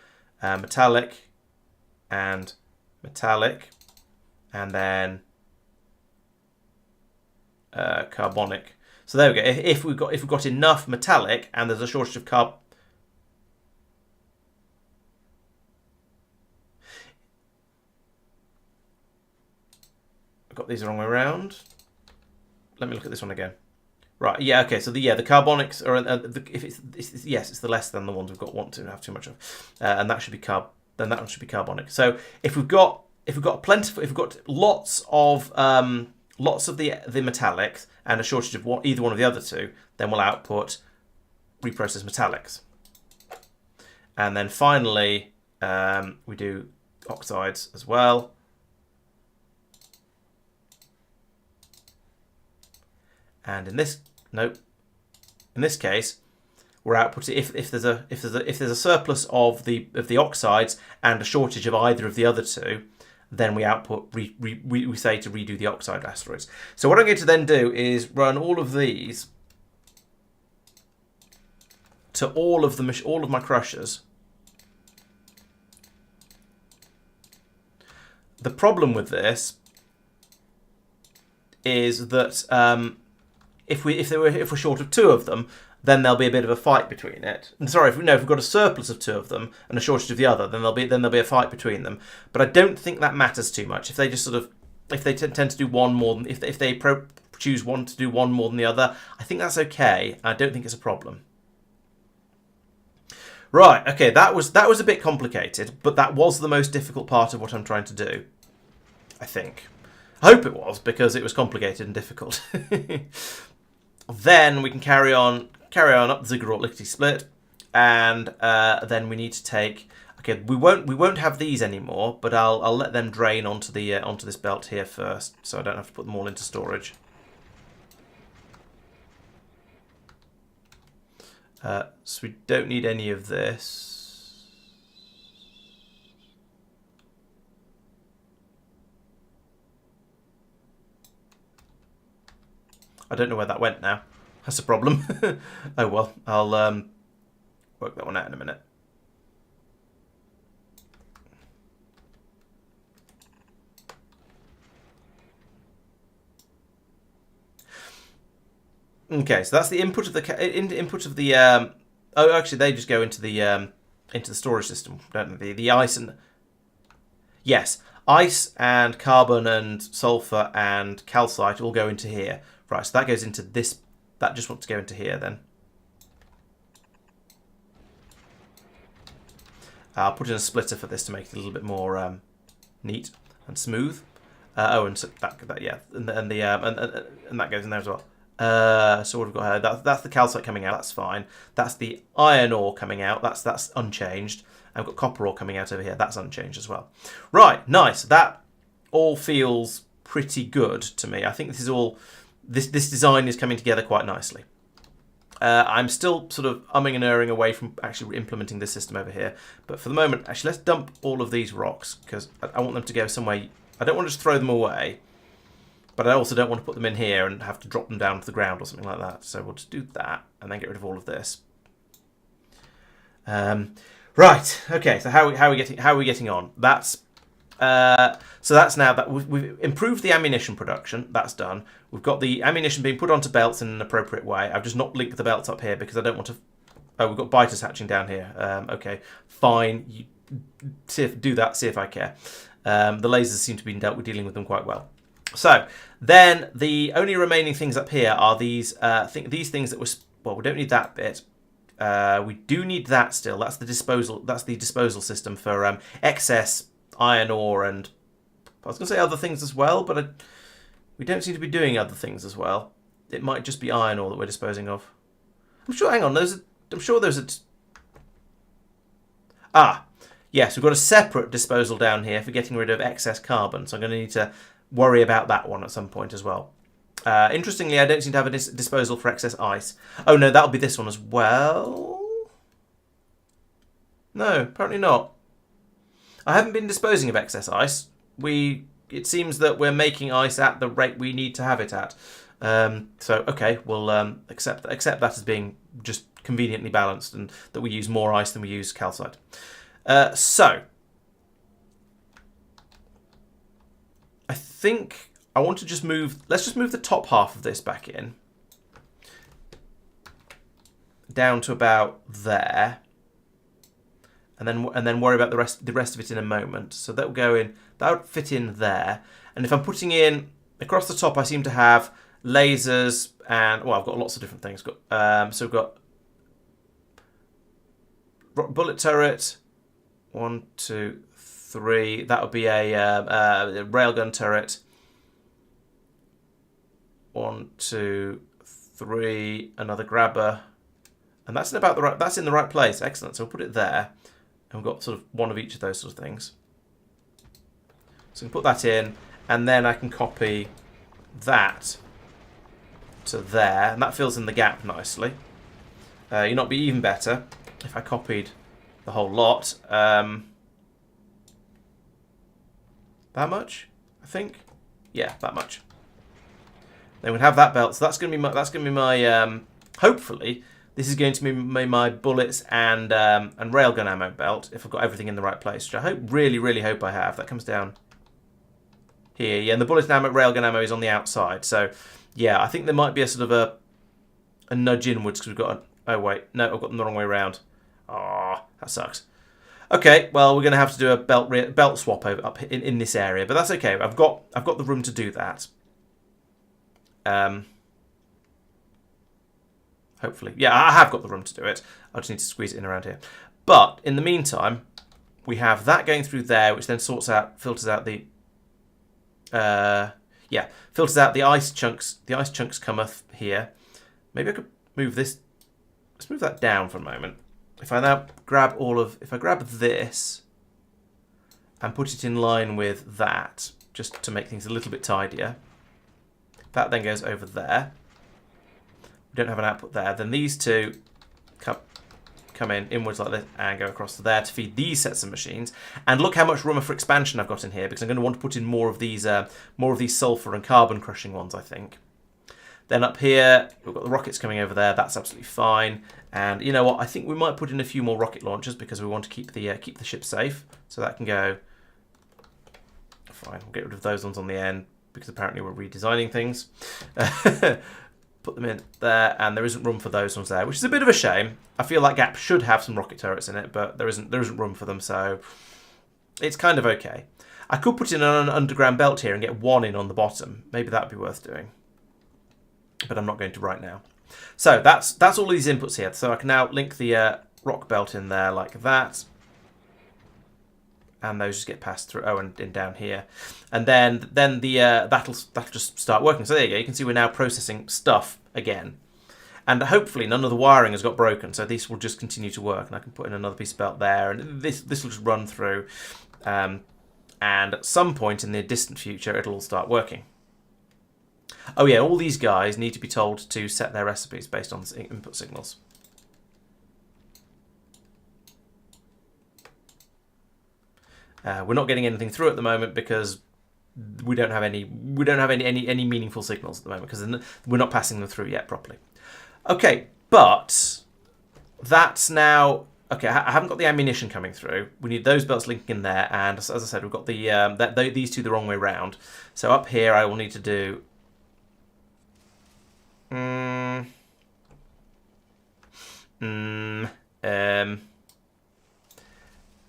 metallic and metallic, and then carbonic. So there we go. If we've got enough metallic and there's a shortage of I've got these the wrong way around. Let me look at this one again. Right. Yeah. Okay. So the carbonics are it's the less than the ones we've got want to have too much of, and that should be then that one should be carbonic. So if we've got lots of the metallics and a shortage of either one of the other two, then we'll output reprocessed metallics. And then finally, we do oxides as well. And in this case, we're outputting if there's a surplus of the oxides and a shortage of either of the other two, then we output, we say to redo the oxide asteroids. So what I'm going to then do is run all of these to all of my crushers. The problem with this is that if we're short of 2 of them, then there'll be a bit of a fight between it. And sorry, if we've got a surplus of 2 of them and a shortage of the other, then there'll be a fight between them. But I don't think that matters too much. If they just if they tend to do one more than if they choose one to do one more than the other, I think that's okay. I don't think it's a problem. Right, okay, that was a bit complicated, but that was the most difficult part of what I'm trying to do, I think. I hope it was, because it was complicated and difficult. Then we can carry on up the ziggurat lickety split, and then we need to take. Okay, we won't have these anymore, but I'll let them drain onto this belt here first, so I don't have to put them all into storage. So we don't need any of this. I don't know where that went now. That's a problem. Oh well, I'll work that one out in a minute. Okay, so that's the input of the oh, actually, they just go into the storage system, don't they? The ice and yes, ice and carbon and sulfur and calcite all go into here. Right, so that goes into this. That just wants to go into here then. I'll put in a splitter for this to make it a little bit more neat and smooth. Oh, and so that yeah, and that goes in there as well. So what we've got here, that's the calcite coming out, that's fine. That's the iron ore coming out, that's unchanged. And we've got copper ore coming out over here, that's unchanged as well. Right, nice. That all feels pretty good to me. I think this is all, this design is coming together quite nicely. I'm still sort of umming and erring away from actually implementing this system over here. But for the moment, actually, let's dump all of these rocks, because I want them to go somewhere. I don't want to just throw them away. But I also don't want to put them in here and have to drop them down to the ground or something like that. So we'll just do that and then get rid of all of this. Right. Okay. So how are we getting on? That's so that's now that we've improved the ammunition production. That's done. We've got the ammunition being put onto belts in an appropriate way. I've just not linked the belts up here because I don't want to. Oh, we've got biters hatching down here. Okay. Fine. You do that. See if I care. The lasers seem to be dealing with them quite well. So then the only remaining things up here are these these things that was well, we don't need that bit. We do need that still. That's the disposal system for excess iron ore and I was going to say other things as well, but we don't seem to be doing other things as well. It might just be iron ore that we're disposing of. I'm sure. Hang on, I'm sure there's a. Yes, we've got a separate disposal down here for getting rid of excess carbon. So I'm going to need to worry about that one at some point as well. Interestingly, I don't seem to have a disposal for excess ice. Oh no, that'll be this one as well. No, apparently not. I haven't been disposing of excess ice. It seems that we're making ice at the rate we need to have it at. So okay, we'll accept that as being just conveniently balanced, and that we use more ice than we use calcite. So I think I want to just move. Let's just move the top half of this back in, down to about there, and then worry about the rest of it in a moment. So that will go in. That would fit in there. And if I'm putting in across the top, I seem to have lasers and well, I've got lots of different things. So we've got bullet turret. 1, 2, 3. That would be a railgun turret. 1, 2, 3. Another grabber, and that's in the right place. Excellent. So we'll put it there, and we've got sort of one of each of those sort of things. So we can put that in, and then I can copy that to there, and that fills in the gap nicely. You know, it'd be even better if I copied the whole lot. That much, I think. Yeah, that much. Then we'd have that belt. So that's gonna be my hopefully This is going to be my bullets and railgun ammo belt if I've got everything in the right place, which I hope, really hope I have. That comes down here. Yeah, and the bullet and ammo, railgun ammo is on the outside. So, yeah, I think there might be a sort of a nudge inwards because we've got... oh, wait. No, I've got them the wrong way around. Ah, that sucks. Okay, well, we're going to have to do a belt swap up in this area, but that's okay. I've got the room to do that. Hopefully. Yeah, I have got the room to do it. I just need to squeeze it in around here. But in the meantime, we have that going through there, which then filters out the filters out the ice chunks. The ice chunks cometh here. Maybe I could move this. Let's move that down for a moment. If I now grab if I grab this and put it in line with that, just to make things a little bit tidier. That then goes over there. We don't have an output there. Then these two come in inwards like this and go across to there to feed these sets of machines. And look how much room for expansion I've got in here, because I'm going to want to put in more of these sulfur and carbon crushing ones, I think. Then up here, we've got the rockets coming over there. That's absolutely fine. And you know what? I think we might put in a few more rocket launchers because we want to keep the ship safe. So that can go. Fine. We'll get rid of those ones on the end because apparently we're redesigning things. Put them in there, and there isn't room for those ones there, which is a bit of a shame. I feel like Gap should have some rocket turrets in it, but there isn't room for them, so it's kind of okay. I could put in an underground belt here and get one in on the bottom. Maybe that would be worth doing, but I'm not going to right now. So that's all these inputs here. So I can now link the rock belt in there like that. And those just get passed through. Oh, and down here, and then that'll just start working. So there you go. You can see we're now processing stuff again, and hopefully none of the wiring has got broken. So this will just continue to work, and I can put in another piece of belt there, and this will just run through. And at some point in the distant future, it'll all start working. Oh yeah, all these guys need to be told to set their recipes based on input signals. We're not getting anything through at the moment because we don't have any meaningful signals at the moment because we're not passing them through yet properly. Okay, but that's now okay. I haven't got the ammunition coming through. We need those belts linking in there, and as I said, we've got these two the wrong way round. So up here, I will need to do.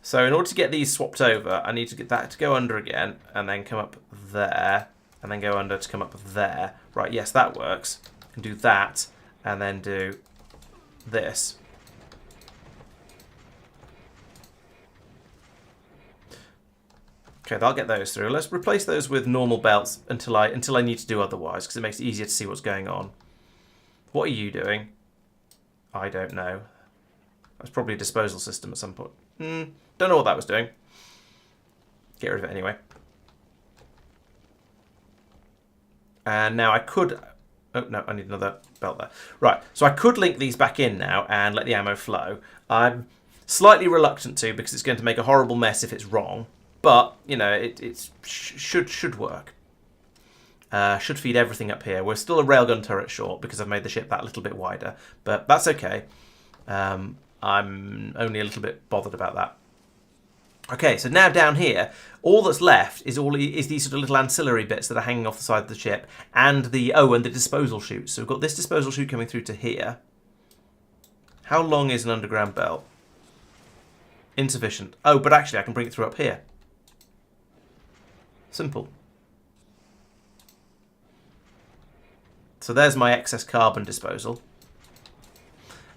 So in order to get these swapped over, I need to get that to go under again, and then come up there, and then go under to come up there. Right, yes, that works. I can do that, and then do this. Okay, I'll get those through. Let's replace those with normal belts until I need to do otherwise, because it makes it easier to see what's going on. What are you doing? I don't know. That's probably a disposal system at some point. Don't know what that was doing. Get rid of it anyway. And now I could... oh, no, I need another belt there. Right, so I could link these back in now and let the ammo flow. I'm slightly reluctant to because it's going to make a horrible mess if it's wrong. But, you know, it should work. Should feed everything up here. We're still a railgun turret short because I've made the ship that little bit wider. But that's okay. I'm only a little bit bothered about that. Okay, so now down here, all that's left is these sort of little ancillary bits that are hanging off the side of the ship, and the disposal chute. So we've got this disposal chute coming through to here. How long is an underground belt? Insufficient. Oh, but actually I can bring it through up here. Simple. So there's my excess carbon disposal.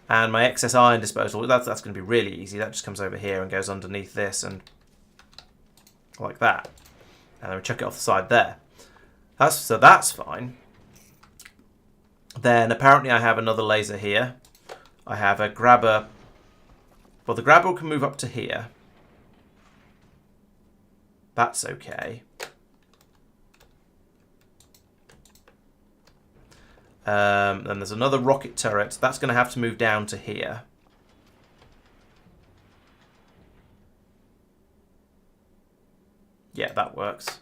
And my excess iron disposal, that's going to be really easy. That just comes over here and goes underneath this and like that. And then we chuck it off the side there. So that's fine. Then apparently I have another laser here. I have a grabber. Well, the grabber can move up to here. That's okay. Then there's another rocket turret. That's going to have to move down to here. Yeah, that works.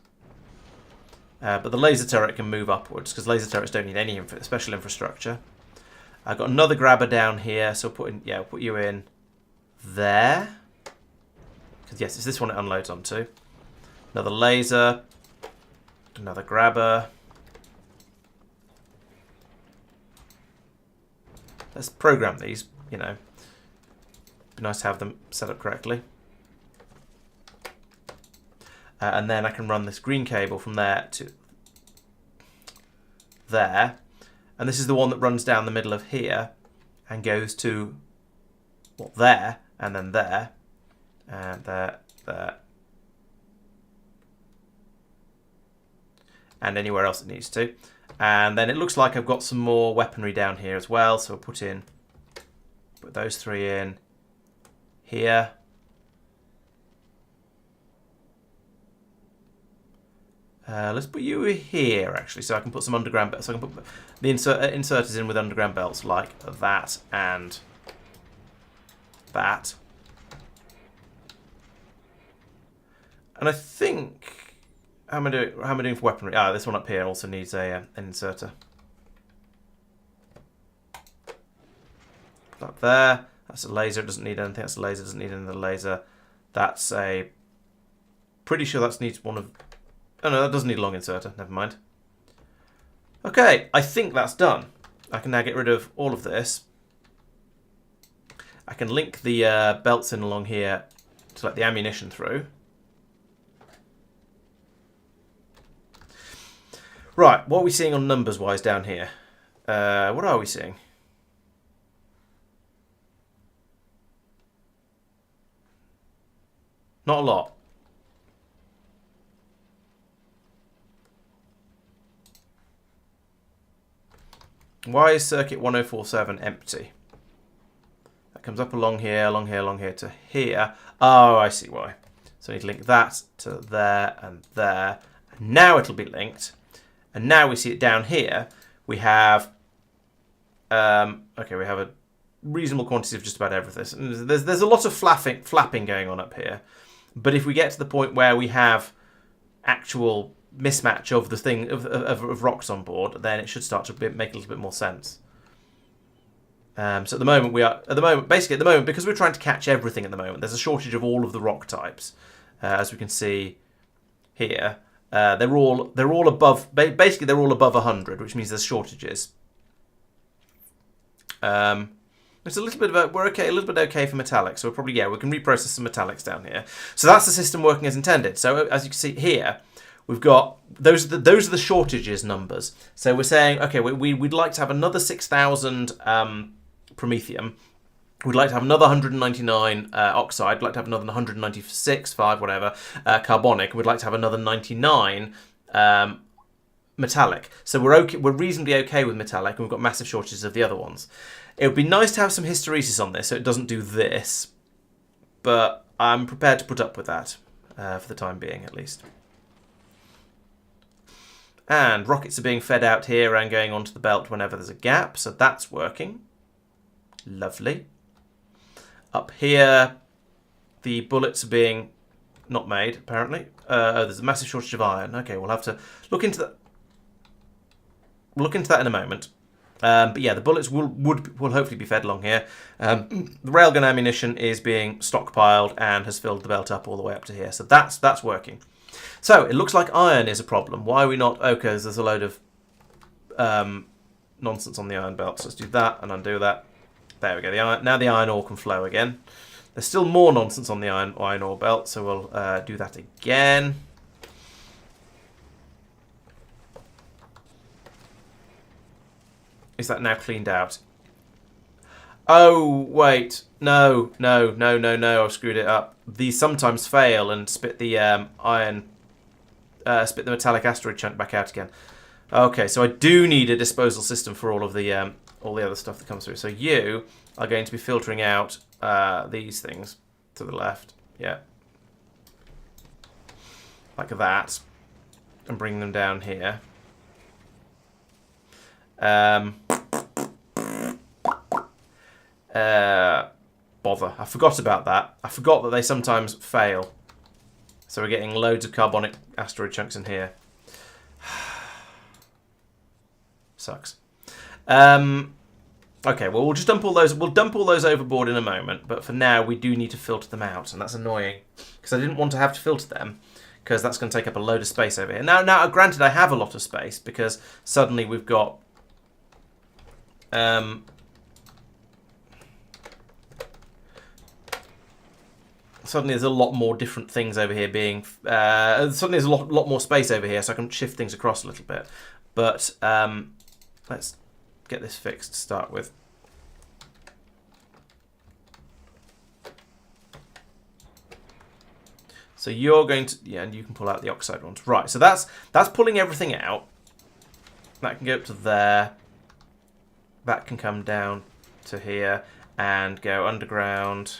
But the laser turret can move upwards because laser turrets don't need any special infrastructure. I've got another grabber down here, so I'll put you in there. Because yes, it's this one it unloads onto. Another laser, another grabber. Let's program these, you know. Be nice to have them set up correctly. And then I can run this green cable from there to there. And this is the one that runs down the middle of here and goes to, well, there, and then there, and there, and anywhere else it needs to. And then it looks like I've got some more weaponry down here as well, so I'll put those three in here. Let's put you here, actually, so I can put some underground belts. So I can put the inserters in with underground belts like that and that. And I think, how am I doing for weaponry? Ah, this one up here also needs an inserter. Up there. That's a laser. It doesn't need anything. That's a laser. Doesn't need another laser. That's a. Pretty sure that needs one of. Oh no, that doesn't need a long inserter. Never mind. Okay, I think that's done. I can now get rid of all of this. I can link the belts in along here to let the ammunition through. Right, what are we seeing on numbers-wise down here? What are we seeing? Not a lot. Why is circuit 1047 empty? That comes up along here, along here, along here to here. Oh, I see why. So I need to link that to there and there. And now it'll be linked. And now we see it down here. We have, okay, we have a reasonable quantity of just about everything. There's a lot of flapping going on up here. But if we get to the point where we have actual mismatch of the thing of rocks on board, then it should start to make a little bit more sense. So at the moment because we're trying to catch everything at the moment, there's a shortage of all of the rock types, as we can see here. They're all above. Basically, they're all above 100, which means there's shortages. It's a little bit of we're okay, a little bit okay for metallics. So we're probably we can reprocess some metallics down here. So that's the system working as intended. So as you can see here, we've got those are the shortages numbers. So we're saying okay, we'd like to have another 6,000 promethium. We'd like to have another 199 oxide. We'd like to have another 196, 5, whatever, carbonic. We'd like to have another 99 metallic. So we're okay. We're reasonably okay with metallic, and we've got massive shortages of the other ones. It would be nice to have some hysteresis on this, so it doesn't do this. But I'm prepared to put up with that for the time being, at least. And rockets are being fed out here and going onto the belt whenever there's a gap, so that's working. Lovely. Up here, the bullets are being not made, apparently. Oh, there's a massive shortage of iron. Okay, we'll have to look into that. We'll look into that in a moment. But yeah, the bullets will hopefully be fed along here. The railgun ammunition is being stockpiled and has filled the belt up all the way up to here. So that's working. So it looks like iron is a problem. Why are we not? Okay, there's a load of nonsense on the iron belt. So let's do that and undo that. There we go. Now the iron ore can flow again. There's still more nonsense on the iron ore belt, so we'll do that again. Is that now cleaned out? Oh, wait. No. I've screwed it up. These sometimes fail and spit the spit the metallic asteroid chunk back out again. Okay, so I do need a disposal system for all the other stuff that comes through. So you are going to be filtering out these things to the left. Yeah. Like that. And bring them down here. Bother. I forgot about that. I forgot that they sometimes fail. So we're getting loads of carbonic asteroid chunks in here. Sucks. Okay, well, we'll just dump all those. We'll dump all those overboard in a moment. But for now, we do need to filter them out, and that's annoying because I didn't want to have to filter them because that's going to take up a load of space over here. Now, granted, I have a lot of space because suddenly we've got. Suddenly there's a lot more different things over here being... suddenly there's a lot more space over here, so I can shift things across a little bit. But let's get this fixed to start with. So you're going to... Yeah, and you can pull out the oxide ones. Right, so that's pulling everything out. That can go up to there. That can come down to here and go underground...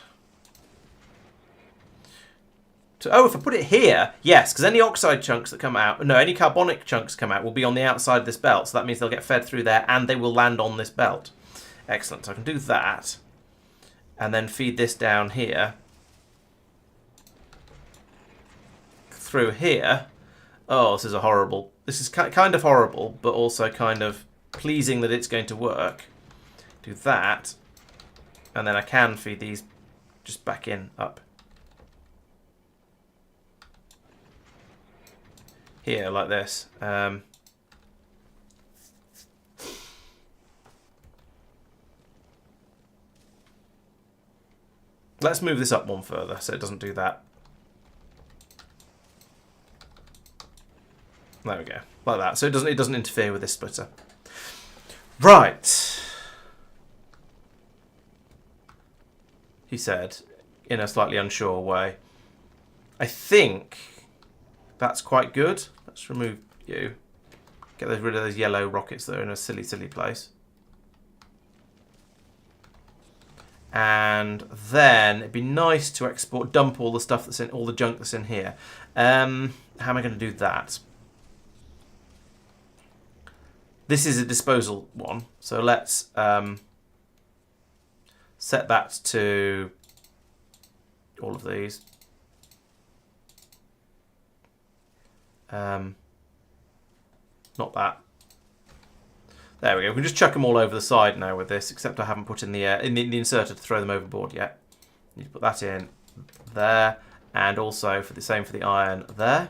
Oh, if I put it here, yes, because any oxide chunks that come out, no, any carbonic chunks come out will be on the outside of this belt. So that means they'll get fed through there and they will land on this belt. Excellent. So I can do that and then feed this down here. Through here. Oh, this is horrible. This is kind of horrible, but also kind of pleasing that it's going to work. Do that. And then I can feed these just back in, up. Here, like this. Let's move this up one further so it doesn't do that. There we go, like that. So it doesn't interfere with this splitter. Right. He said, in a slightly unsure way. I think that's quite good. Let's remove you. Get rid of those yellow rockets that are in a silly, silly place. And then it'd be nice to export, dump all the stuff that's in, all the junk that's in here. How am I going to do that? This is a disposal one, so let's set that to all of these. Not that. There we go. We can just chuck them all over the side now with this, except I haven't put in the inserter to throw them overboard yet. Need to put that in there, and also for the same for the iron there.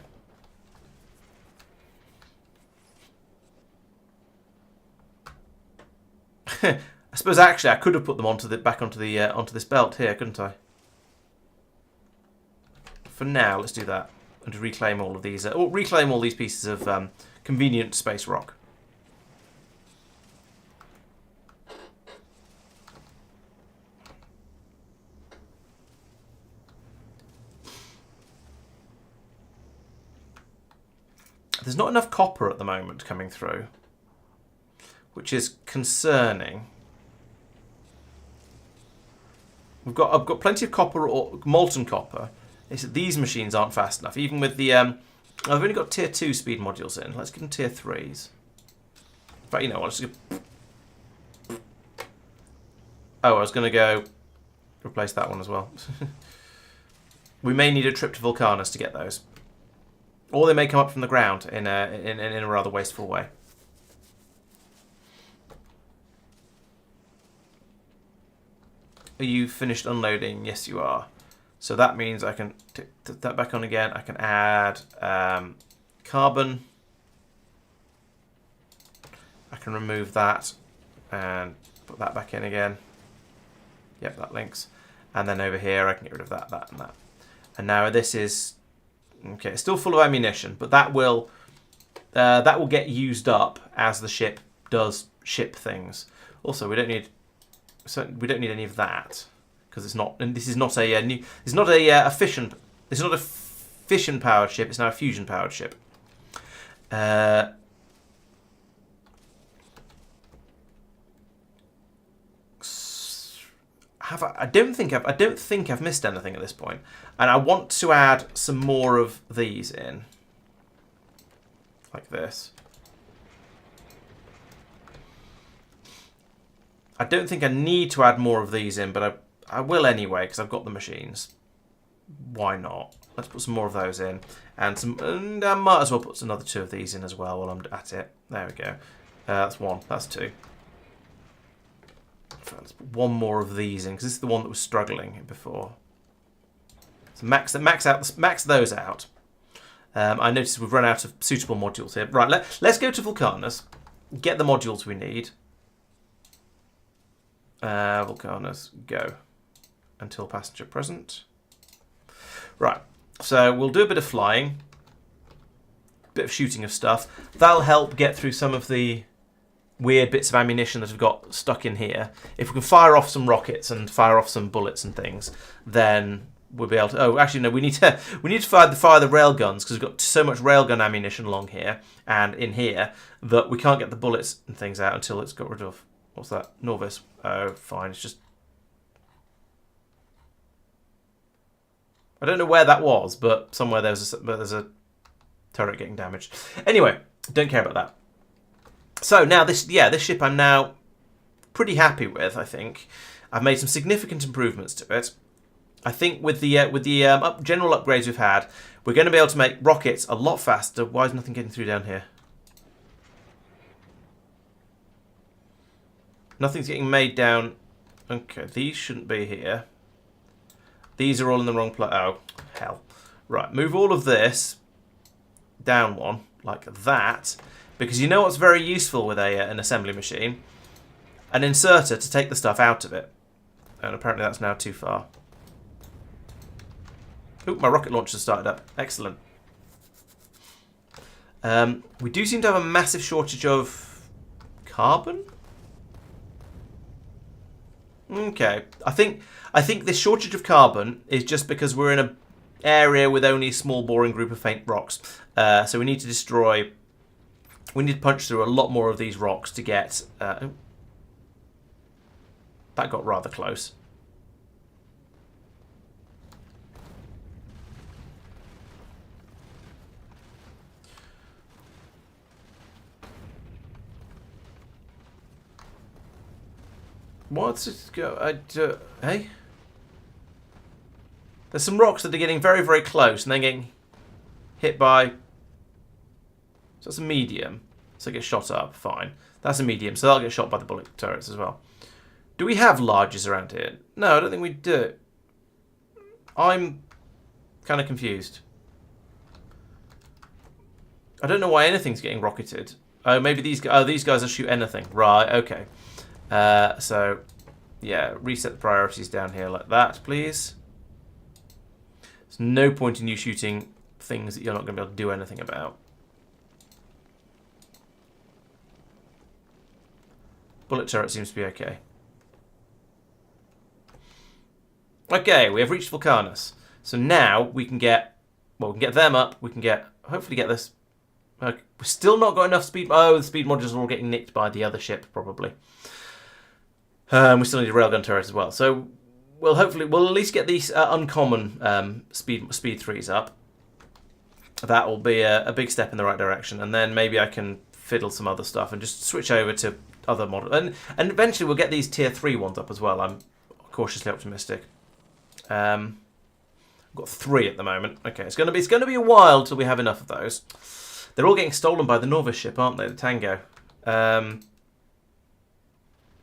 I suppose actually I could have put them back onto this belt here, couldn't I? For now, let's do that. And to reclaim all of these, reclaim all these pieces of convenient space rock. There's not enough copper at the moment coming through, which is concerning. I've got plenty of copper or molten copper. It's that these machines aren't fast enough. Even with the... I've only got tier 2 speed modules in. Let's give them tier 3s. In fact, you know what? Let's just... Oh, I was going to go replace that one as well. We may need a trip to Vulcanus to get those. Or they may come up from the ground in a rather wasteful way. Are you finished unloading? Yes, you are. So that means I can tick that back on again. I can add carbon. I can remove that and put that back in again. Yep, that links. And then over here I can get rid of that, that, and that. And now this is okay. It's still full of ammunition, but that will get used up as the ship does ship things. Also, we don't need any of that. Because it's not, and this is not a new. It's not a fission. It's not a fission powered ship. It's now a fusion powered ship. I don't think I've missed anything at this point, and I want to add some more of these in, like this. I don't think I need to add more of these in, but I will anyway, because I've got the machines. Why not? Let's put some more of those in. And I might as well put another 2 of these in as well while I'm at it. There we go. That's 1. That's 2. let's put one more of these in, because this is the one that was struggling before. So max those out. I noticed we've run out of suitable modules here. Right, let's go to Vulcanus, get the modules we need. Vulcanus, go. Until passenger present. Right, so we'll do a bit of flying. Bit of shooting of stuff. That'll help get through some of the weird bits of ammunition that have got stuck in here. If we can fire off some rockets and fire off some bullets and things, then we'll be able to... Oh, actually, no, we need to fire the rail guns, because we've got so much railgun ammunition along here and in here that we can't get the bullets and things out until it's got rid of... What's that? Norvis. Oh, fine. It's just... I don't know where that was, but somewhere there's a turret getting damaged. Anyway, don't care about that. So now this ship I'm now pretty happy with. I think I've made some significant improvements to it. I think with the general upgrades we've had, we're going to be able to make rockets a lot faster. Why is nothing getting through down here? Nothing's getting made down. Okay, these shouldn't be here. These are all in the wrong place. Oh, hell. Right, move all of this down one, like that. Because you know what's very useful with an assembly machine? An inserter to take the stuff out of it. And apparently that's now too far. Oop, my rocket launcher started up. Excellent. We do seem to have a massive shortage of carbon. Okay, I think this shortage of carbon is just because we're in an area with only a small boring group of faint rocks. So we need to destroy... We need to punch through a lot more of these rocks to get... that got rather close. What's it go? Hey? There's some rocks that are getting very, very close and then getting hit by... So that's a medium. So it gets shot up. Fine. That's a medium. So that'll get shot by the bullet turrets as well. Do we have larges around here? No, I don't think we do. I'm kind of confused. I don't know why anything's getting rocketed. Oh, maybe these guys... Oh, these guys will shoot anything. Right, okay. So, yeah, reset the priorities down here like that, please. There's no point in you shooting things that you're not going to be able to do anything about. Bullet turret seems to be okay. Okay, we have reached Vulcanus. So now we can get... Well, we can get them up. We can get... Hopefully get this... we're still not got enough speed... Oh, the speed modules are all getting nicked by the other ship, probably. We still need a railgun turret as well. So we'll at least get these uncommon speed 3s up. That will be a big step in the right direction. And then maybe I can fiddle some other stuff and just switch over to other models. And eventually we'll get these tier 3 ones up as well. I'm cautiously optimistic. I've got 3 at the moment. Okay, it's going to be a while till we have enough of those. They're all getting stolen by the Norvis ship, aren't they? The Tango.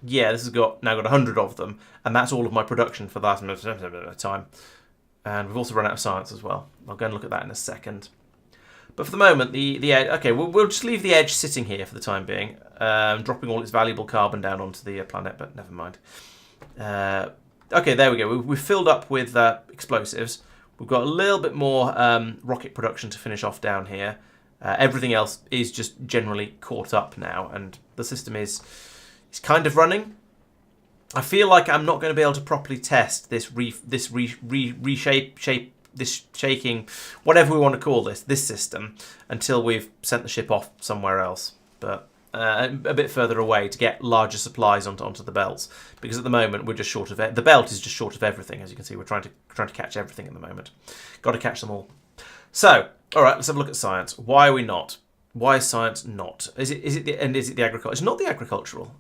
Yeah, this has now got 100 of them, and that's all of my production for that time. And we've also run out of science as well. I'll go and look at that in a second. But for the moment, the edge... Okay, we'll just leave the edge sitting here for the time being, dropping all its valuable carbon down onto the planet, but never mind. Okay, there we go. We've filled up with explosives. We've got a little bit more rocket production to finish off down here. Everything else is just generally caught up now, and the system is kind of running. I feel like I'm not going to be able to properly test this shaking, whatever we want to call this system, until we've sent the ship off somewhere else, but a bit further away to get larger supplies onto the belts. Because at the moment we're just short of it. The belt is just short of everything, as you can see. We're trying to catch everything at the moment. Got to catch them all. So, all right, let's have a look at science. Why are we not? Why is science not? Is it the agricultural? It's not the agricultural.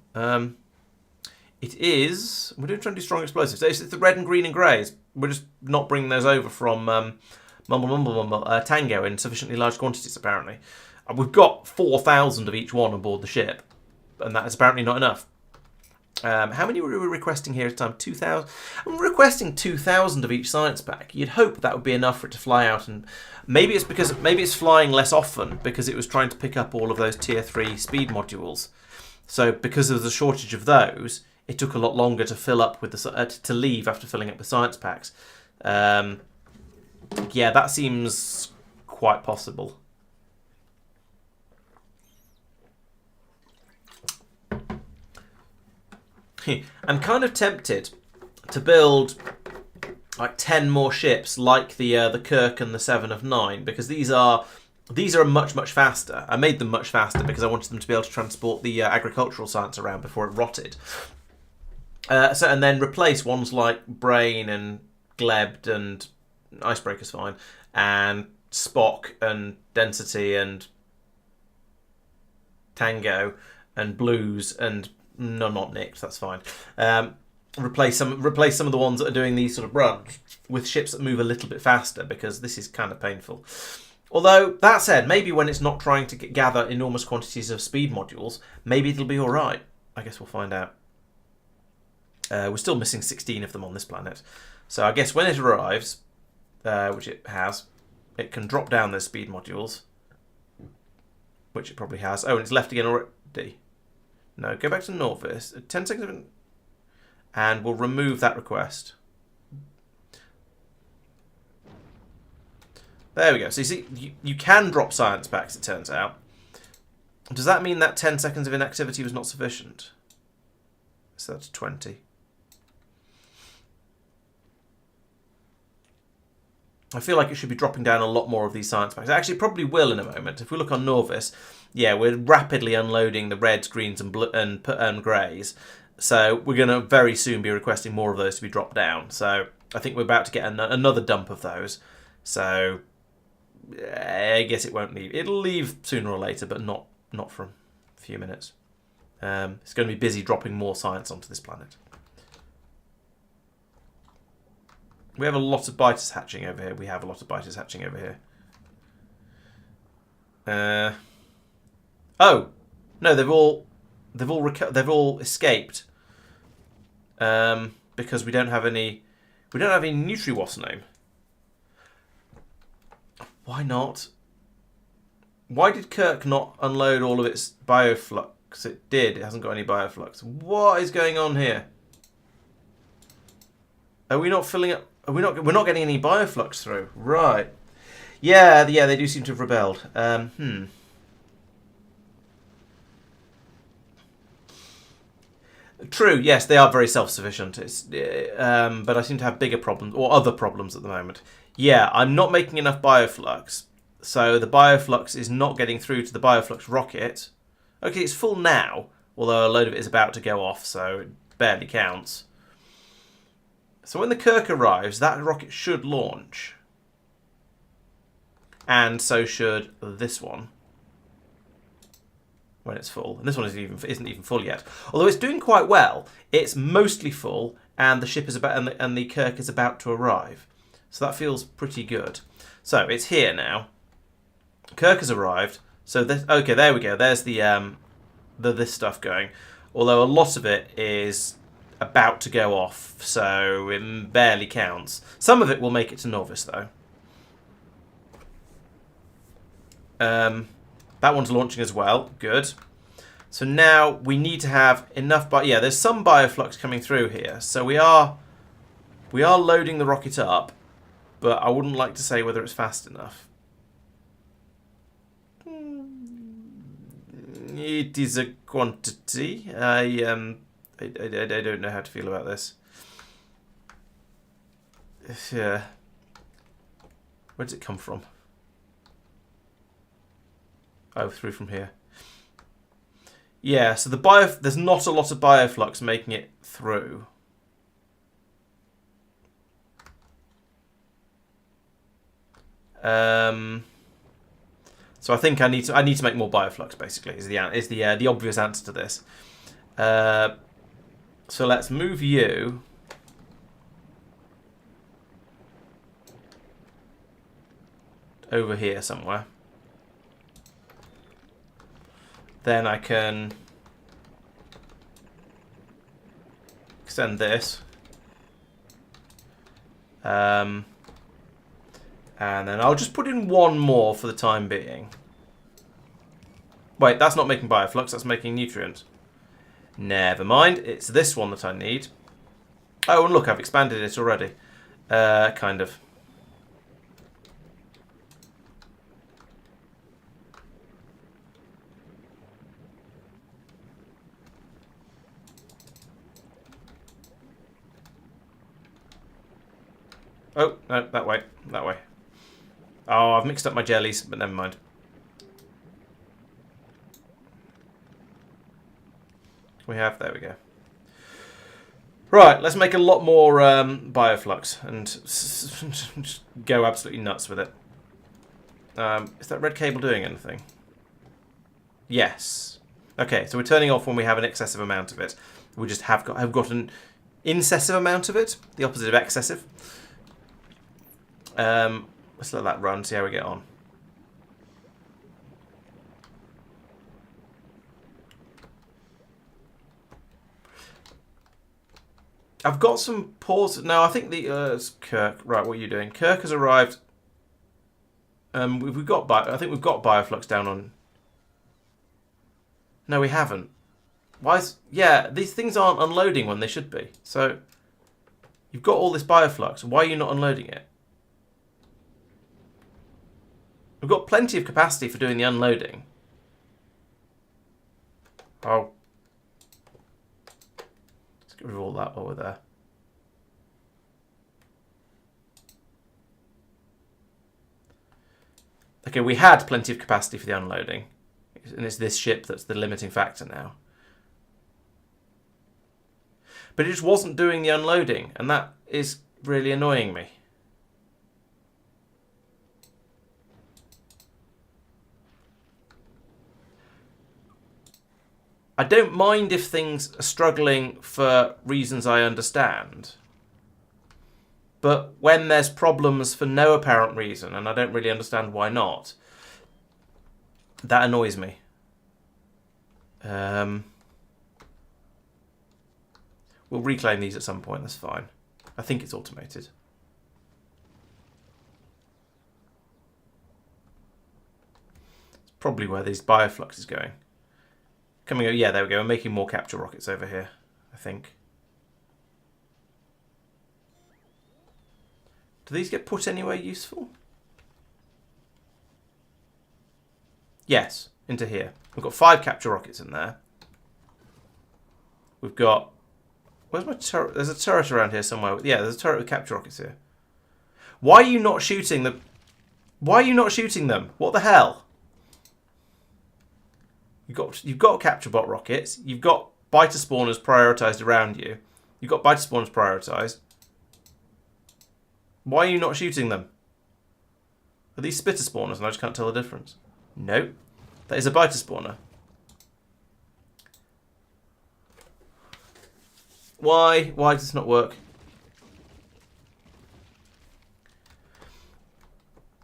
It is. We're trying to do strong explosives. It's the red and green and greys. We're just not bringing those over from Tango in sufficiently large quantities, apparently. We've got 4,000 of each one on board the ship, and that is apparently not enough. How many were we requesting here at the time? 2,000. I'm requesting 2,000 of each science pack. You'd hope that would be enough for it to fly out, and maybe it's flying less often because it was trying to pick up all of those tier 3 speed modules. So because there was a shortage of those, it took a lot longer to fill up with to leave after filling up with science packs. Yeah, that seems quite possible. I'm kind of tempted to build like 10 more ships like the Kirk and the 7 of 9, because these are much faster. I made them much faster because I wanted them to be able to transport the agricultural science around before it rotted. And then replace ones like Brain and Glebed and Icebreaker's fine, and Spock and Density and Tango and Blues and no, not Nicked. That's fine. Replace some of the ones that are doing these sort of runs with ships that move a little bit faster, because this is kind of painful. Although, that said, maybe when it's not trying to gather enormous quantities of speed modules, maybe it'll be alright. I guess we'll find out. We're still missing 16 of them on this planet. So I guess when it arrives, which it has, it can drop down those speed modules. Which it probably has. Oh, and it's left again already. No, go back to Norvis. 10 seconds. And we'll remove that request. There we go. So you see, you can drop science packs, it turns out. Does that mean that 10 seconds of inactivity was not sufficient? So that's 20. I feel like it should be dropping down a lot more of these science packs. Actually, it probably will in a moment. If we look on Norvis, yeah, we're rapidly unloading the reds, greens, and greys. So we're going to very soon be requesting more of those to be dropped down. So I think we're about to get another dump of those. So I guess it won't leave. It'll leave sooner or later, but not for a few minutes. It's going to be busy dropping more science onto this planet. We have a lot of biters hatching over here. Oh no, they've all escaped. Because we don't have any Nutri-Wasnome. Why not? Why did Kirk not unload all of its bioflux? It did. It hasn't got any bioflux. What is going on here? Are we not filling up? We're not getting any bioflux through. Right. Yeah, they do seem to have rebelled. True, yes, they are very self-sufficient. But I seem to have bigger problems, or other problems at the moment. Yeah, I'm not making enough bioflux. So the bioflux is not getting through to the bioflux rocket. Okay, it's full now, although a load of it is about to go off, so it barely counts. So when the Kirk arrives, that rocket should launch. And so should this one. When it's full. And this one isn't even full yet. Although it's doing quite well. It's mostly full, and the ship is about and the Kirk is about to arrive. So that feels pretty good. So it's here now. Kirk has arrived. So this, okay, there we go. There's this stuff going. Although a lot of it is about to go off, so it barely counts. Some of it will make it to Norvis, though. That one's launching as well. Good. So now we need to have enough. Yeah, there's some bioflux coming through here. So we are loading the rocket up, but I wouldn't like to say whether it's fast enough. It is a quantity. I don't know how to feel about this. Yeah. Where does it come from? Oh, through from here. Yeah, so there's not a lot of bioflux making it through. So I think I need to make more bioflux. Basically, is the obvious answer to this. So let's move you over here somewhere. Then I can extend this. And then I'll just put in one more for the time being. Wait, that's not making bioflux, that's making nutrient. Never mind, it's this one that I need. Oh, and look, I've expanded it already. Kind of. Oh, no, that way. That way. Oh, I've mixed up my jellies, but never mind. There we go. Right, let's make a lot more bioflux and just go absolutely nuts with it. Is that red cable doing anything? Yes. Okay, so we're turning off when we have an excessive amount of it. We just have got an incessive amount of it, the opposite of excessive. Let's let that run, see how we get on. I've got some pause. No, I think it's Kirk. Right, what are you doing? Kirk has arrived. We've got I think we've got bioflux down on. No, we haven't. Why is... Yeah, these things aren't unloading when they should be. So, you've got all this bioflux. Why are you not unloading it? We've got plenty of capacity for doing the unloading. Oh. Let's get rid of all that while we're there. Okay, we had plenty of capacity for the unloading. And it's this ship that's the limiting factor now. But it just wasn't doing the unloading, and that is really annoying me. I don't mind if things are struggling for reasons I understand. But when there's problems for no apparent reason, and I don't really understand why not, that annoys me. We'll reclaim these at some point, that's fine. I think it's automated. It's probably where these bioflux is going. Coming over, yeah, there we go. We're making more capture rockets over here, I think. Do these get put anywhere useful? Yes, into here. We've got 5 capture rockets in there. We've got... Where's my turret? There's a turret around here somewhere. Yeah, there's a turret with capture rockets here. Why are you not shooting them? Why are you not shooting them? What the hell? You've got capture bot rockets. You've got biter spawners prioritised around you. You've got biter spawners prioritised. Why are you not shooting them? Are these spitter spawners and I just can't tell the difference? Nope. That is a biter spawner. Why? Why does this not work?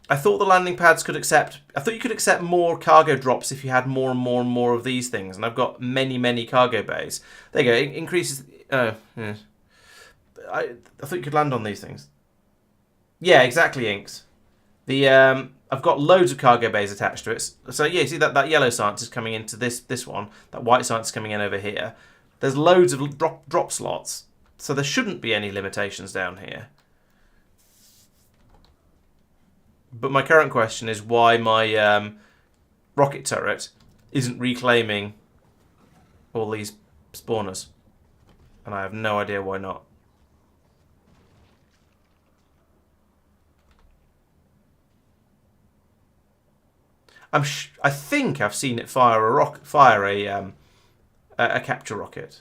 I thought the landing pads could accept... I thought you could accept more cargo drops if you had more and more and more of these things. And I've got many, many cargo bays. There you go. It increases... yeah. I thought you could land on these things. Yeah, exactly, Inks. The I've got loads of cargo bays attached to it. So yeah, you see that yellow science is coming into this one. That white science is coming in over here. There's loads of drop slots. So there shouldn't be any limitations down here. But my current question is why my rocket turret isn't reclaiming all these spawners. And I have no idea why not. I think I've seen it fire a capture rocket.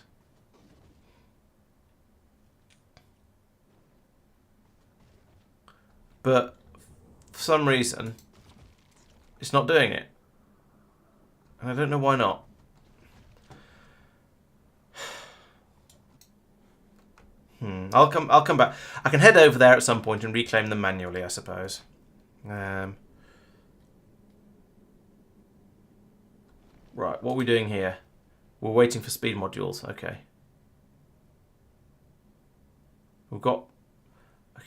But for some reason, it's not doing it. And I don't know why not. I'll come back. I can head over there at some point and reclaim them manually, I suppose. Right, what are we doing here? We're waiting for speed modules. Okay.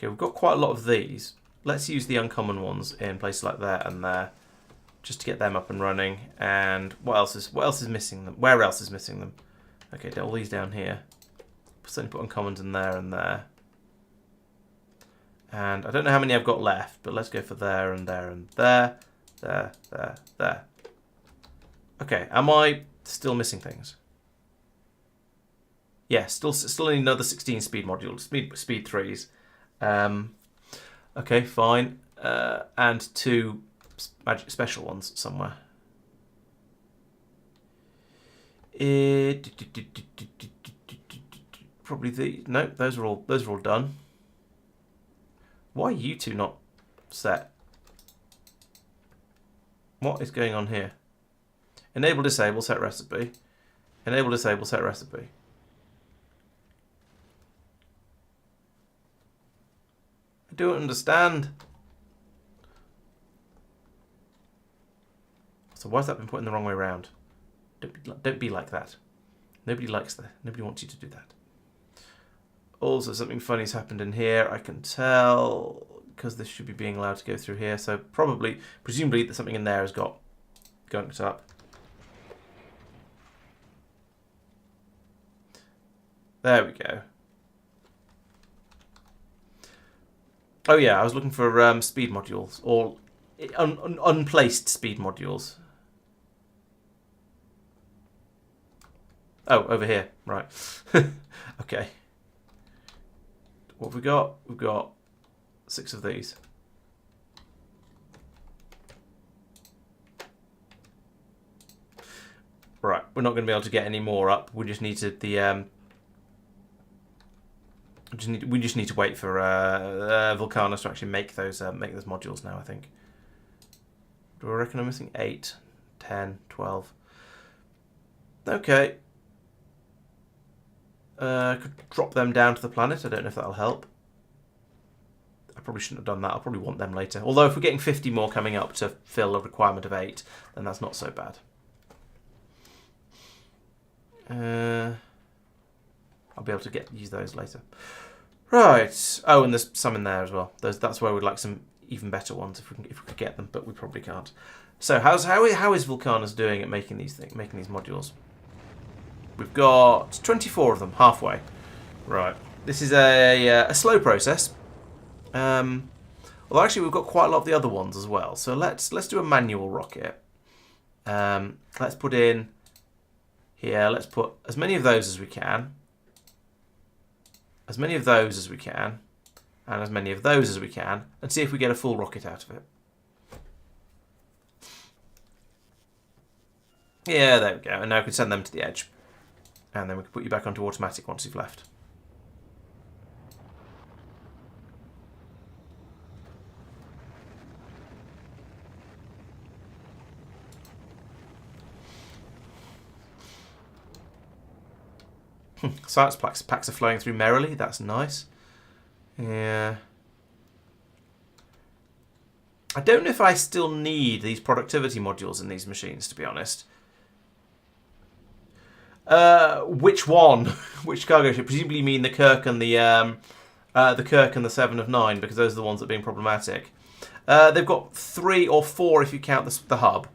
We've got quite a lot of these. Let's use the uncommon ones in places like there and there, just to get them up and running. And what else is missing them? Where else is missing them? Okay, all these down here. Certainly put uncommons in there and there. And I don't know how many I've got left, but let's go for there and there and there. There. Okay, am I still missing things? Yeah, still need another 16 speed modules, speed 3s. Okay, fine. And 2 magic special ones somewhere. Probably no, those are all done. Why are you two not set? What is going on here? Enable, disable, set recipe. Enable, disable, set recipe. I don't understand. So why has that been put in the wrong way around? Don't be like that. Nobody likes that. Nobody wants you to do that. Also, something funny's happened in here. I can tell because this should be being allowed to go through here. So presumably, something in there has got gunked up. There we go. Oh yeah, I was looking for speed modules or unplaced speed modules. Oh, over here, right. Okay. What have we got? We've got 6 of these. Right, we're not going to be able to get any more up. We just need to we just need to wait for Vulcanus to actually make those modules now. I think. Do I reckon I'm missing 8, 10, 12? Okay. Could drop them down to the planet. I don't know if that'll help. I probably shouldn't have done that. I'll probably want them later. Although if we're getting 50 more coming up to fill a requirement of 8, then that's not so bad. I'll be able to use those later. Right. Oh, and there's some in there as well. That's where we'd like some even better ones if we could get them, but we probably can't. So how is Vulcanus doing at making these modules? We've got 24 of them, halfway. Right. This is a slow process. Although actually we've got quite a lot of the other ones as well. So let's do a manual rocket. Let's put in here. Let's put as many of those as we can. As many of those as we can. And as many of those as we can. And see if we get a full rocket out of it. Yeah, there we go. And now we can send them to the edge. And then we can put you back onto automatic once you've left. Science packs are flowing through merrily. That's nice. Yeah. I don't know if I still need these productivity modules in these machines, to be honest. Which one? Which cargo ship? Presumably you mean the Kirk and the Kirk and the 7 of 9, because those are the ones that are being problematic. They've got 3 or 4 if you count the hub.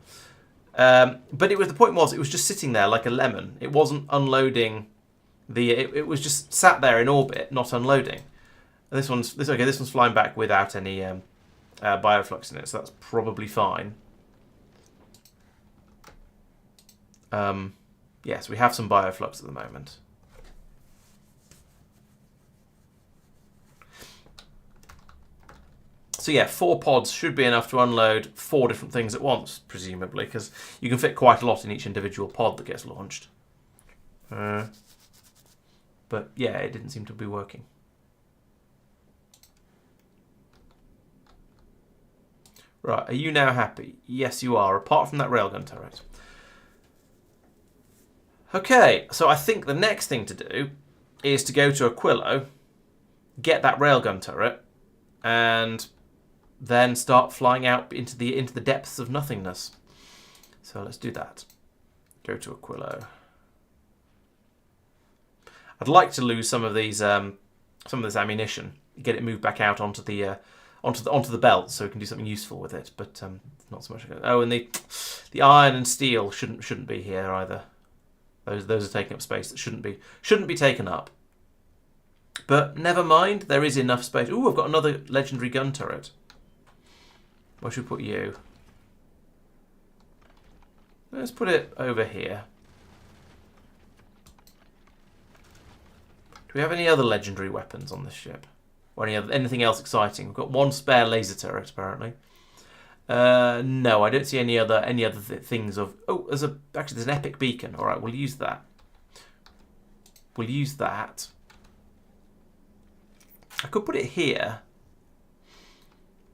But the point was it was just sitting there like a lemon. It wasn't unloading. It was just sat there in orbit, not unloading. And this one's flying back without any bioflux in it, so that's probably fine. Yes, we have some bioflux at the moment. So yeah, 4 pods should be enough to unload 4 different things at once, presumably, because you can fit quite a lot in each individual pod that gets launched. But yeah, it didn't seem to be working. Right, are you now happy? Yes, you are, apart from that railgun turret. Okay, so I think the next thing to do is to go to Aquilo, get that railgun turret, and then start flying out into the depths of nothingness. So let's do that. Go to Aquilo. I'd like to lose some of these some of this ammunition, get it moved back out onto the onto the belt, so we can do something useful with it. But not so much. Oh, and the iron and steel shouldn't be here either. Those are taking up space that shouldn't be taken up. But never mind, there is enough space. Ooh, I've got another legendary gun turret. Where should we put you? Let's put it over here. Do we have any other legendary weapons on this ship? Or anything else exciting? We've got one spare laser turret, apparently. No, I don't see any other things of... Oh, actually, there's an epic beacon. All right, we'll use that. We'll use that. I could put it here.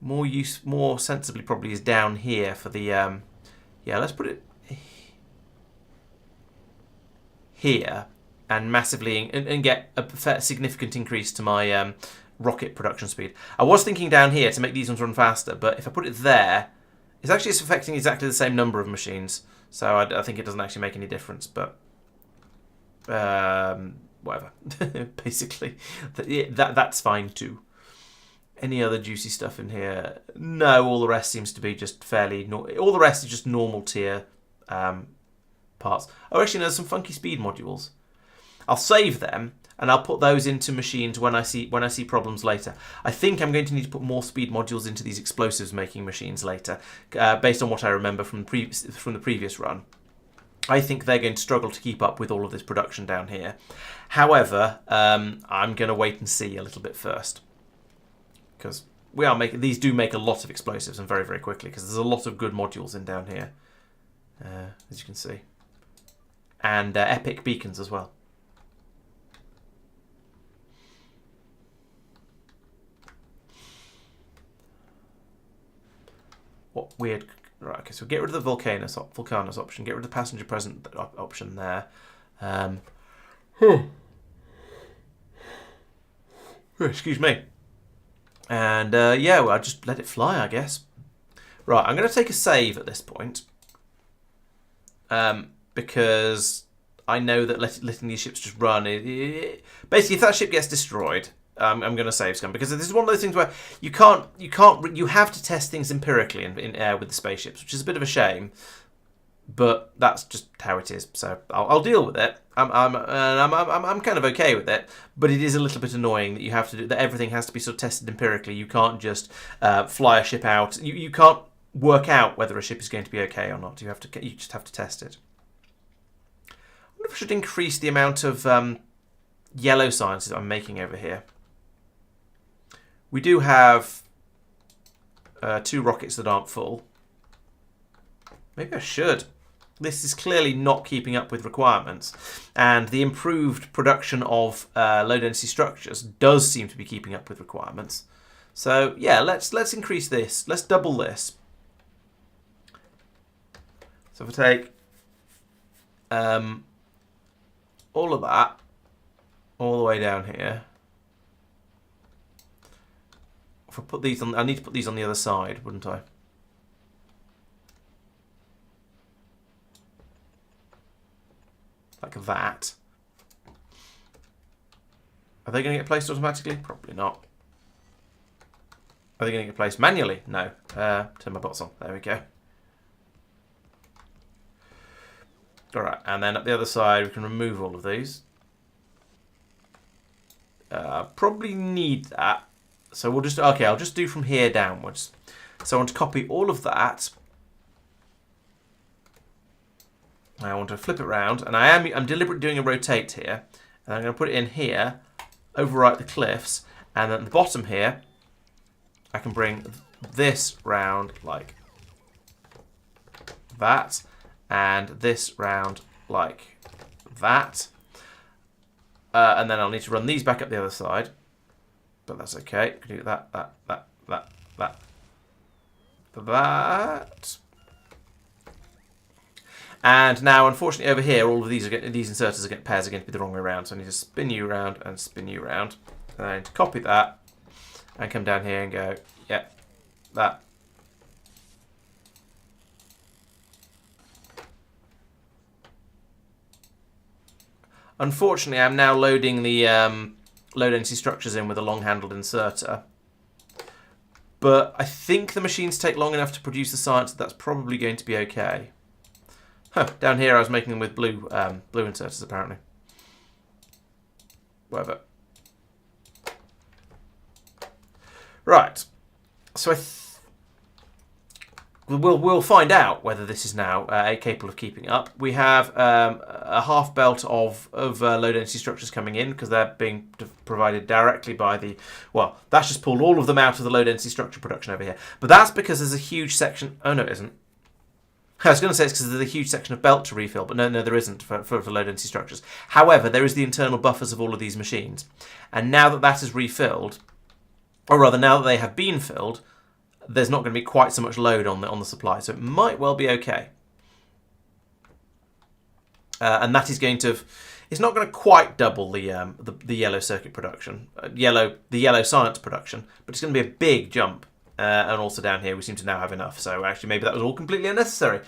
More sensibly probably is down here for the... yeah, let's put it here and massively and get a significant increase to my rocket production speed. I was thinking down here to make these ones run faster, but if I put it there, it's affecting exactly the same number of machines, so I think it doesn't actually make any difference, but whatever. Basically, that's fine too. Any other juicy stuff in here? No, all the rest seems to be just fairly... all the rest is just normal tier parts. Oh, actually, no, there's some funky speed modules. I'll save them, and I'll put those into machines when I see problems later. I think I'm going to need to put more speed modules into these explosives making machines later, based on what I remember from the previous run. I think they're going to struggle to keep up with all of this production down here. However, I'm going to wait and see a little bit first, because these do make a lot of explosives, and very, very quickly, because there's a lot of good modules in down here, as you can see, and epic beacons as well. What weird... Right, okay, so get rid of the Vulcanus option, get rid of the passenger present option there. Excuse me. And, yeah, well, I'll just let it fly, I guess. Right, I'm going to take a save at this point. Because I know that letting these ships just run... basically, if that ship gets destroyed... I'm going to save scum, because this is one of those things where you have to test things empirically in air with the spaceships, which is a bit of a shame, but that's just how it is. So I'll deal with it. I'm kind of okay with it, but it is a little bit annoying that you have to that everything has to be sort of tested empirically. You can't just fly a ship out. You can't work out whether a ship is going to be okay or not. You just have to test it. I wonder if I should increase the amount of yellow signs that I'm making over here. We do have 2 rockets that aren't full. Maybe I should. This is clearly not keeping up with requirements. And the improved production of low-density structures does seem to be keeping up with requirements. So, yeah, let's increase this. Let's double this. So if I take all of that, all the way down here. If I put these on, I need to put these on the other side, wouldn't I? Like that. Are they going to get placed automatically? Probably not. Are they going to get placed manually? No. Turn my bots on. There we go. Alright, and then at the other side we can remove all of these. Probably need that. So we'll just... Okay, I'll just do from here downwards. So I want to copy all of that. I want to flip it around, and I'm deliberately doing a rotate here. And I'm going to put it in here, overwrite the cliffs, and at the bottom here, I can bring this round like that, and this round like that. And then I'll need to run these back up the other side, but that's okay. I can do that. And now, unfortunately, over here, all of these inserters pairs are going to be the wrong way around. So I need to spin you around and spin you around. And I need to copy that and come down here and go, yeah, that. Unfortunately, I'm now loading the low density structures in with a long-handled inserter. But I think the machines take long enough to produce the science that's probably going to be okay. Huh, down here I was making them with blue inserters apparently. Whatever. Right. So we'll find out whether this is now capable of keeping up. We have a half belt of low density structures coming in because they're being provided directly by the... Well, that's just pulled all of them out of the low density structure production over here. But that's because there's a huge section... Oh, no, it isn't. I was going to say it's because there's a huge section of belt to refill, but no, there isn't for low density structures. However, there is the internal buffers of all of these machines. And now that that is refilled, or rather now that they have been filled, there's not going to be quite so much load on the supply, so it might well be okay. And that is going to... It's not going to quite double the yellow circuit production, the yellow science production, but it's going to be a big jump. And also down here we seem to now have enough, so actually maybe that was all completely unnecessary.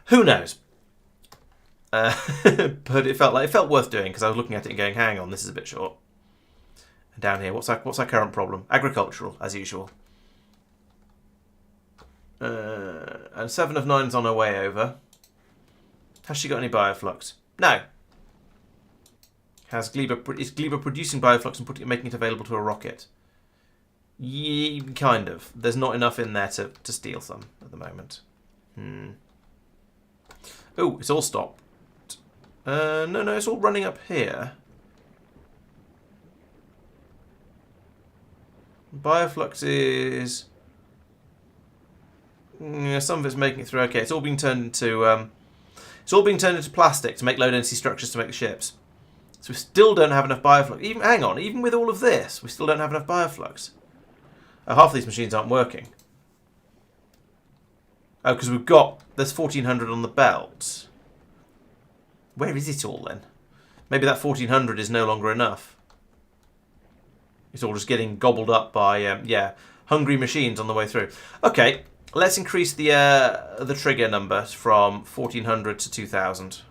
Who knows? But it felt worth doing because I was looking at it and going, hang on, this is a bit short. And down here, what's our current problem? Agricultural, as usual. And 7 of 9's on her way over. Has she got any bioflux? No. Is Gleba producing bioflux and making it available to a rocket? Yeah, kind of. There's not enough in there to steal some at the moment. Oh, it's all stopped. No, it's all running up here. Bioflux is... Yeah, some of it's making it through. Okay, it's all being turned into plastic to make low density structures to make the ships. So we still don't have enough bioflux. Even with all of this, we still don't have enough bioflux. Oh, half of these machines aren't working. Oh, because there's 1400 on the belt. Where is it all then? Maybe that 1400 is no longer enough. It's all just getting gobbled up by hungry machines on the way through. Okay. Let's increase the trigger number from 1400 to 2000.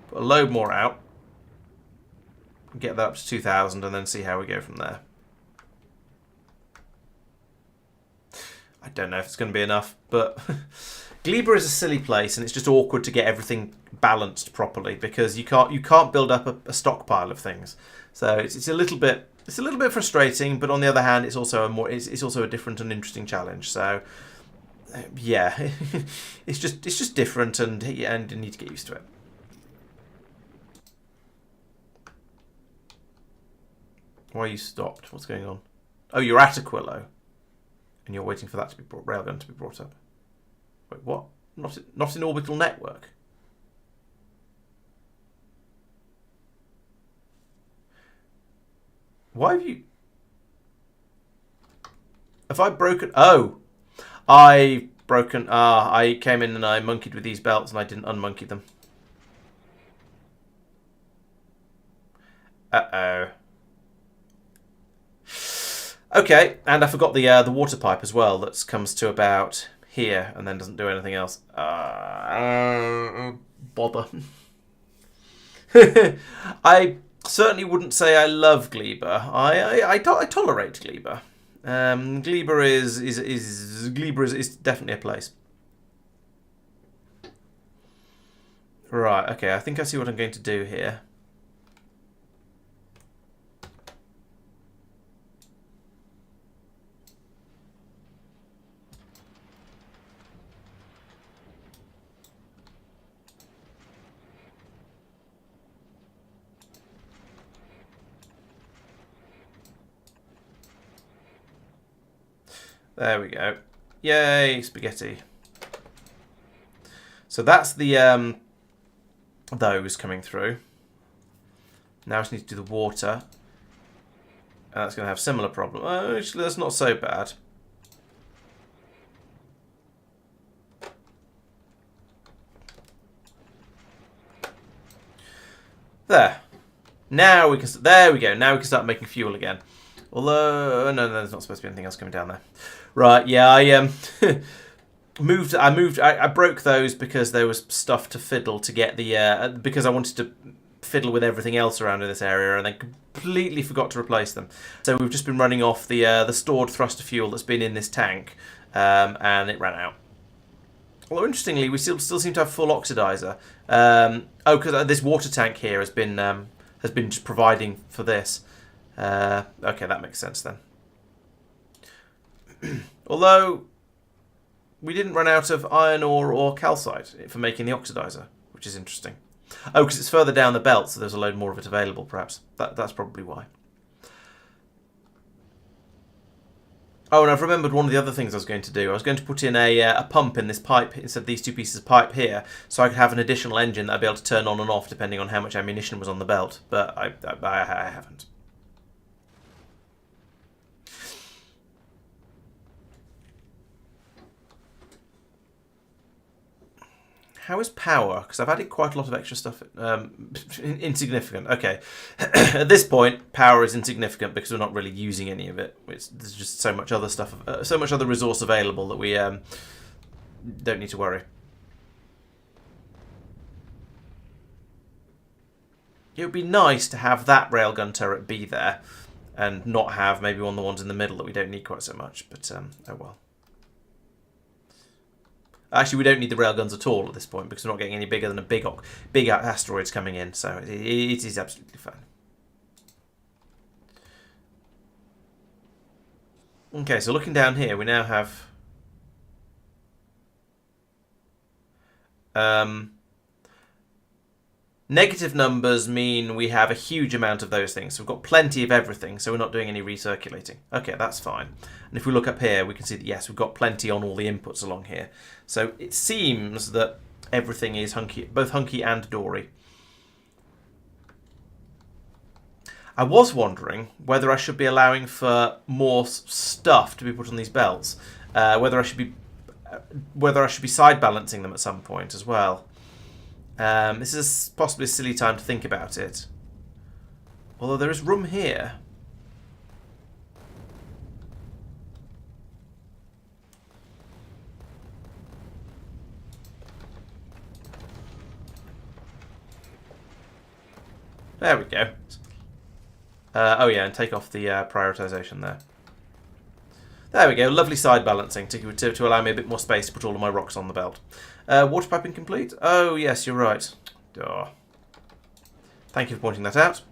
Put a load more out. Get that up to 2000 and then see how we go from there. I don't know if it's going to be enough, but Gleba is a silly place and it's just awkward to get everything balanced properly because you can't build up a stockpile of things. So it's a little bit frustrating, but on the other hand, it's also a different and interesting challenge. So yeah, it's just different, and you need to get used to it. Why are you stopped? What's going on? Oh, you're at Aquilo, and you're waiting for that to be railgun to be brought up. Wait, what? Not in orbital network. Why have you... Have I broken... Oh! I came in and I monkeyed with these belts and I didn't unmonkey them. Uh-oh. Okay, and I forgot the water pipe as well that comes to about here and then doesn't do anything else. Bother. I certainly wouldn't say I love Gleba. I tolerate Gleba. Gleba is definitely a place. Right. Okay. I think I see what I'm going to do here. There we go. Yay, spaghetti. So that's the those coming through. Now I just need to do the water. And that's going to have similar problem. Oh, actually, that's not so bad. There. Now we can. There we go. Now we can start making fuel again. Although, no, there's not supposed to be anything else coming down there. Right, yeah, I broke those because there was stuff to fiddle to get the because I wanted to fiddle with everything else around in this area, and then completely forgot to replace them. So we've just been running off the stored thruster fuel that's been in this tank, and it ran out. Although interestingly, we still seem to have full oxidizer. Because this water tank here has been just providing for this. Okay, that makes sense then. Although we didn't run out of iron ore or calcite for making the oxidizer, which is interesting. Oh, because it's further down the belt, so there's a load more of it available, perhaps. That's probably why. Oh, and I've remembered one of the other things I was going to do. I was going to put in a pump in this pipe instead of these two pieces of pipe here, so I could have an additional engine that I'd be able to turn on and off depending on how much ammunition was on the belt. But I haven't. How is power? Because I've added quite a lot of extra stuff. Insignificant. Okay. At this point, power is insignificant because we're not really using any of it. There's just so much other stuff, so much other resource available that we don't need to worry. It would be nice to have that railgun turret be there and not have maybe one of the ones in the middle that we don't need quite so much. But, oh well. Actually, we don't need the railguns at all at this point because we're not getting any bigger than a big asteroids coming in, so it is absolutely fine. Okay, so looking down here, we now have negative numbers mean we have a huge amount of those things. So we've got plenty of everything, so we're not doing any recirculating. Okay, that's fine. And if we look up here, we can see that, yes, we've got plenty on all the inputs along here. So it seems that everything is hunky, both hunky and dory. I was wondering whether I should be allowing for more stuff to be put on these belts, whether I should be side balancing them at some point as well. This is possibly a silly time to think about it. Although there is room here. There we go. Oh yeah, and take off the prioritization there. There we go, lovely side balancing to allow me a bit more space to put all of my rocks on the belt. Water piping complete? Oh yes, you're right. Oh. Thank you for pointing that out.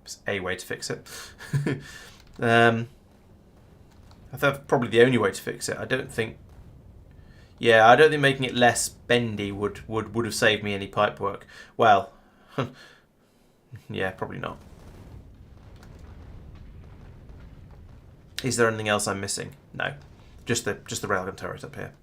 It's a way to fix it. I think that's probably the only way to fix it. I don't think making it less bendy would have saved me any pipe work. Well, yeah, probably not. Is there anything else I'm missing? No, just the railgun turret up here.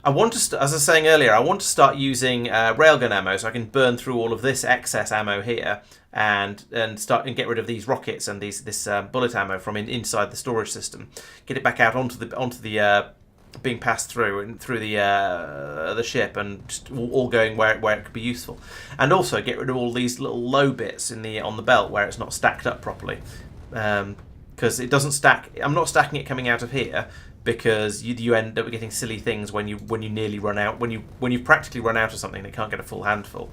I want to, as I was saying earlier, I want to start using railgun ammo so I can burn through all of this excess ammo here and get rid of these rockets and this bullet ammo from inside the storage system. Get it back out onto the being passed through and through the ship and just all going where it could be useful. And also get rid of all these little low bits on the belt where it's not stacked up properly, because it doesn't stack. I'm not stacking it coming out of here. Because you end up getting silly things when you nearly run out, when you've practically run out of something and can't get a full handful.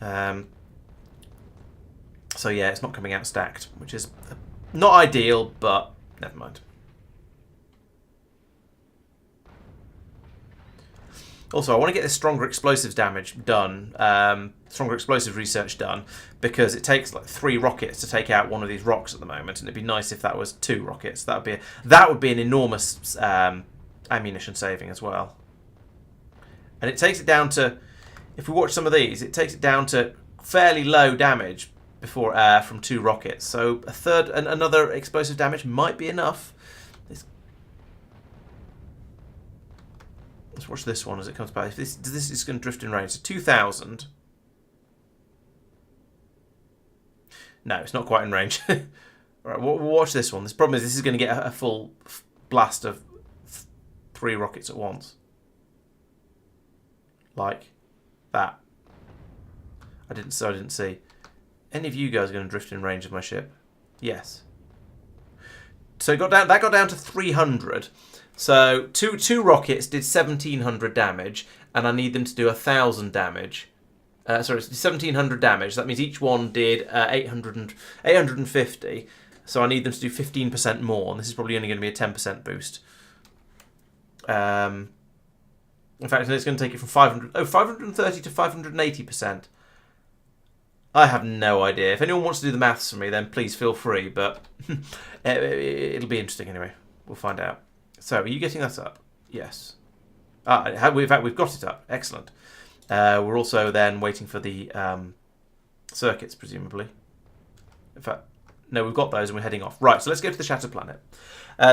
So yeah, it's not coming out stacked, which is not ideal, but never mind. Also, I want to get this stronger explosives damage done, stronger explosive research done, because it takes like 3 rockets to take out one of these rocks at the moment, and it'd be nice if that was 2 rockets. That would be an enormous ammunition saving as well. And it takes it down to, if we watch some of these, it takes it down to fairly low damage before from 2 rockets. So a third, another explosive damage might be enough. Let's watch this one as it comes back. If this is going to drift in range. So 2,000. No, it's not quite in range. All right, we'll watch this one. The problem is this is going to get a full blast of 3 rockets at once. like that. I didn't see. Any of you guys are going to drift in range of my ship? Yes. So that got down to 300. So two rockets did 1,700 damage, and I need them to do 1,000 damage. Sorry, 1,700 damage. That means each one did 850. So I need them to do 15% more, and this is probably only going to be a 10% boost. In fact, it's going to take it from 530 to 580%. I have no idea. If anyone wants to do the maths for me, then please feel free, but it'll be interesting anyway. We'll find out. So, are you getting that up? Yes. In fact, we've got it up. Excellent. We're also then waiting for the circuits, presumably. In fact, no, we've got those and we're heading off. Right, so let's go to the Shatter Planet.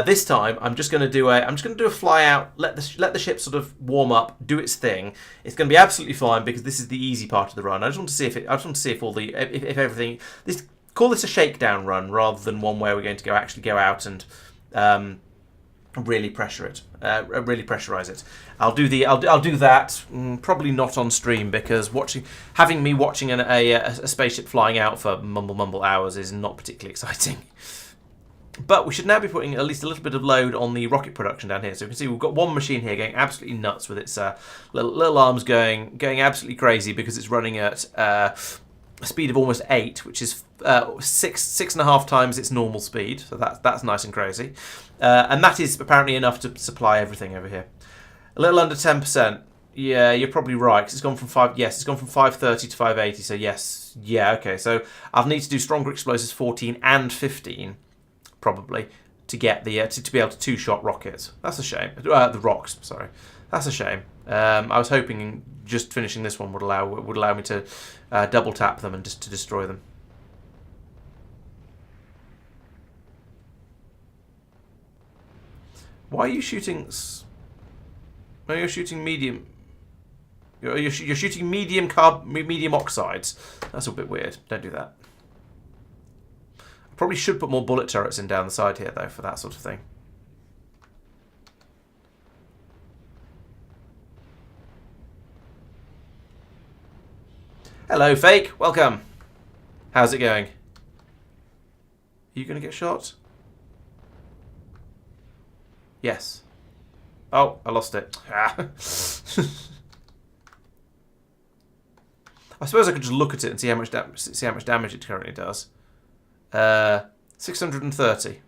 This time, I'm just going to do a fly out, let the ship sort of warm up, do its thing. It's going to be absolutely fine because this is the easy part of the run. I just want to see if everything. Call this a shakedown run rather than one where we're going to actually go out and really pressurize it. I'll do that. Probably not on stream because having me watching a spaceship flying out for mumble hours is not particularly exciting. But we should now be putting at least a little bit of load on the rocket production down here. So you can see we've got one machine here going absolutely nuts with its little arms going absolutely crazy because it's running at a speed of almost 8, which is 6.5 times its normal speed. So that's nice and crazy. And that is apparently enough to supply everything over here. A little under 10%. Yeah, you're probably right. Cause it's gone from 530 to 580. So yes, yeah, okay. So I'll need to do stronger explosives 14 and 15. Probably to get the to be able to two-shot rockets. That's a shame. The rocks, sorry. That's a shame. I was hoping just finishing this one would allow me to double tap them and just to destroy them. Why are you shooting? No, you're shooting medium. You're shooting medium oxides. That's a bit weird. Don't do that. Probably should put more bullet turrets in down the side here, though, for that sort of thing. Hello, Fake. Welcome. How's it going? Are you going to get shot? Yes. Oh, I lost it. I suppose I could just look at it and see how much damage it currently does. 630.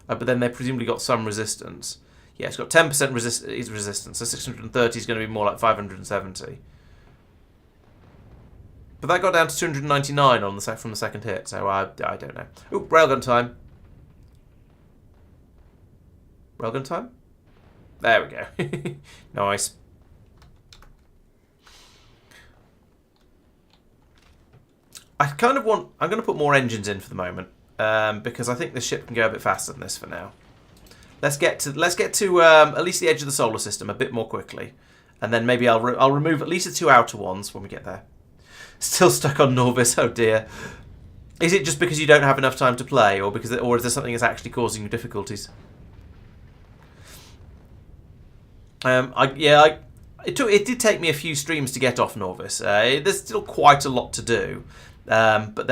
But then they presumably got some resistance. Yeah, it's got 10% resistance, so 630 is going to be more like 570. But that got down to 299 from the second hit, so I don't know. Ooh, railgun time. Railgun time? There we go. Nice. I'm going to put more engines in for the moment because I think this ship can go a bit faster than this for now. Let's get to at least the edge of the solar system a bit more quickly, and then maybe I'll remove at least the 2 outer ones when we get there. Still stuck on Norvis. Oh dear. Is it just because you don't have enough time to play, or is there something that's actually causing you difficulties? It did take me a few streams to get off Norvis. There's still quite a lot to do. But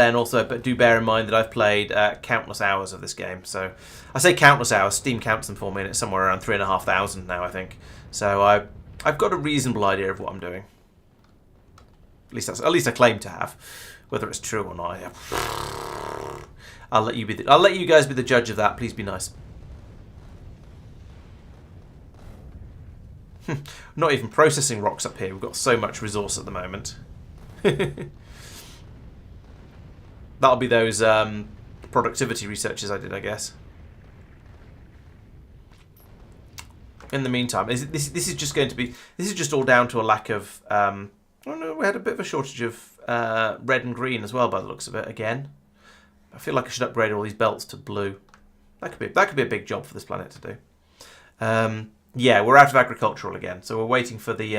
do bear in mind that I've played countless hours of this game. So I say countless hours. Steam counts them for me, and it's somewhere around 3,500 now, I think. So I've got a reasonable idea of what I'm doing. At least I claim to have. Whether it's true or not, I'll let you guys be the judge of that. Please be nice. Not even processing rocks up here. We've got so much resource at the moment. That'll be those productivity researches I did, I guess. In the meantime, this is just all down to a lack of. I don't know. We had a bit of a shortage of red and green as well, by the looks of it. Again, I feel like I should upgrade all these belts to blue. That could be a big job for this planet to do. Yeah, we're out of agricultural again, so we're waiting for the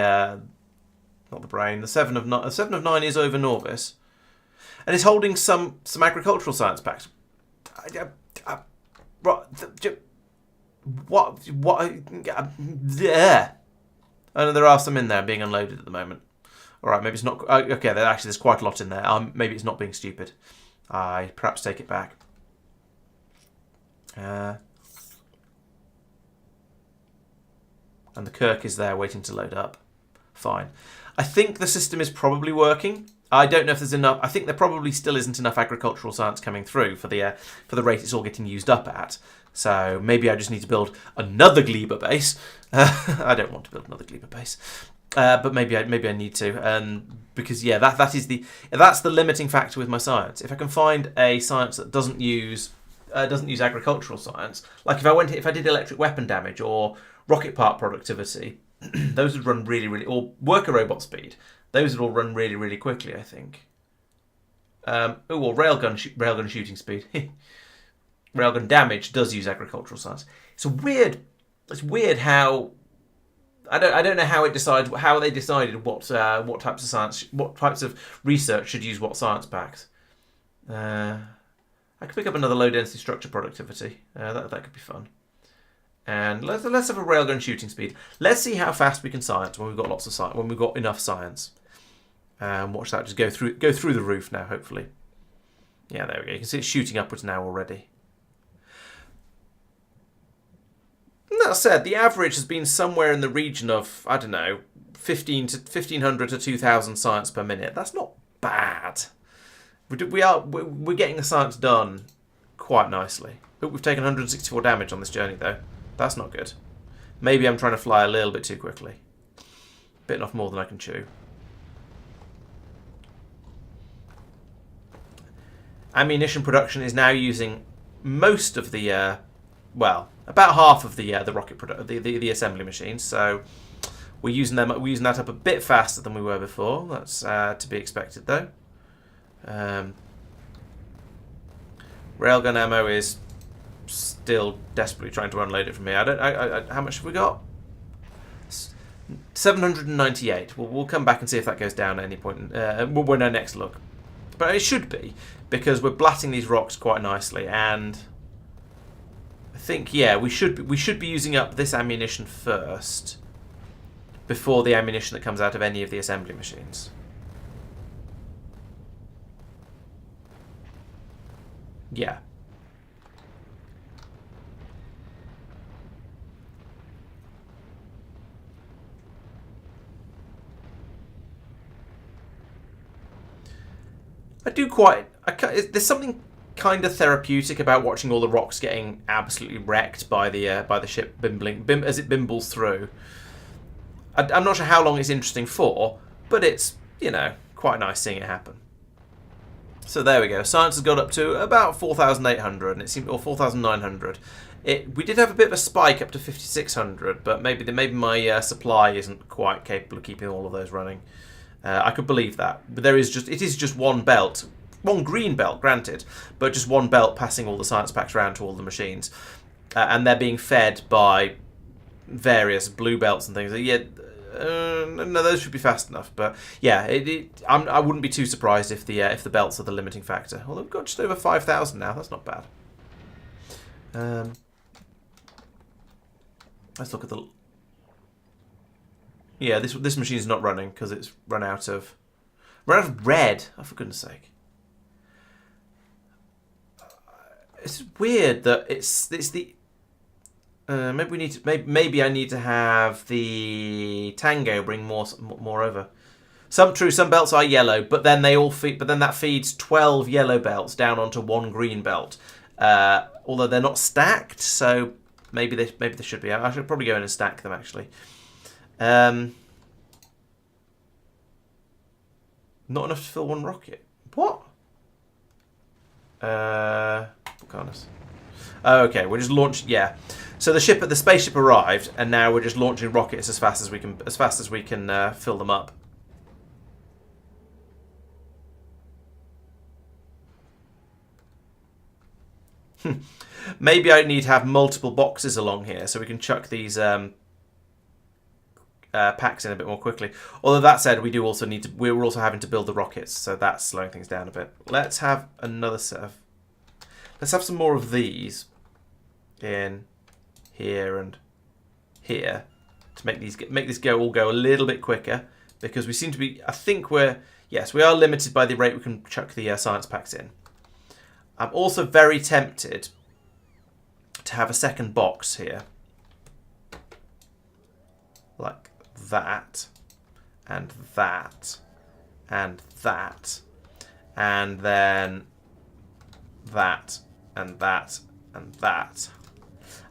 not the brain. The 7 of 9. The 7 of 9 is over Norvis. And it's holding some agricultural science packs. What? There. Oh, no, there are some in there being unloaded at the moment. All right, maybe it's not... okay, there's quite a lot in there. Maybe it's not being stupid. I perhaps take it back. And the Kirk is there waiting to load up. Fine. I think the system is probably working. I don't know if there's enough. I think there probably still isn't enough agricultural science coming through for the rate it's all getting used up at. So maybe I just need to build another Gleba base. I don't want to build another Gleba base, but maybe I need to. Because yeah, that's the limiting factor with my science. If I can find a science that doesn't use agricultural science, like if I did electric weapon damage or rocket part productivity, those would run really, really, or worker robot speed. Those would all run really, really quickly, I think. Railgun shooting speed. Railgun damage does use agricultural science. It's weird how I don't know how they decided what types of science, what types of research should use what science packs. I could pick up another low density structure productivity. That could be fun. And let's have a railgun shooting speed. Let's see how fast we can science when we've got lots of science, when we've got enough science. Watch that just go through the roof now. Hopefully, yeah, there we go. You can see it's shooting upwards now already. And that said, the average has been somewhere in the region of, I don't know, 1500 to 2000 science per minute. That's not bad. We're getting the science done quite nicely. But we've taken 164 damage on this journey though. That's not good. Maybe I'm trying to fly a little bit too quickly. Bitten off more than I can chew. Ammunition production is now using most of the, well, about half of the rocket the assembly machines. So we're using that up a bit faster than we were before. That's to be expected though. Railgun ammo is still desperately trying to unload it from me. How much have we got? 798. We'll come back and see if that goes down at any point when I next look. But it should be, because we're blatting these rocks quite nicely, and I think we should be using up this ammunition first before the ammunition that comes out of any of the assembly machines. Yeah. There's something kind of therapeutic about watching all the rocks getting absolutely wrecked by the ship as it bimbles through. I'm not sure how long it's interesting for, but it's, quite nice seeing it happen. So there we go. Science has got up to about 4,800, and it seemed, or 4,900. We did have a bit of a spike up to 5,600, but maybe my supply isn't quite capable of keeping all of those running. I could believe that, but it is just one belt, one green belt, granted, but just one belt passing all the science packs around to all the machines, and they're being fed by various blue belts and things. No, those should be fast enough. But yeah, I wouldn't be too surprised if the belts are the limiting factor. Although we've got just over 5,000 now. That's not bad. Let's look at the. Yeah, this machine's not running because it's run out of red. Oh, for goodness sake! It's weird that it's the. Maybe I need to have the Tango bring more over. Some belts are yellow, but then that feeds 12 yellow belts down onto one green belt. Although they're not stacked, so maybe they should be. I should probably go in and stack them actually. Not enough to fill one rocket. What? Goodness. Oh, okay, we're just launching. Yeah. So the spaceship arrived, and now we're just launching rockets as fast as we can fill them up. Maybe I need to have multiple boxes along here so we can chuck these packs in a bit more quickly. Although that said, we're also having to build the rockets, so that's slowing things down a bit. Let's have another set of. Let's have some more of these in here and here. to make this all go a little bit quicker, because we seem to be. I think we are limited by the rate we can chuck the science packs in. I'm also very tempted to have a second box here, like that, and that, and that, and then that, and that, and that.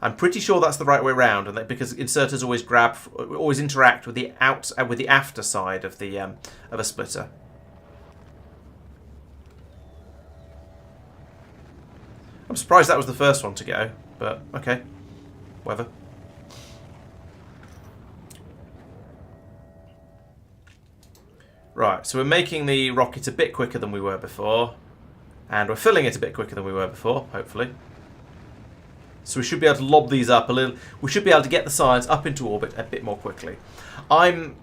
I'm pretty sure that's the right way around, and because inserters always interact with the after side of the of a splitter. I'm surprised that was the first one to go, but okay, whatever. Right, so we're making the rocket a bit quicker than we were before, and we're filling it a bit quicker than we were before, hopefully. So we should be able to lob these up a little. We should be able to get the science up into orbit a bit more quickly. I'm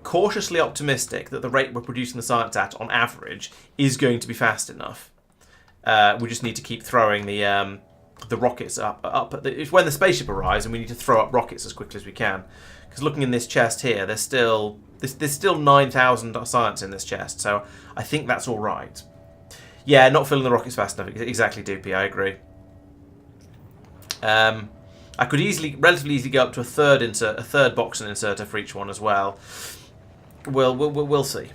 cautiously optimistic that the rate we're producing the science at, on average, is going to be fast enough. We just need to keep throwing the rockets up when the spaceship arrives, and we need to throw up rockets as quickly as we can. Because looking in this chest here, there's still 9,000 science in this chest, so I think that's all right. Yeah, not filling the rockets fast enough. Exactly, Doopy. I agree. I could relatively easily go up to a third box and inserter for each one as well. We'll see.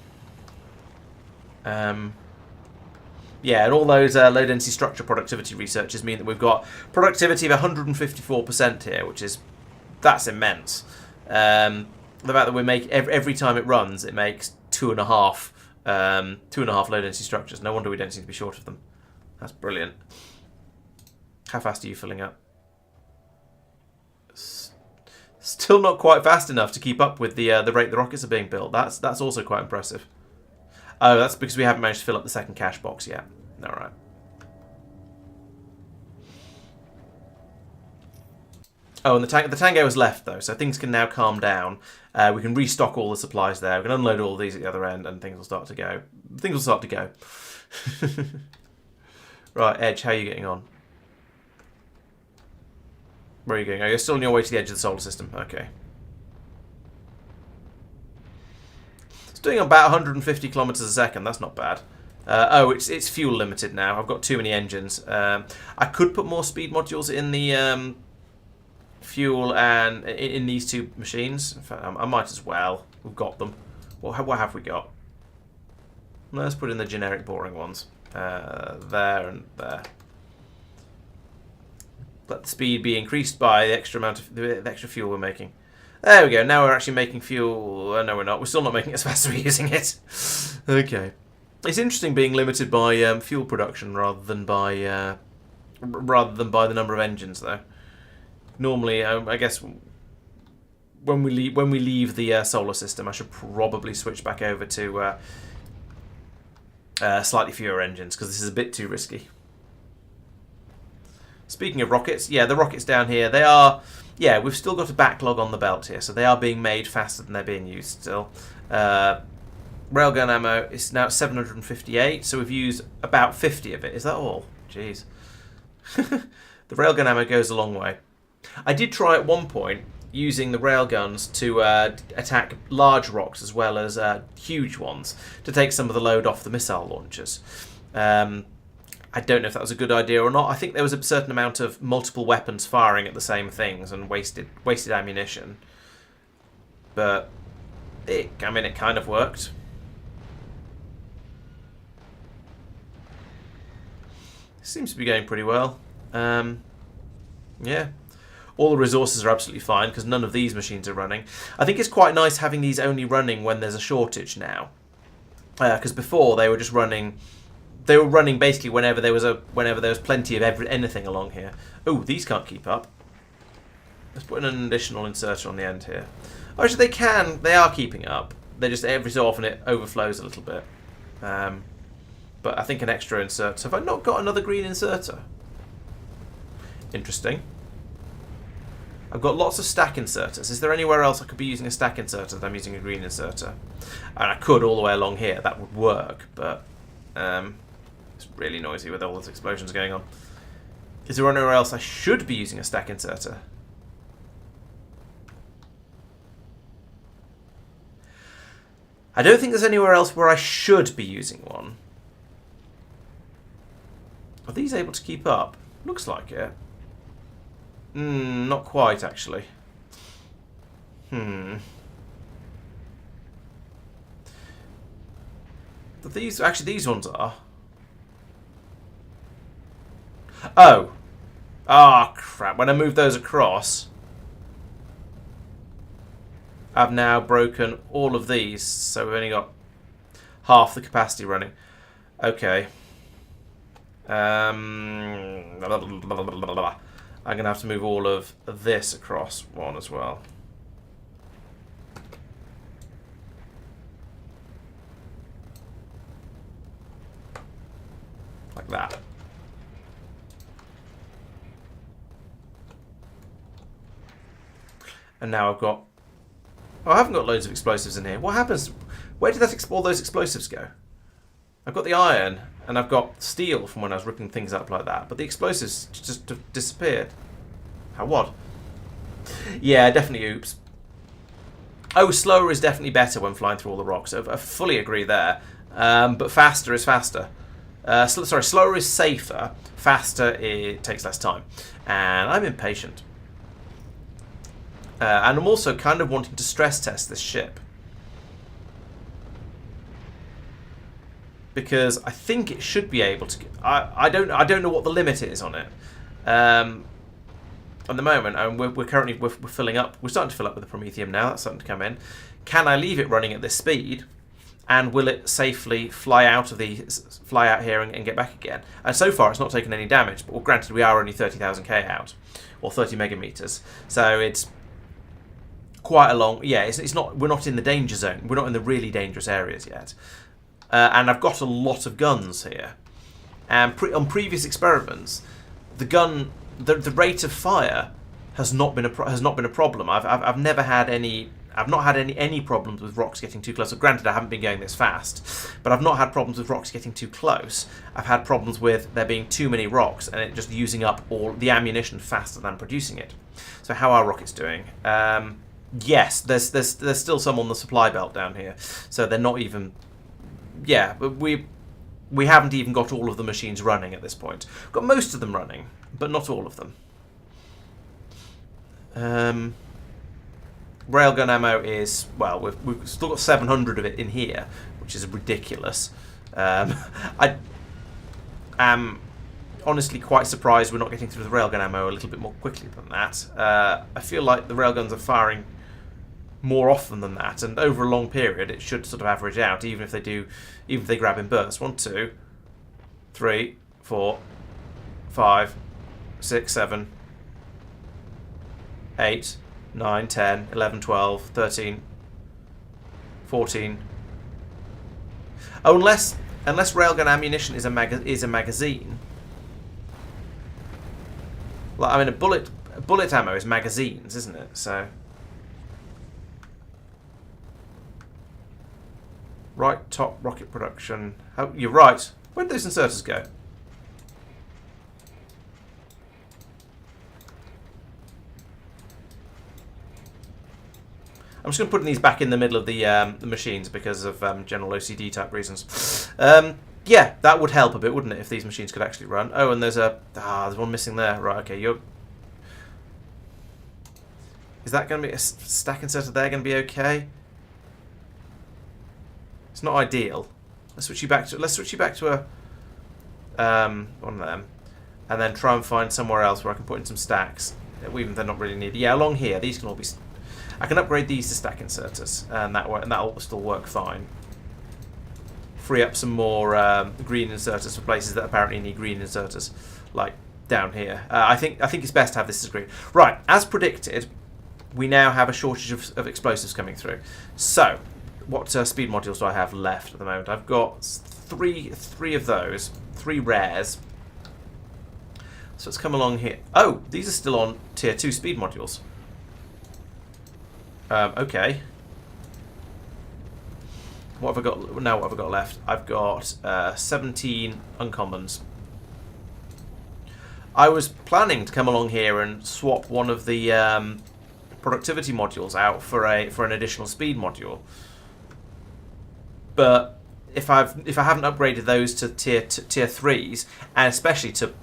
Yeah, and all those low density structure productivity researches mean that we've got productivity of 154% here, that's immense. The fact that we make every time it runs, it makes 2.5 low density structures. No wonder we don't seem to be short of them. That's brilliant. How fast are you filling up? Still not quite fast enough to keep up with the rate the rockets are being built. That's also quite impressive. Oh, that's because we haven't managed to fill up the second cache box yet. All right. Oh, and the Tango has left though, so things can now calm down. We can restock all the supplies there. We can unload all these at the other end, and things will start to go. Right, Edge, how are you getting on? Where are you going? Oh, you're still on your way to the edge of the solar system. Okay. It's doing about 150 kilometers a second. That's not bad. Oh, it's fuel limited now. I've got too many engines. I could put more speed modules in the fuel and in these two machines. In fact, I might as well. We've got them. What have we got? Let's put in the generic boring ones. There and there. Let the speed be increased by the extra fuel we're making. There we go. Now we're actually making fuel. No, we're not. We're still not making it as fast as we're using it. Okay. It's interesting being limited by fuel production rather than by the number of engines, though. Normally, I guess when we leave the solar system, I should probably switch back over to slightly fewer engines, because this is a bit too risky. Speaking of rockets, yeah, the rockets down here, they are... Yeah, we've still got a backlog on the belt here, so they are being made faster than they're being used still. Railgun ammo is now at 758, so we've used about 50 of it. Is that all? Jeez. The railgun ammo goes a long way. I did try at one point using the railguns to attack large rocks as well as huge ones, to take some of the load off the missile launchers. I don't know if that was a good idea or not. I think there was a certain amount of multiple weapons firing at the same things and wasted ammunition. But it kind of worked. Seems to be going pretty well. Yeah. All the resources are absolutely fine because none of these machines are running. I think it's quite nice having these only running when there's a shortage now. Because before they were just running... They were running basically whenever there was plenty of anything along here. Oh, these can't keep up. Let's put in an additional inserter on the end here. Oh, actually, they are keeping up. They just every so often it overflows a little bit. But I think an extra insert. So have I not got another green inserter? Interesting. I've got lots of stack inserters. Is there anywhere else I could be using a stack inserter that I'm using a green inserter? And I could all the way along here. That would work, but it's really noisy with all those explosions going on. Is there anywhere else I should be using a stack inserter? I don't think there's anywhere else where I should be using one. Are these able to keep up? Looks like it. Not quite, actually. These, actually, these ones are. Oh. Ah, crap. When I move those across, I've now broken all of these, so we've only got half the capacity running. Okay. I'm going to have to move all of this across one as well. Like that. And now I've got... Oh, I haven't got loads of explosives in here. What happens? Where did all those explosives go? I've got the iron, and I've got steel from when I was ripping things up like that. But the explosives just disappeared. How odd. Yeah, definitely oops. Oh, slower is definitely better when flying through all the rocks. I fully agree there. But faster is faster. Sorry, slower is safer. Faster, it takes less time. And I'm impatient. And I'm also kind of wanting to stress test this ship. Because I think it should be able to... I don't know what the limit is on it. At the moment, and we're currently filling up. We're starting to fill up with the Promethium now. That's starting to come in. Can I leave it running at this speed? And will it safely fly out here and get back again? And so far, it's not taken any damage. But well, granted, we are only 30,000 K out, or 30 megameters. So it's quite a long. Yeah, it's not. We're not in the danger zone. We're not in the really dangerous areas yet. And I've got a lot of guns here. And on previous experiments, the rate of fire has not been a problem. I've never had any. I've not had any problems with rocks getting too close. So granted, I haven't been going this fast, but I've not had problems with rocks getting too close. I've had problems with there being too many rocks and it just using up all the ammunition faster than producing it. So how are rockets doing? Yes, there's still some on the supply belt down here, so they're not even. Yeah, but we haven't even got all of the machines running at this point. We've got most of them running, but not all of them. Railgun ammo is, well, we've still got 700 of it in here, which is ridiculous. I am honestly quite surprised we're not getting through the railgun ammo a little bit more quickly than that. I feel like the railguns are firing more often than that, and over a long period it should sort of average out, even if they grab in bursts. 1, 2, 3, 4, 5, 6, 7, 8, 9, 10, 11, 12, 13, 14. Oh, unless railgun ammunition is a magazine. Well, I mean, a bullet ammo is magazines, isn't it? So right top rocket production. Oh, you're right. Where did those inserters go? I'm just going to put these back in the middle of the machines because of general OCD type reasons. Yeah, that would help a bit, wouldn't it, if these machines could actually run? Oh, and there's one missing there. Right, okay, is that going to be a stack inserter there going to be okay? It's not ideal. Let's switch you back to a one of them, and then try and find somewhere else where I can put in some stacks. Even if they're not really needed. Yeah, along here, these can all be. I can upgrade these to stack inserters, and that'll still work fine. Free up some more green inserters for places that apparently need green inserters, like down here. I think it's best to have this as green. Right, as predicted, we now have a shortage of explosives coming through. So, what speed modules do I have left at the moment? I've got three of those, 3 rares. So let's come along here. Oh, these are still on tier 2 speed modules. Okay. What have I got? Now what have I got left? I've got 17 uncommons. I was planning to come along here and swap one of the productivity modules out for an additional speed module. But if I haven't upgraded those to tier 3s, and especially to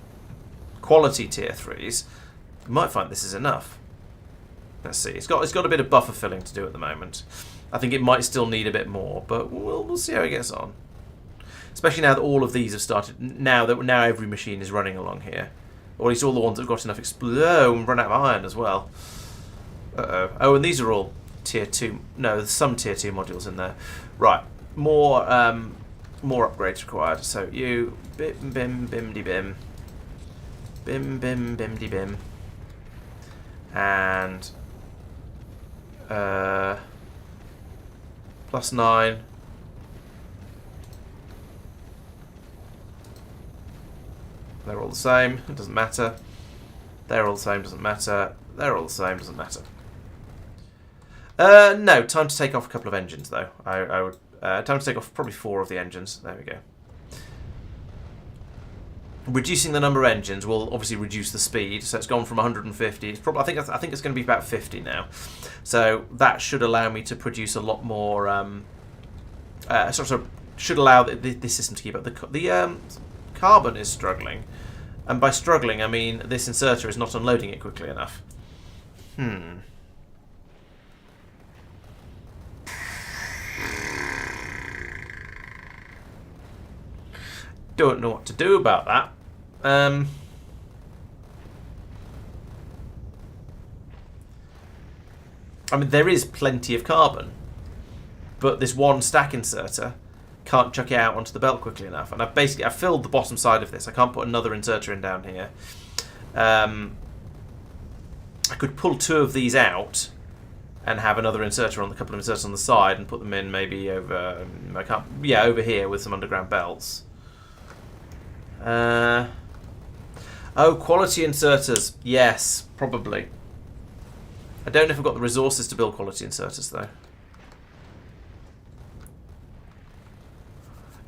quality tier 3s, you might find this is enough. Let's see. It's got a bit of buffer filling to do at the moment. I think it might still need a bit more, but we'll see how it gets on. Especially now that all of these have started. Now every machine is running along here, or at least all the ones that have got enough explode and run out of iron as well. Oh, and these are all tier 2. No, there's some tier 2 modules in there. Right. More upgrades required. So you bim bim bimdy bim. Bim bim bimdy bim. And +9. They're all the same, it doesn't matter. They're all the same, doesn't matter. They're all the same, doesn't matter. No, time to take off a couple of engines though. I would time to take off probably 4 of the engines. There we go. Reducing the number of engines will obviously reduce the speed, so it's gone from 150. It's probably, I think it's going to be about 50 now. So that should allow me to produce a lot more. Should allow this system to keep up. The carbon is struggling, and by struggling I mean this inserter is not unloading it quickly enough. Don't know what to do about that. I mean, there is plenty of carbon, but this one stack inserter can't chuck it out onto the belt quickly enough. And I've filled the bottom side of this. I can't put another inserter in down here. I could pull 2 of these out and have another inserter on a couple of inserters on the side and put them in maybe over. Over here with some underground belts. Oh, quality inserters. Yes, probably. I don't know if I've got the resources to build quality inserters though.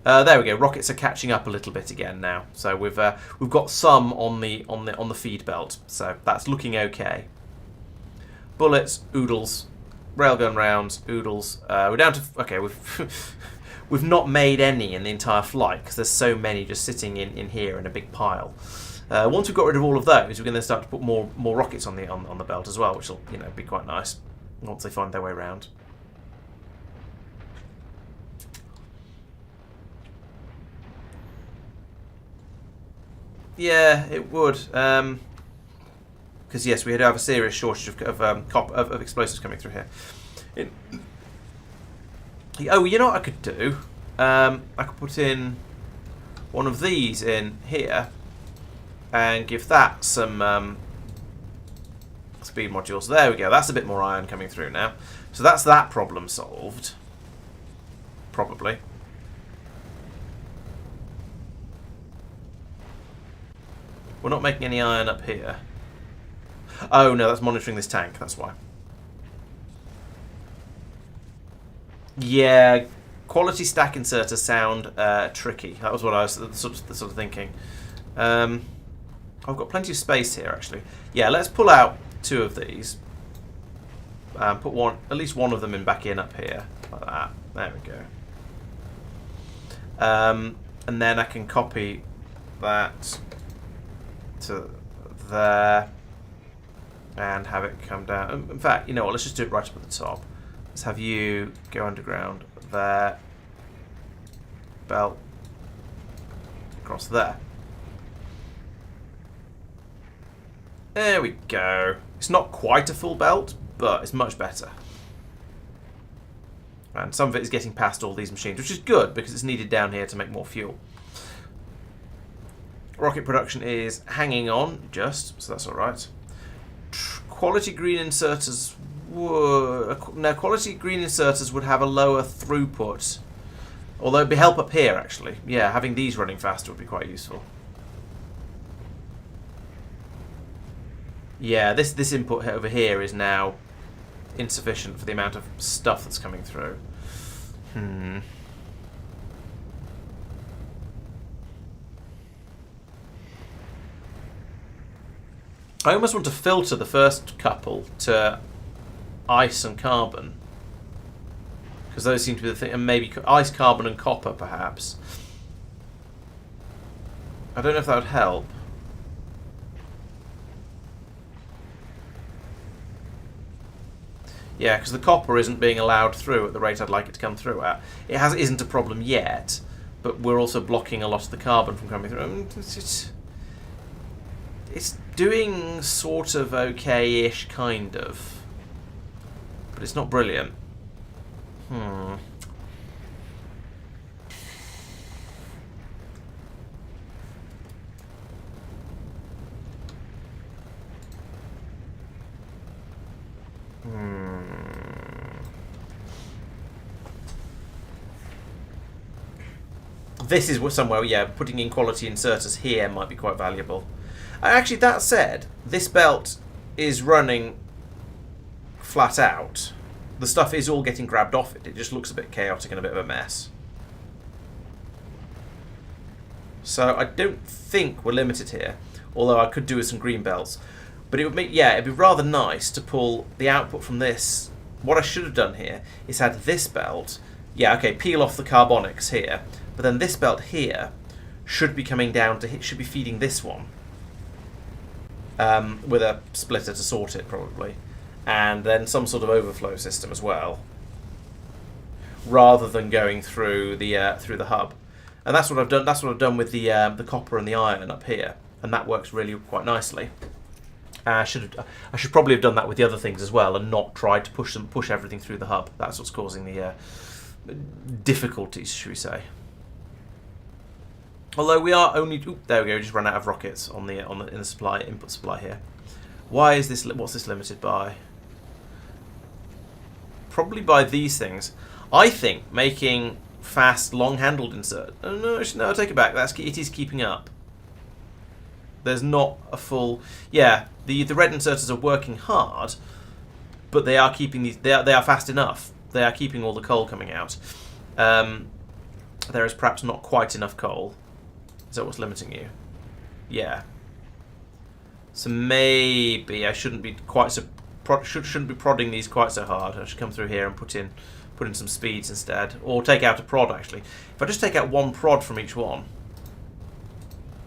There we go. Rockets are catching up a little bit again now. So we've got some on the feed belt. So that's looking okay. Bullets, oodles, railgun rounds, oodles. We're down to we've not made any in the entire flight because there's so many just sitting in here in a big pile. Once we've got rid of all of those, we can then start to put more rockets on the belt as well, which will be quite nice once they find their way around. Yeah, it would. Because yes, we have a serious shortage of explosives coming through here. Oh, you know what I could do? I could put in one of these in here and give that some speed modules. There we go. That's a bit more iron coming through now. So that's that problem solved. Probably. We're not making any iron up here. Oh no, that's monitoring this tank. That's why. Yeah, quality stack inserters sound tricky. That was what I was sort of thinking. I've got plenty of space here, actually. Yeah, let's pull out 2 of these. Put at least one of them back in up here, like that. There we go. And then I can copy that to there and have it come down. In fact, you know what? Let's just do it right up at the top. Let's have you go underground there. Belt across there. There we go. It's not quite a full belt, but it's much better. And some of it is getting past all these machines, which is good because it's needed down here to make more fuel. Rocket production is hanging on just, so that's all right. Quality green inserters quality green inserters would have a lower throughput. Although it'd be help up here actually. Yeah, having these running faster would be quite useful. Yeah, this input over here is now insufficient for the amount of stuff that's coming through. I almost want to filter the first couple to ice and carbon. Because those seem to be the thing, and maybe ice, carbon, and copper, perhaps. I don't know if that would help. Yeah, because the copper isn't being allowed through at the rate I'd like it to come through at. It isn't a problem yet, but we're also blocking a lot of the carbon from coming through. It's doing sort of okay-ish, kind of. But it's not brilliant. Hmm. This is somewhere, yeah, putting in quality inserters here might be quite valuable. Actually, that said, this belt is running flat out. The stuff is all getting grabbed off it. It just looks a bit chaotic and a bit of a mess. So I don't think we're limited here, although I could do with some green belts. But it would make, yeah, it'd be rather nice to pull the output from this. What I should have done here is had this belt, yeah, okay, peel off the carbonics here, but then this belt here should be coming down to should be feeding this one with a splitter to sort it probably, and then some sort of overflow system as well, rather than going through the hub. And that's what I've done. That's what I've done with the copper and the iron up here, and that works really quite nicely. I should probably have done that with the other things as well, and not tried to push everything through the hub. That's what's causing the difficulties, should we say? Although we are only there we go. We just ran out of rockets in the input supply here. Why is this? What's this limited by? Probably by these things. I think making fast, long-handled insert. Oh, no, I take it back. It is keeping up. There's not a full. Yeah, the red inserters are working hard, but they are keeping these. They are fast enough. They are keeping all the coal coming out. There is perhaps not quite enough coal. Is that what's limiting you? Yeah. So maybe I shouldn't be quite so shouldn't be prodding these quite so hard. I should come through here and put in some speeds instead, or take out a prod actually. If I just take out one prod from each one,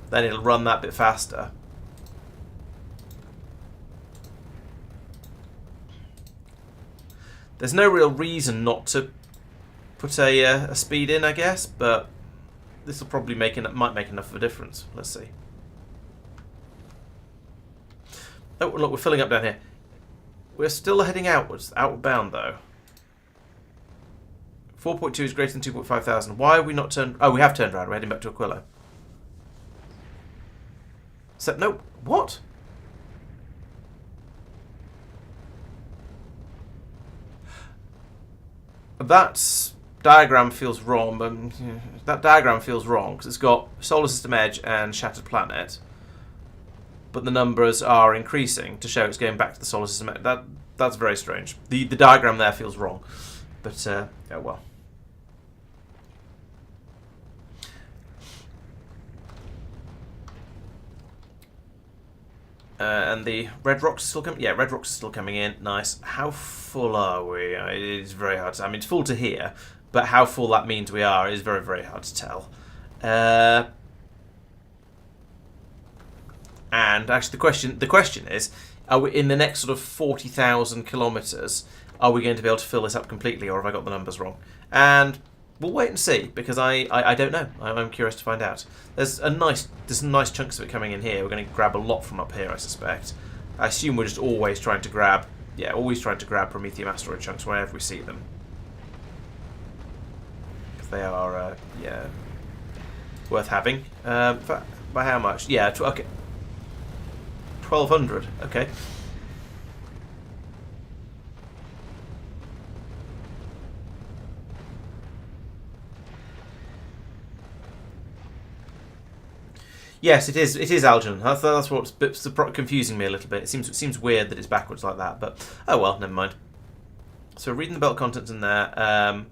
then it'll run that bit faster. There's no real reason not to put a speed in, I guess, but this will probably might make enough of a difference. Let's see. Oh, look, we're filling up down here. We're still heading outwards, outward bound though. 4.2 is greater than 2.5 thousand. Why are we not turned? Oh, we have turned around. We're heading back to Aquila. So, no, what? That diagram feels wrong. That diagram feels wrong because it's got solar system edge and shattered planet, but the numbers are increasing to show it's going back to the solar system edge. That's very strange. The diagram there feels wrong, but oh well. And the red rocks are still coming. Yeah, red rocks are still coming in. Nice. How full are we? It is very hard to. I mean, it's full to here, but how full that means we are is very, very hard to tell. And actually, the question is, are we in the next sort of 40,000 kilometers? Are we going to be able to fill this up completely, or have I got the numbers wrong? And we'll wait and see, because I don't know. I'm curious to find out. There's some nice chunks of it coming in here. We're going to grab a lot from up here, I suspect. I assume we're just always trying to grab Prometheum asteroid chunks whenever we see them. Because they are, yeah, worth having. By how much? Yeah, okay. 1,200. Okay. Yes, it is. It is Algernon. That's what's confusing me a little bit. It seems weird that it's backwards like that, but oh well, never mind. So reading the belt contents in there,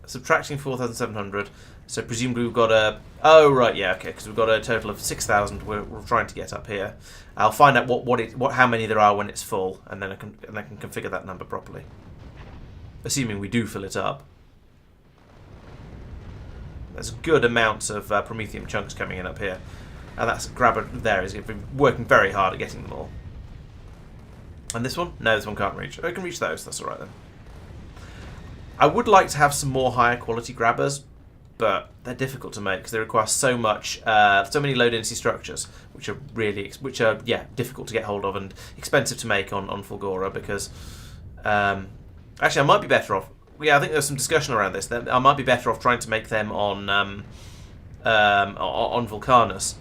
subtracting 4,700. So presumably we've got a. Oh right, yeah, okay, because we've got a total of 6,000. We're trying to get up here. I'll find out how many there are when it's full, and then I can configure that number properly. Assuming we do fill it up. There's good amounts of promethium chunks coming in up here. And that's grabber there is working very hard at getting them all. And this one? No, this one can't reach. Oh, it can reach those. That's alright then. I would like to have some more higher quality grabbers, but they're difficult to make because they require so many low density structures, which are difficult to get hold of and expensive to make on Fulgora. Because actually, I might be better off. Yeah, I think there's some discussion around this. I might be better off trying to make them on Vulcanus.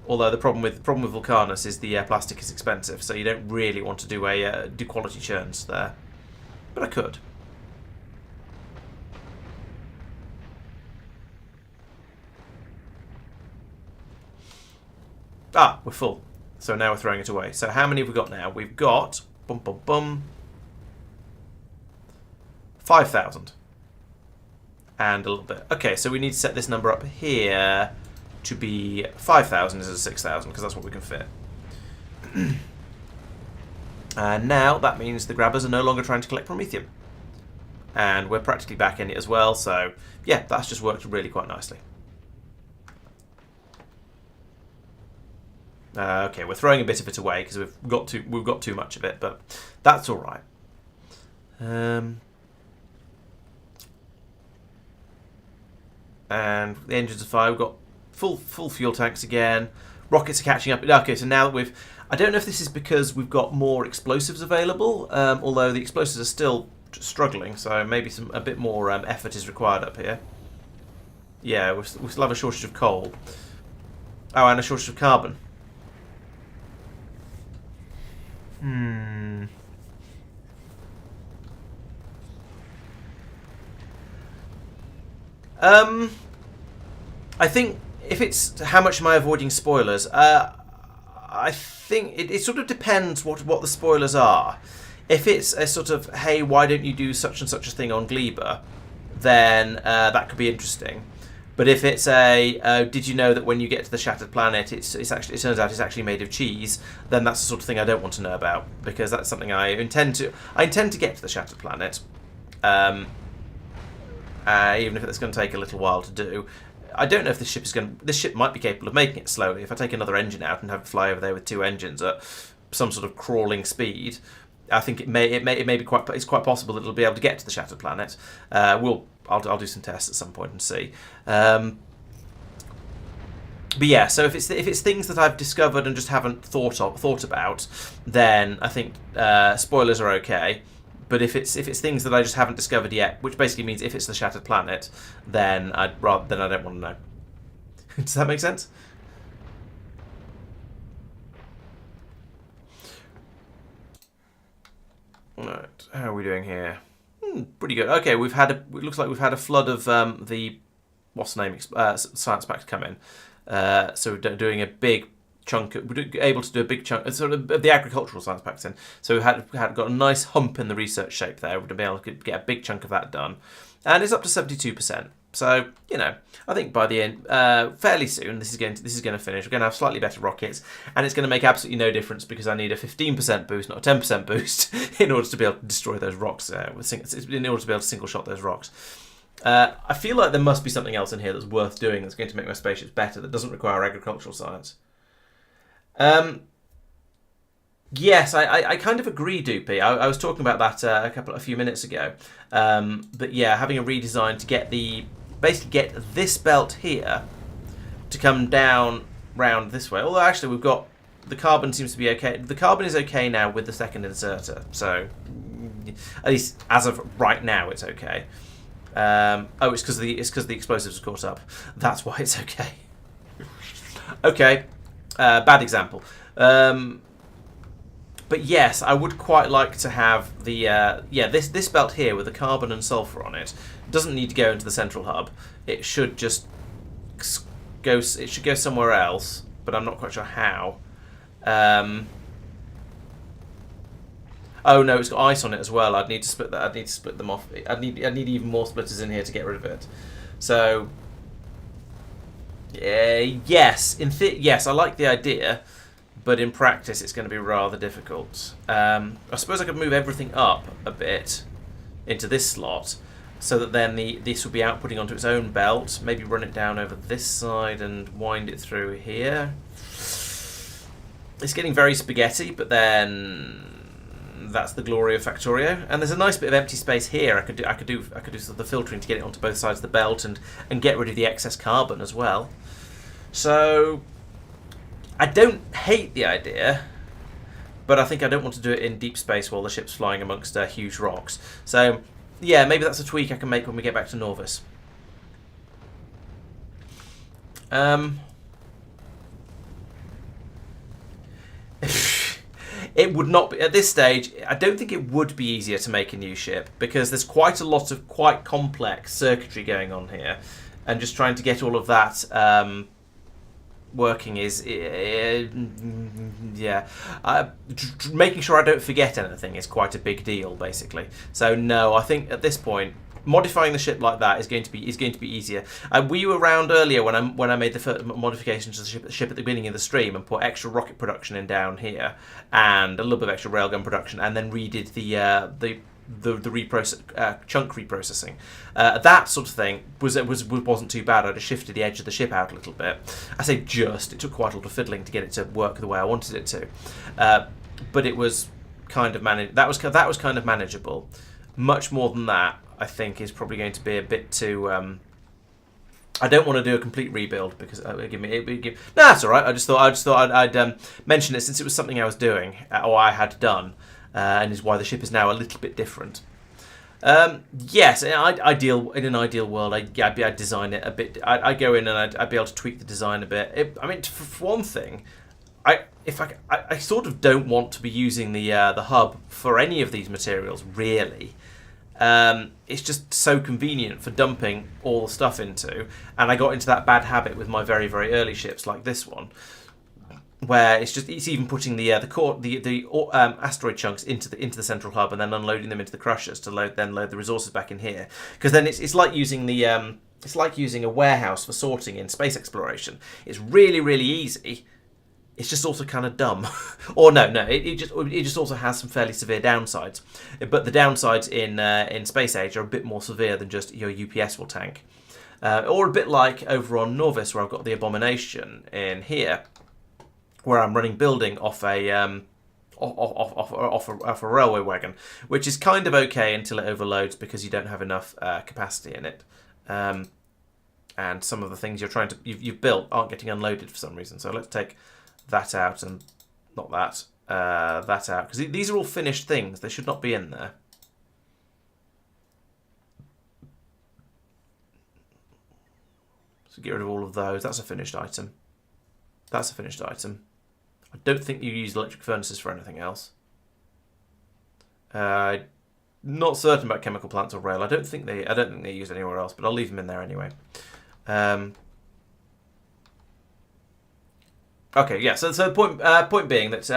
Although the problem with Vulcanus is the plastic is expensive, so you don't really want to do quality churns there. But I could. Ah, we're full. So now we're throwing it away. So how many have we got now? We've got 5,000. And a little bit. Okay, so we need to set this number up here to be 5,000 instead of 6,000, because that's what we can fit. And now that means the grabbers are no longer trying to collect promethium. And we're practically back in it as well, so yeah, that's just worked really quite nicely. Okay, we're throwing a bit of it away because we've got too much of it, but that's all right. And the engines are fire. We've got full fuel tanks again. Rockets are catching up. Okay, so now that I don't know if this is because we've got more explosives available, although the explosives are still struggling, so maybe a bit more effort is required up here. Yeah, we still have a shortage of coal. Oh, and a shortage of carbon. I think if it's how much am I avoiding spoilers, I think it sort of depends what the spoilers are. If it's a sort of, hey, why don't you do such and such a thing on Gleba, then that could be interesting. But if it's a, did you know that when you get to the Shattered Planet, it turns out it's actually made of cheese, then that's the sort of thing I don't want to know about, because that's something I intend to get to the Shattered Planet, even if it's going to take a little while to do. I don't know if this ship might be capable of making it slowly. If I take another engine out and have it fly over there with 2 engines at some sort of crawling speed, I think it may be it's quite possible that it'll be able to get to the Shattered Planet. I'll do some tests at some point and see. But yeah, so if it's things that I've discovered and just haven't thought about, then I think spoilers are okay. But if it's things that I just haven't discovered yet, which basically means if it's the Shattered Planet, then I don't want to know. Does that make sense? Right, how are we doing here? Pretty good. Okay, it looks like we've had a flood of the what's the name science packs come in. So we're doing a big chunk. We're able to do a big chunk, sort of the agricultural science packs in. So we've got a nice hump in the research shape there. We're to be able to get a big chunk of that done, and it's up to 72%. So I think by the end, fairly soon, this is going to finish. We're going to have slightly better rockets, and it's going to make absolutely no difference because I need a 15% boost, not a 10% boost, in order to be able to destroy those rocks. In order to be able to single shot those rocks. I feel like there must be something else in here that's worth doing that's going to make my spaceships better that doesn't require agricultural science. Yes, I kind of agree, Doopy. I was talking about that a few minutes ago. But yeah, having a redesign to basically get this belt here to come down round this way. Although actually we've got the carbon seems to be okay. The carbon is okay now with the second inserter. So at least as of right now, it's okay. It's because the explosives are caught up. That's why it's okay. Okay, bad example. But yes, I would quite like to have the this belt here with the carbon and sulfur on it. It doesn't need to go into the central hub. It should just go. It should go somewhere else, but I'm not quite sure how. Oh no, it's got ice on it as well. I'd need to split that. I'd need to split them off. I'd need even more splitters in here to get rid of it. So yes, yes, I like the idea. But in practice, it's going to be rather difficult. I suppose I could move everything up a bit into this slot. so that then this will be outputting onto its own belt. Maybe run it down over this side and wind it through here. It's getting very spaghetti, but then that's the glory of Factorio. And there's a nice bit of empty space here. I could do sort of the filtering to get it onto both sides of the belt and get rid of the excess carbon as well. So I don't hate the idea, but I think I don't want to do it in deep space while the ship's flying amongst huge rocks. So yeah, maybe that's a tweak I can make when we get back to Norvis. It would not be, at this stage, I don't think it would be easier to make a new ship, because there's quite a lot of quite complex circuitry going on here, and just trying to get all of that working is, making sure I don't forget anything is quite a big deal, basically. So no, I think at this point, modifying the ship like that is going to be easier. Were you around earlier when I made the first modifications to the ship at the beginning of the stream and put extra rocket production in down here and a little bit of extra railgun production, and then redid the chunk reprocessing? That sort of thing wasn't too bad. I just shifted the edge of the ship out a little bit. I say just, it took quite a lot of fiddling to get it to work the way I wanted it to, but it was kind of that was kind of manageable. Much more than that, I think, is probably going to be a bit too. I don't want to do a complete rebuild because that's all right. I just thought I'd mention it since it was something I was doing or I had done, and is why the ship is now a little bit different. Yes, in an ideal world, I'd design it a bit. I'd go in and I'd be able to tweak the design a bit. I mean, for one thing, I sort of don't want to be using the hub for any of these materials, really. It's just so convenient for dumping all the stuff into, and I got into that bad habit with my very, very early ships like this one, where it's even putting the asteroid chunks into the central hub and then unloading them into the crushers to load the resources back in here, because then it's like using a warehouse for sorting in space exploration. It's really, really easy. It's just also kind of dumb. Or no, it just also has some fairly severe downsides. But the downsides in Space Age are a bit more severe than just your UPS will tank. Or a bit like over on Norvis, where I've got the Abomination in here, where I'm running building off a railway wagon, which is kind of okay until it overloads because you don't have enough capacity in it. And some of the things you've built aren't getting unloaded for some reason. So let's take that out and not that out, because these are all finished things. They should not be in there. So get rid of all of those. That's a finished item. That's a finished item. I don't think you use electric furnaces for anything else. Not certain about chemical plants or rail. I don't think they use anywhere else, but I'll leave them in there anyway. Okay, yeah. So the point being that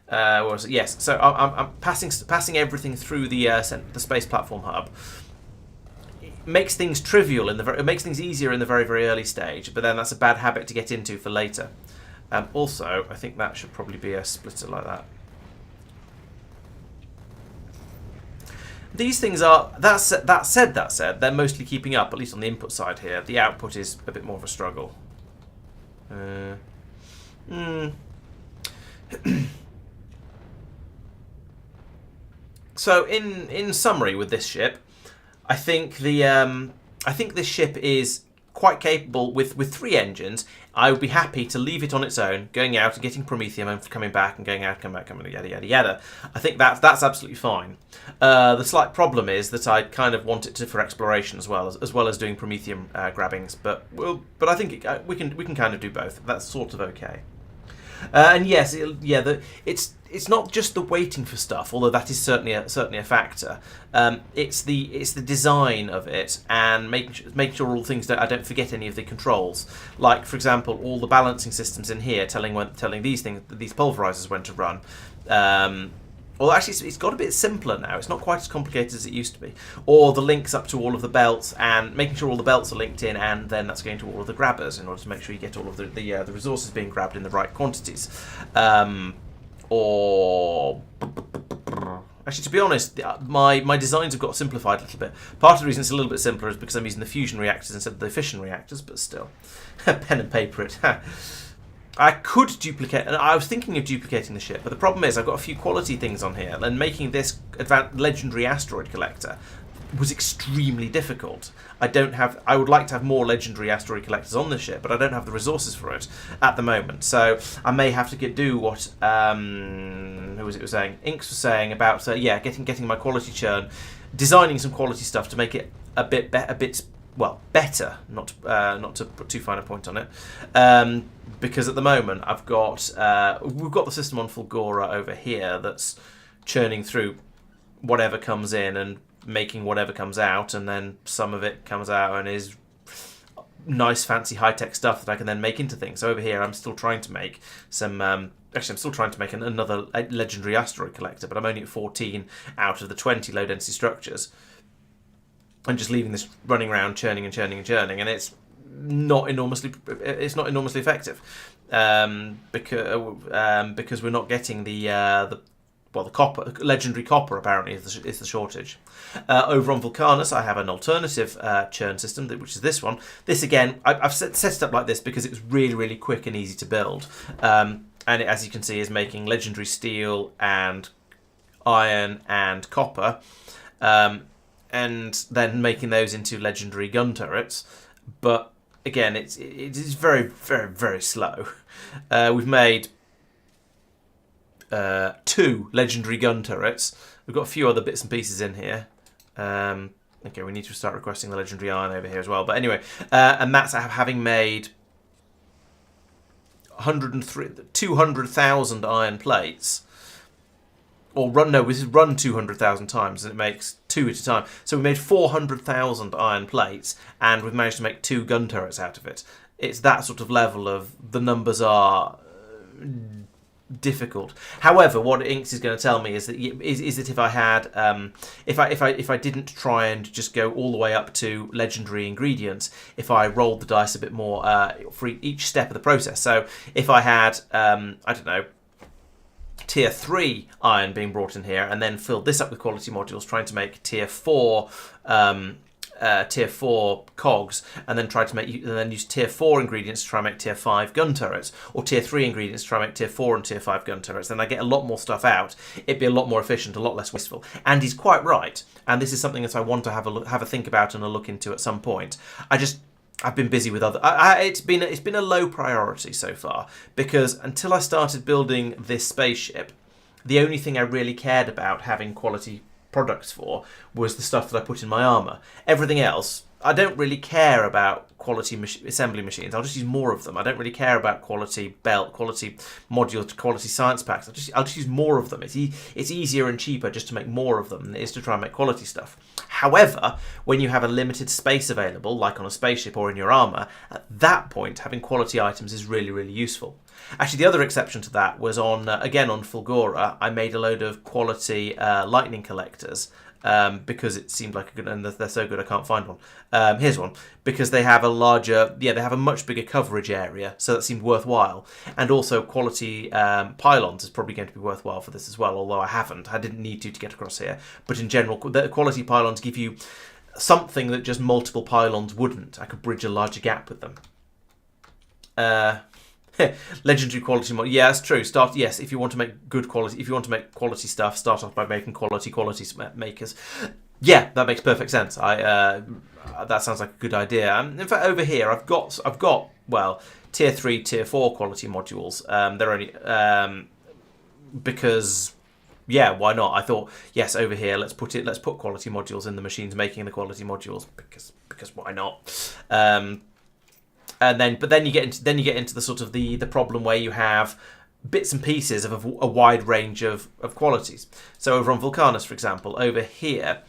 what was it? Yes. So I'm passing everything through the space platform hub. It makes things trivial it makes things easier in the very, very early stage, but then that's a bad habit to get into for later. Also, I think that should probably be a splitter like that. These things are that said, they're mostly keeping up, at least on the input side here. The output is a bit more of a struggle. So in summary with this ship, I think this ship is quite capable with 3 engines. I would be happy to leave it on its own, going out and getting promethium and coming back and going out, coming back, yada yada yada. I think that's absolutely fine. The slight problem is that I kind of want it for exploration as well as doing promethium grabbings. But I think we can kind of do both. That's sort of okay. And yes, it's not just the waiting for stuff, although that is certainly a factor. It's the design of it and making sure all things I don't forget any of the controls. Like, for example, all the balancing systems in here telling these pulverizers when to run. Well, actually, it's got a bit simpler now. It's not quite as complicated as it used to be. Or the links up to all of the belts and making sure all the belts are linked in, and then that's going to all of the grabbers in order to make sure you get all of the resources being grabbed in the right quantities. Actually, to be honest, my designs have got simplified a little bit. Part of the reason it's a little bit simpler is because I'm using the fusion reactors instead of the fission reactors, but still. Pen and paper it. I could duplicate, and I was thinking of duplicating the ship, but the problem is I've got a few quality things on here, and making this legendary asteroid collector was extremely difficult. I would like to have more legendary asteroid collectors on the ship, but I don't have the resources for it at the moment. So I may have to do what who was it was saying? Inks was saying about getting my quality churn, designing some quality stuff to make it a bit better. Not to put too fine a point on it, because at the moment we've got the system on Fulgora over here that's churning through whatever comes in and making whatever comes out, and then some of it comes out and is nice, fancy, high-tech stuff that I can then make into things. So over here, I'm still trying to make some. Actually, I'm still trying to make another legendary asteroid collector, but I'm only at 14 out of the 20 low-density structures. I'm just leaving this running around, churning and churning and churning, and it's not enormously effective because we're not getting the copper, legendary copper apparently is the shortage. Over on Vulcanus, I have an alternative churn system, which is this one. This again, I've set it up like this because it was really, really quick and easy to build. And it, as you can see, is making legendary steel and iron and copper, and then making those into legendary gun turrets. But again, it is very, very, very slow. We've made 2 legendary gun turrets. We've got a few other bits and pieces in here. Okay, we need to start requesting the legendary iron over here as well. But anyway, and that's having made 200,000 iron plates. This is run 200,000 times, and it makes 2 at a time. So we made 400,000 iron plates, and we've managed to make 2 gun turrets out of it. It's that sort of level of the numbers are difficult. However, what Inks is going to tell me is that if I had if I didn't try and just go all the way up to legendary ingredients, if I rolled the dice a bit more for each step of the process. So if I had I don't know, tier 3 iron being brought in here, and then filled this up with quality modules, trying to make tier 4 cogs, and then use tier 4 ingredients to try and make tier 5 gun turrets, or tier 3 ingredients to try and make tier 4 and tier 5 gun turrets, then I get a lot more stuff out. It'd be a lot more efficient, a lot less wasteful. And he's quite right, and this is something that I want to have a think about and a look into at some point. I've been busy with other. It's been a low priority so far, because until I started building this spaceship, the only thing I really cared about having quality products for was the stuff that I put in my armour. Everything else, I don't really care about quality assembly machines. I'll just use more of them. I don't really care about quality belt, quality modules, quality science packs. I'll just use more of them. It's easier and cheaper just to make more of them than it is to try and make quality stuff. However, when you have a limited space available, like on a spaceship or in your armour, at that point having quality items is really, really useful. Actually, the other exception to that was again on Fulgora. I made a load of quality lightning collectors because it seemed like a good, and they're so good I can't find one. Here's one, because they have they have a much bigger coverage area, so that seemed worthwhile. And also quality pylons is probably going to be worthwhile for this as well, although I didn't need to get across here. But in general, the quality pylons give you something that just multiple pylons wouldn't. I could bridge a larger gap with them. Legendary quality mod. Yeah, that's true. If you want to make good quality, if you want to make quality stuff, start off by making quality makers. Yeah, that makes perfect sense. That sounds like a good idea. In fact, over here I've got tier 3, tier 4 quality modules. They're only because why not? I thought, yes, over here let's put quality modules in the machines making the quality modules because why not? And then you get into the sort of the problem where you have bits and pieces of a wide range of qualities. So over on Vulcanus, for example, over here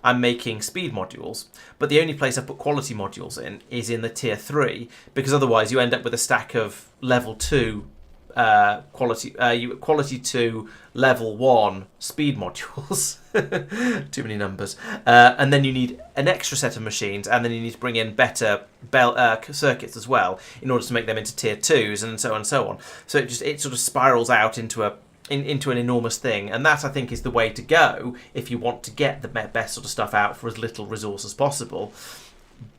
I'm making speed modules, but the only place I put quality modules in is in the tier 3, because otherwise you end up with a stack of level 2 quality 2 level 1 speed modules. Too many numbers. And then you need an extra set of machines, and then you need to bring in better circuits as well in order to make them into tier 2s, and so on and so on. So it sort of spirals out into into an enormous thing, and that I think is the way to go if you want to get the best sort of stuff out for as little resource as possible.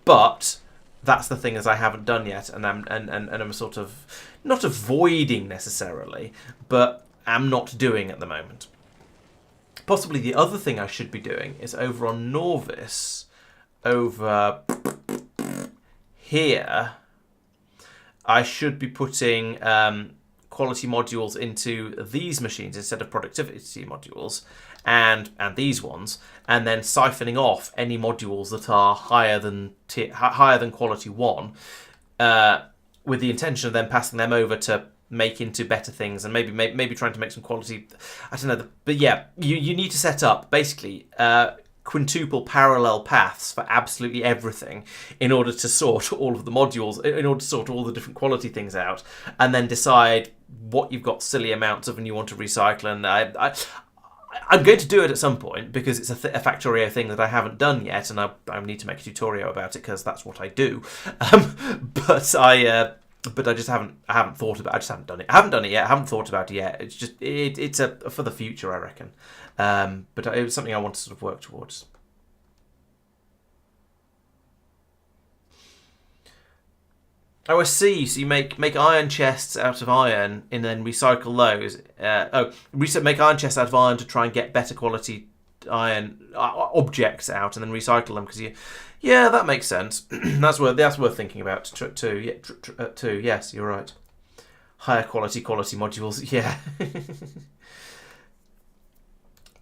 But that's the thing as I haven't done yet, and I'm sort of not avoiding necessarily, but am not doing at the moment. Possibly the other thing I should be doing is over on Norvis, over here, I should be putting quality modules into these machines instead of productivity modules, and these ones, and then siphoning off any modules that are higher than quality 1, with the intention of then passing them over to make into better things, and maybe trying to make some quality. I don't know, but yeah, you need to set up basically quintuple parallel paths for absolutely everything in order to sort all of the modules, in order to sort all the different quality things out, and then decide what you've got silly amounts of and you want to recycle. And I'm going to do it at some point because it's a Factorio thing that I haven't done yet, and I need to make a tutorial about it because that's what I do. But I just haven't thought about it. I just haven't done it. I haven't done it yet. I haven't thought about it yet. It's just it's for the future, I reckon. But it was something I want to sort of work towards. Oh, I see. So you make iron chests out of iron and then recycle those. Make iron chests out of iron to try and get better quality iron objects out, and then recycle them because you. Yeah, that makes sense. That's worth thinking about too. Yeah, too. Yes, you're right. Higher quality modules. Yeah.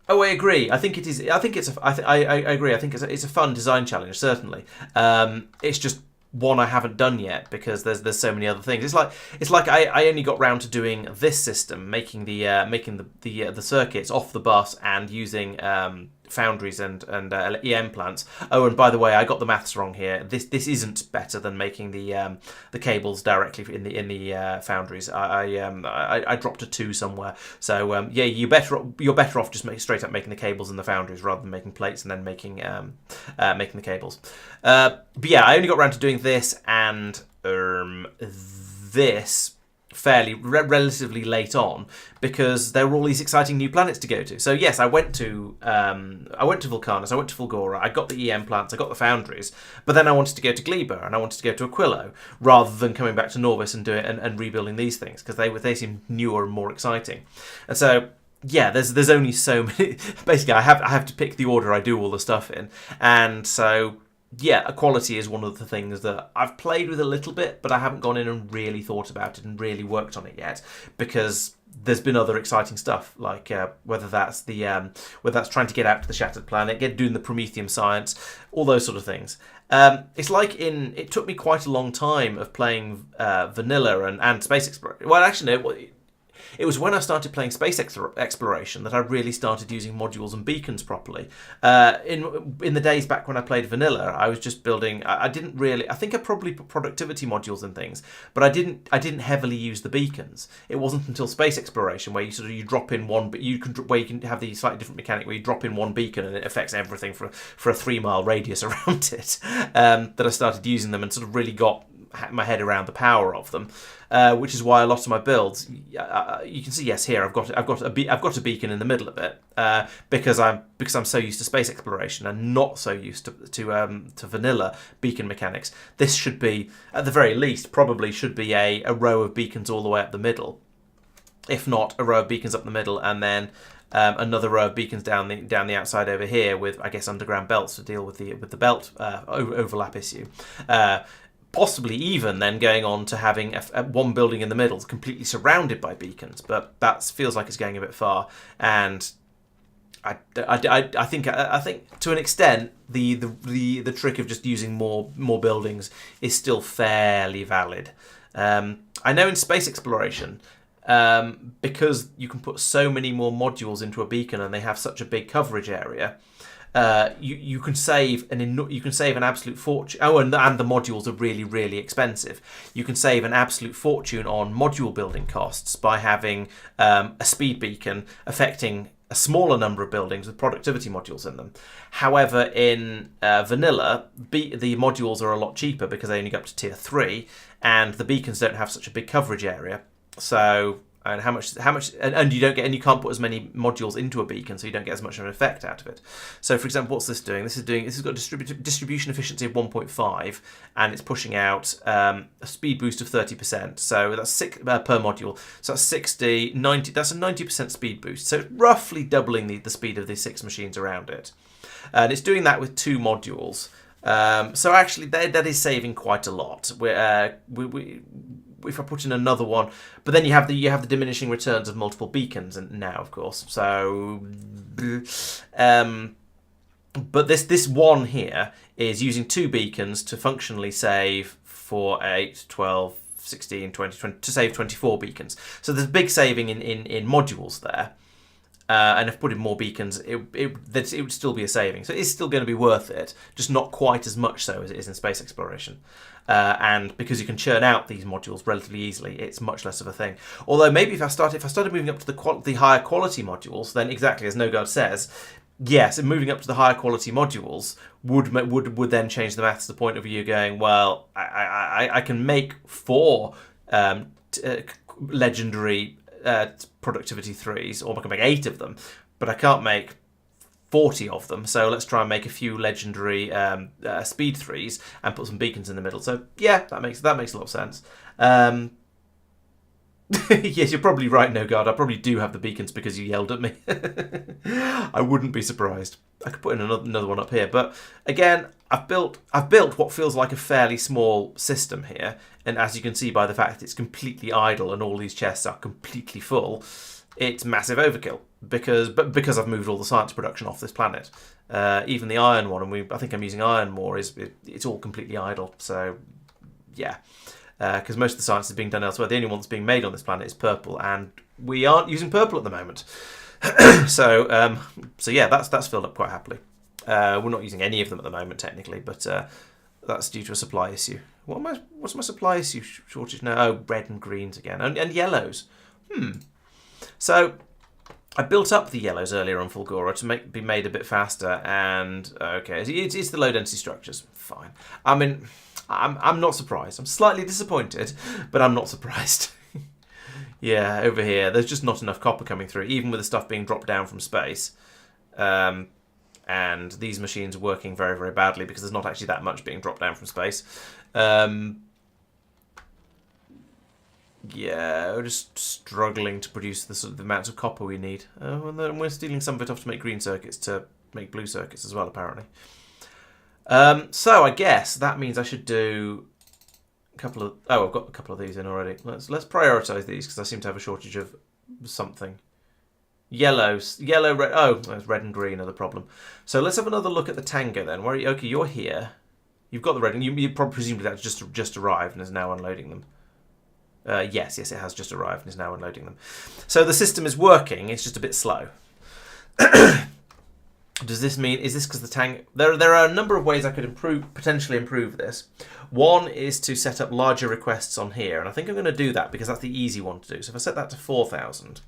Oh, I agree. I think it is. I agree. I think it's a fun design challenge. Certainly. It's just one I haven't done yet because there's so many other things. It's like I only got round to doing this system, making the circuits off the bus and using foundries and EM plants. Oh, and by the way, I got the maths wrong here. This isn't better than making the cables directly in the foundries. I dropped a 2 somewhere. So yeah, you're better off just straight up making the cables in the foundries rather than making plates and then making the cables. But yeah, I only got around to doing this and this fairly relatively late on because there were all these exciting new planets to go to. So yes, I went to Vulcanus, I went to Fulgora, I got the EM plants, I got the foundries, but then I wanted to go to Gleba and I wanted to go to Aquilo rather than coming back to Norvis and do it and rebuilding these things because they seem newer and more exciting. And so yeah, there's only so many. Basically, I have to pick the order I do all the stuff in, and so. Yeah, quality is one of the things that I've played with a little bit, but I haven't gone in and really thought about it and really worked on it yet because there's been other exciting stuff like whether that's trying to get out to the Shattered Planet, doing the Prometheum science, all those sort of things. It's like it took me quite a long time of playing vanilla and space exploration. Well, actually, no. It was when I started playing space exploration that I really started using modules and beacons properly. In the days back when I played vanilla, I was just building. I didn't really. I think I probably put productivity modules and things, but I didn't heavily use the beacons. It wasn't until space exploration where you drop in one, but you can have the slightly different mechanic where you drop in one beacon and it affects everything for a 3-mile radius around it. That I started using them and sort of really got my head around the power of them, which is why a lot of my builds, you can see, yes, here I've got a beacon in the middle of it because I'm so used to space exploration and not so used to vanilla beacon mechanics. This should be, at the very least, probably should be a row of beacons all the way up the middle, if not a row of beacons up the middle and then another row of beacons down the outside over here with, I guess, underground belts to deal with the belt overlap issue. Possibly even then going on to having one building in the middle completely surrounded by beacons, but that feels like it's going a bit far. And I think to an extent the trick of just using more buildings is still fairly valid. I know in space exploration, because you can put so many more modules into a beacon and they have such a big coverage area. You can save an absolute fortune. Oh, and the modules are really, really expensive. You can save an absolute fortune on module building costs by having a speed beacon affecting a smaller number of buildings with productivity modules in them. However, in vanilla, the modules are a lot cheaper because they only go up to tier 3, and the beacons don't have such a big coverage area. So And and you can't put as many modules into a beacon, so you don't get as much of an effect out of it. So, for example, what's this doing? This has got distribution efficiency of 1.5, and it's pushing out a speed boost of 30%. So that's per module. So that's 60, 90. That's a 90% speed boost. So it's roughly doubling the speed of the 6 machines around it, and it's doing that with 2 modules. So actually, that is saving quite a lot. If I put in another one, but then you have the diminishing returns of multiple beacons, and now of course. So, but this one here is using 2 beacons to functionally save for 8, 12, 16, 20, 20 to save 24 beacons. So there's a big saving in modules there. And if put in more beacons, it would still be a saving. So it's still going to be worth it, just not quite as much so as it is in space exploration. And because you can churn out these modules relatively easily, it's much less of a thing. Although maybe if I started moving up to the higher quality modules, then exactly as NoGuard says, yes, and moving up to the higher quality modules would then change the maths to the point of you going, well, I can make 4 legendary productivity 3s, or I can make 8 of them, but I can't make 40 of them. So let's try and make a few legendary speed 3s and put some beacons in the middle. So yeah, that makes a lot of sense. Yes, you're probably right, NoGuard. I probably do have the beacons because you yelled at me. I wouldn't be surprised. I could put in another one up here, but again, I've built what feels like a fairly small system here, and as you can see by the fact that it's completely idle and all these chests are completely full, it's massive overkill because I've moved all the science production off this planet. Even the iron one, and I think I'm using iron more, it's all completely idle. So yeah. Because most of the science is being done elsewhere. The only one that's being made on this planet is purple, and we aren't using purple at the moment. So yeah, that's filled up quite happily. We're not using any of them at the moment, technically, but that's due to a supply issue. What's my supply issue shortage now? Oh, red and greens again, and yellows. So I built up the yellows earlier on Fulgora to be made a bit faster, and okay, it's the low density structures. Fine. I mean, I'm not surprised. I'm slightly disappointed, but I'm not surprised. Yeah, over here, there's just not enough copper coming through, even with the stuff being dropped down from space. And these machines are working very, very badly because there's not actually that much being dropped down from space. Yeah, we're just struggling to produce the sort of amounts of copper we need. And then we're stealing some of it off to make green circuits to make blue circuits as well, apparently. So I guess that means I should do a couple of... Oh, I've got a couple of these in already. Let's prioritise these because I seem to have a shortage of something. Yellow, red... Oh, there's red and green are the problem. So let's have another look at the Tango then. Where are you? Okay, you're here. You've got the red, and you probably presumably that's just arrived and is now unloading them. Yes, it has just arrived and is now unloading them. So the system is working, it's just a bit slow. Does this mean, is this because the Tango... There are a number of ways I could potentially improve this. One is to set up larger requests on here, and I think I'm going to do that because that's the easy one to do. So if I set that to 4,000,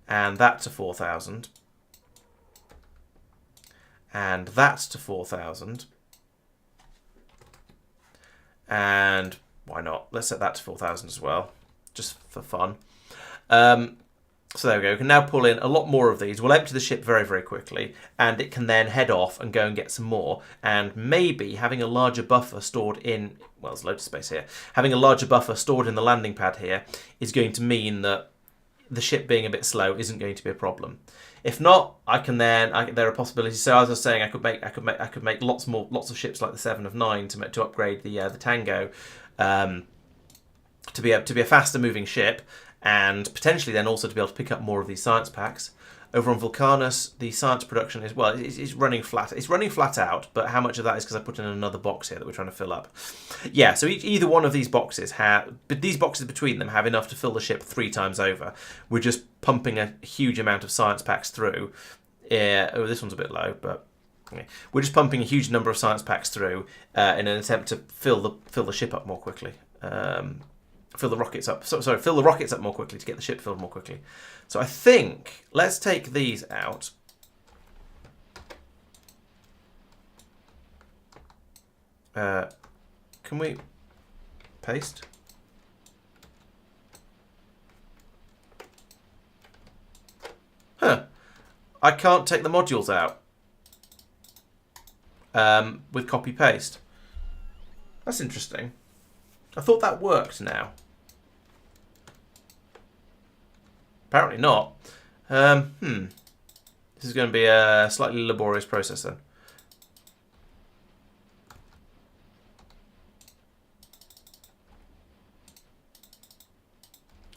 and that to 4,000, and that to 4,000, and why not? Let's set that to 4,000 as well, just for fun. So there we go. We can now pull in a lot more of these. We'll empty the ship very, very quickly, and it can then head off and go and get some more. And maybe having a larger buffer stored in... Well, there's loads of space here. Having a larger buffer stored in the landing pad here is going to mean that the ship being a bit slow isn't going to be a problem. If not, I can then... there are possibilities. So as I was saying, I could make lots of ships like the 7 of 9 to upgrade the Tango to be a faster moving ship. And potentially then also to be able to pick up more of these science packs. Over on Vulcanus, the science production is, well, it's running flat. It's running flat out, but how much of that is because I put in another box here that we're trying to fill up? Yeah, so either one of these boxes but these boxes between them have enough to fill the ship 3 times over. We're just pumping a huge amount of science packs through. Oh, this one's a bit low, but okay. We're just pumping a huge number of science packs through in an attempt to fill the ship up more quickly. Fill the rockets up. Sorry, fill the rockets up more quickly to get the ship filled more quickly. So I think let's take these out. Can we paste? Huh. I can't take the modules out with copy paste. That's interesting. I thought that worked now. Apparently not. This is going to be a slightly laborious process then.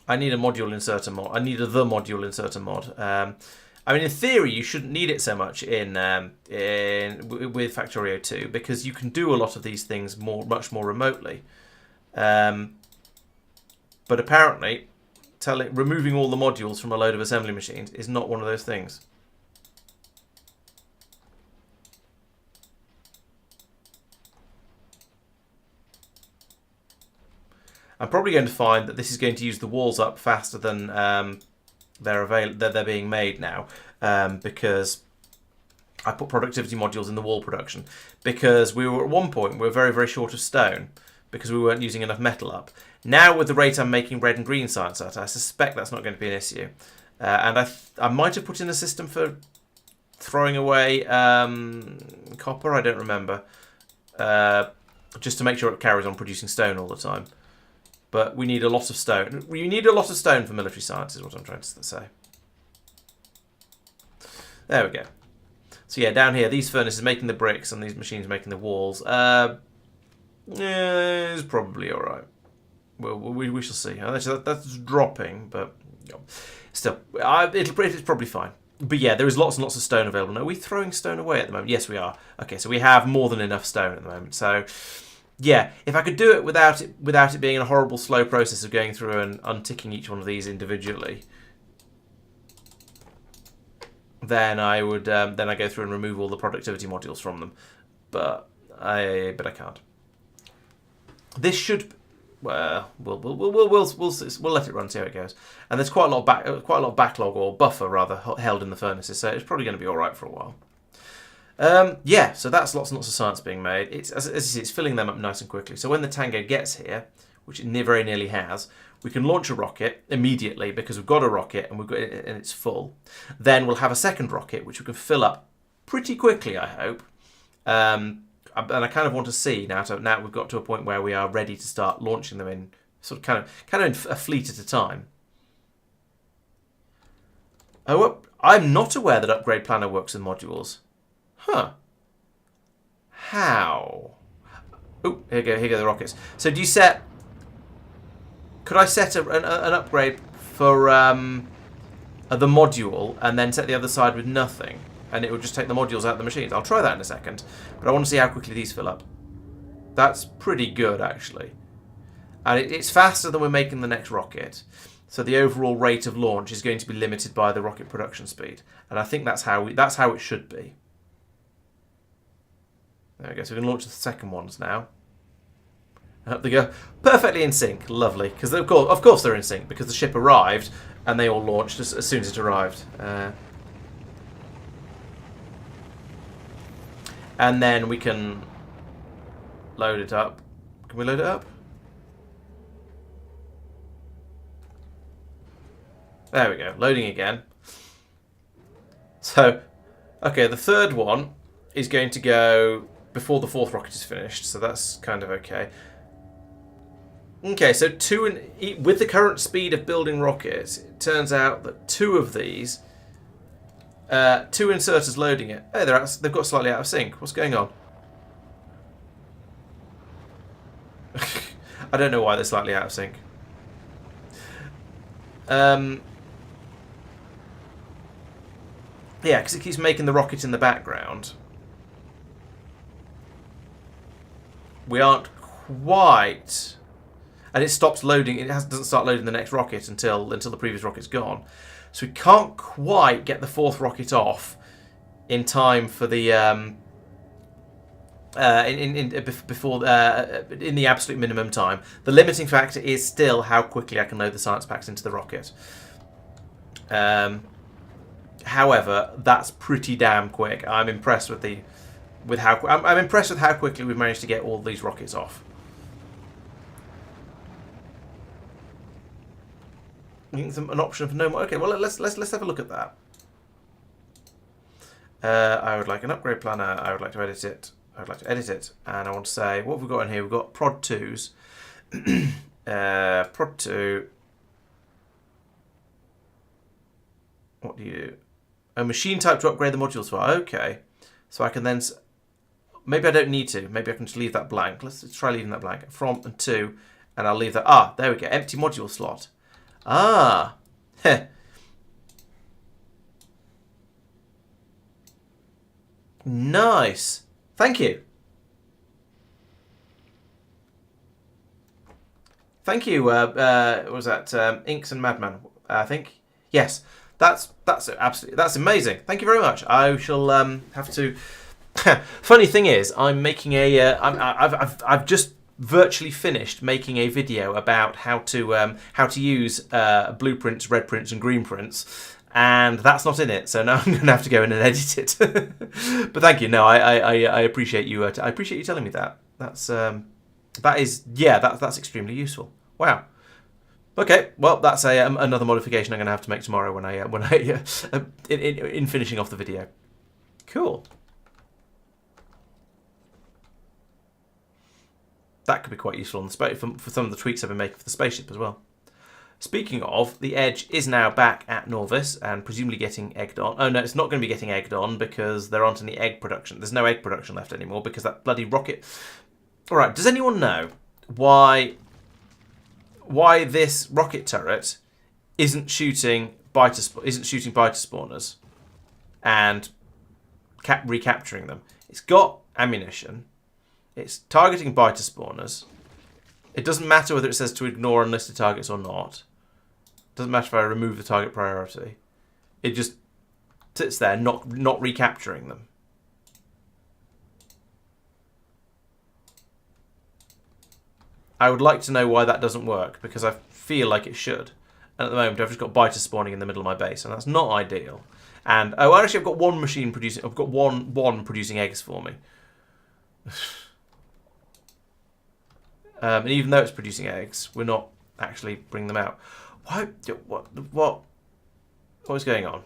I need a module inserter mod. I need the module inserter mod. I mean, in theory, you shouldn't need it so much with Factorio 2 because you can do a lot of these things much more remotely. But apparently, removing all the modules from a load of assembly machines is not one of those things. I'm probably going to find that this is going to use the walls up faster than they're being made now, because I put productivity modules in the wall production because we were at one point we were very, very short of stone because we weren't using enough metal up. Now with the rate I'm making red and green science at, I suspect that's not going to be an issue. And I might have put in a system for throwing away copper. I don't remember, just to make sure it carries on producing stone all the time. But we need a lot of stone. We need a lot of stone for military science is what I'm trying to say. There we go. So yeah, down here, these furnaces making the bricks and these machines making the walls. It's probably all right. Well, we shall see. That's dropping, but still, it's probably fine. But yeah, there is lots and lots of stone available. Now, are we throwing stone away at the moment? Yes, we are. Okay, so we have more than enough stone at the moment. So yeah, if I could do it without it being a horrible slow process of going through and unticking each one of these individually, then I would then I go through and remove all the productivity modules from them. But I can't. This should, well, we'll let it run, see how it goes. And there's quite a lot of backlog or buffer rather held in the furnaces, so it's probably going to be all right for a while. Yeah, so that's lots and lots of science being made. It's as you see, it's filling them up nice and quickly. So when the Tango gets here, which it very nearly has, we can launch a rocket immediately because we've got a rocket and it's full. Then we'll have a second rocket which we can fill up pretty quickly, I hope. And I kind of want to see now we've got to a point where we are ready to start launching them in sort of kind of in a fleet at a time. Oh, I'm not aware that Upgrade Planner works with modules. Huh. How? Oh, here go the rockets. So do you set... Could I set an upgrade for the module and then set the other side with nothing? And it would just take the modules out of the machines. I'll try that in a second. But I want to see how quickly these fill up. That's pretty good, actually. And it's faster than we're making the next rocket. So the overall rate of launch is going to be limited by the rocket production speed. And I think that's how it should be. There we go. So we can launch the second ones now. Up they go. Perfectly in sync. Lovely. Because of course they're in sync because the ship arrived and they all launched as soon as it arrived. And then we can load it up. Can we load it up? There we go. Loading again. So, okay, the third one is going to go before the fourth rocket is finished, so that's kind of okay. Okay, so with the current speed of building rockets, it turns out that two of these, two inserters loading it. Hey, they've got slightly out of sync. What's going on? I don't know why they're slightly out of sync. Yeah, because it keeps making the rocket in the background. We aren't quite... And it stops loading. It doesn't start loading the next rocket until the previous rocket's gone. So we can't quite get the fourth rocket off in time for the in the absolute minimum time. The limiting factor is still how quickly I can load the science packs into the rocket. However, that's pretty damn quick. I'm impressed with I'm impressed with how quickly we've managed to get all these rockets off. An option for no more. Okay, well let's have a look at that. I would like an upgrade planner. I would like to edit it. I would like to edit it. And I want to say, what have we got in here? We've got prod 2s. Prod 2. What do you do? A machine type to upgrade the modules for. Okay. So I can then... Maybe I don't need to. Maybe I can just leave that blank. Let's try leaving that blank. From and to. And I'll leave that... Ah, there we go. Empty module slot. Ah. Heh. Nice. Thank you. Thank you. What was that? Inks and Madman, I think. Yes. That's absolutely... That's amazing. Thank you very much. I shall have to... Funny thing is, I'm making a... I've just virtually finished making a video about how to use blueprints, red prints, and green prints, and that's not in it. So now I'm going to have to go in and edit it. But thank you. No, I appreciate you. I appreciate you telling me that. That's extremely useful. Wow. Okay, well that's another modification I'm going to have to make tomorrow when I in finishing off the video. Cool. That could be quite useful on the for some of the tweaks I've been making for the spaceship as well. Speaking of, the Edge is now back at Norvis and presumably getting egged on. Oh no, it's not going to be getting egged on because there aren't any egg production. There's no egg production left anymore because that bloody rocket... Alright, does anyone know why this rocket turret isn't shooting biter spawners and recapturing them? It's got ammunition. It's targeting biter spawners. It doesn't matter whether it says to ignore unlisted targets or not. It doesn't matter if I remove the target priority. It just sits there, not recapturing them. I would like to know why that doesn't work, because I feel like it should. And at the moment, I've just got biters spawning in the middle of my base, and that's not ideal. And oh, actually, I've got one machine producing. I've got one producing eggs for me. And even though it's producing eggs, we're not actually bringing them out. Why? What is going on?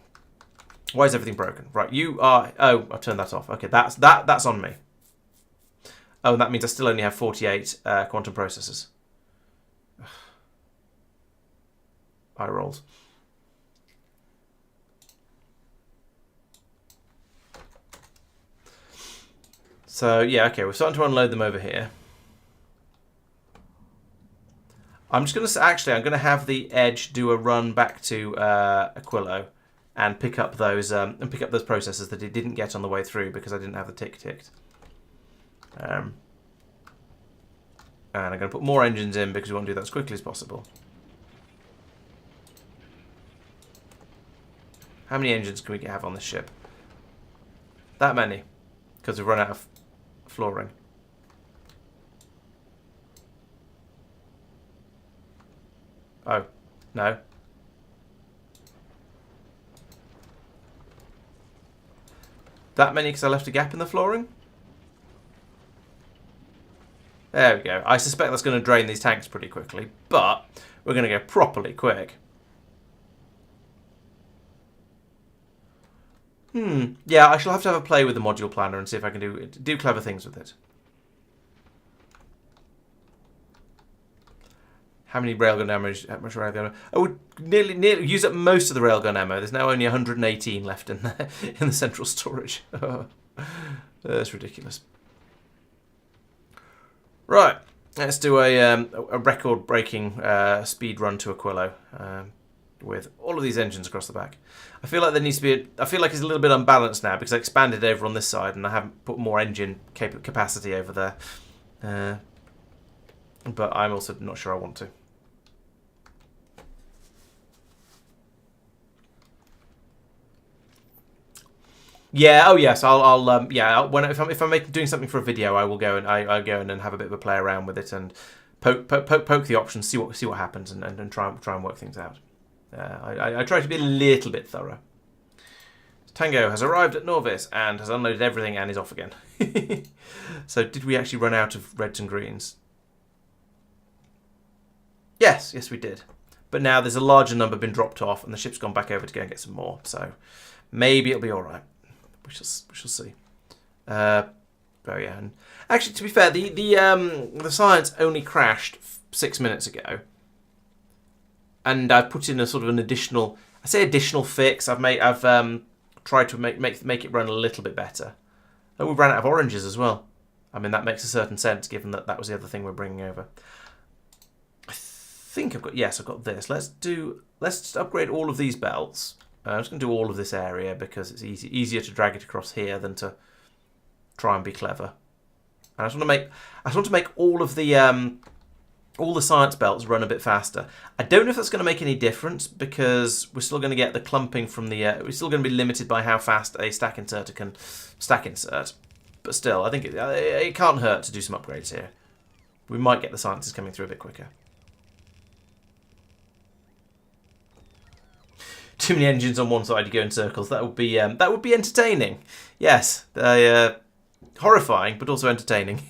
Why is everything broken? Right, you are... Oh, I've turned that off. Okay, that's on me. Oh, and that means I still only have 48 quantum processors. Eye rolls. So, yeah, okay, we're starting to unload them over here. I'm just going to... Actually, I'm going to have the Edge do a run back to Aquilo and pick up those processors that it didn't get on the way through because I didn't have the tick ticked. And I'm going to put more engines in because we want to do that as quickly as possible. How many engines can we have on this ship? That many, because we've run out of flooring. Oh, no. That many because I left a gap in the flooring? There we go. I suspect that's going to drain these tanks pretty quickly, but we're going to go properly quick. Yeah, I shall have to have a play with the module planner and see if I can do clever things with it. How many railgun ammo? How much railgun ammo? I would nearly use up most of the railgun ammo. There's now only 118 left in there in the central storage. That's ridiculous. Right, let's do a record-breaking speed run to Aquilo with all of these engines across the back. I feel like there needs to be. I feel like it's a little bit unbalanced now because I expanded over on this side and I haven't put more engine capacity over there. But I'm also not sure I want to. Yeah. Oh yes. I'll. Yeah. If I'm doing something for a video, I will go and I go in and have a bit of a play around with it and poke the options, see what happens, and try and work things out. I try to be a little bit thorough. Tango has arrived at Norvis and has unloaded everything and is off again. So did we actually run out of reds and greens? Yes, we did. But now there's a larger number been dropped off and the ship's gone back over to go and get some more. So maybe it'll be all right. We shall see. Oh yeah. And actually, to be fair, the science only crashed 6 minutes ago, and I've put in a sort of an additional. I say additional fix. I've tried to make it run a little bit better. Oh, we ran out of oranges as well. I mean, that makes a certain sense given that that was the other thing we're bringing over. I think I've got this. Let's just upgrade all of these belts. I'm just going to do all of this area because it's easier to drag it across here than to try and be clever. And I just want to make all the science belts run a bit faster. I don't know if that's going to make any difference because we're still going to get the clumping from the. We're still going to be limited by how fast a stack inserter can stack insert. But still, I think it can't hurt to do some upgrades here. We might get the sciences coming through a bit quicker. Too many engines on one side, you go in circles. That would be entertaining. Yes, horrifying, but also entertaining.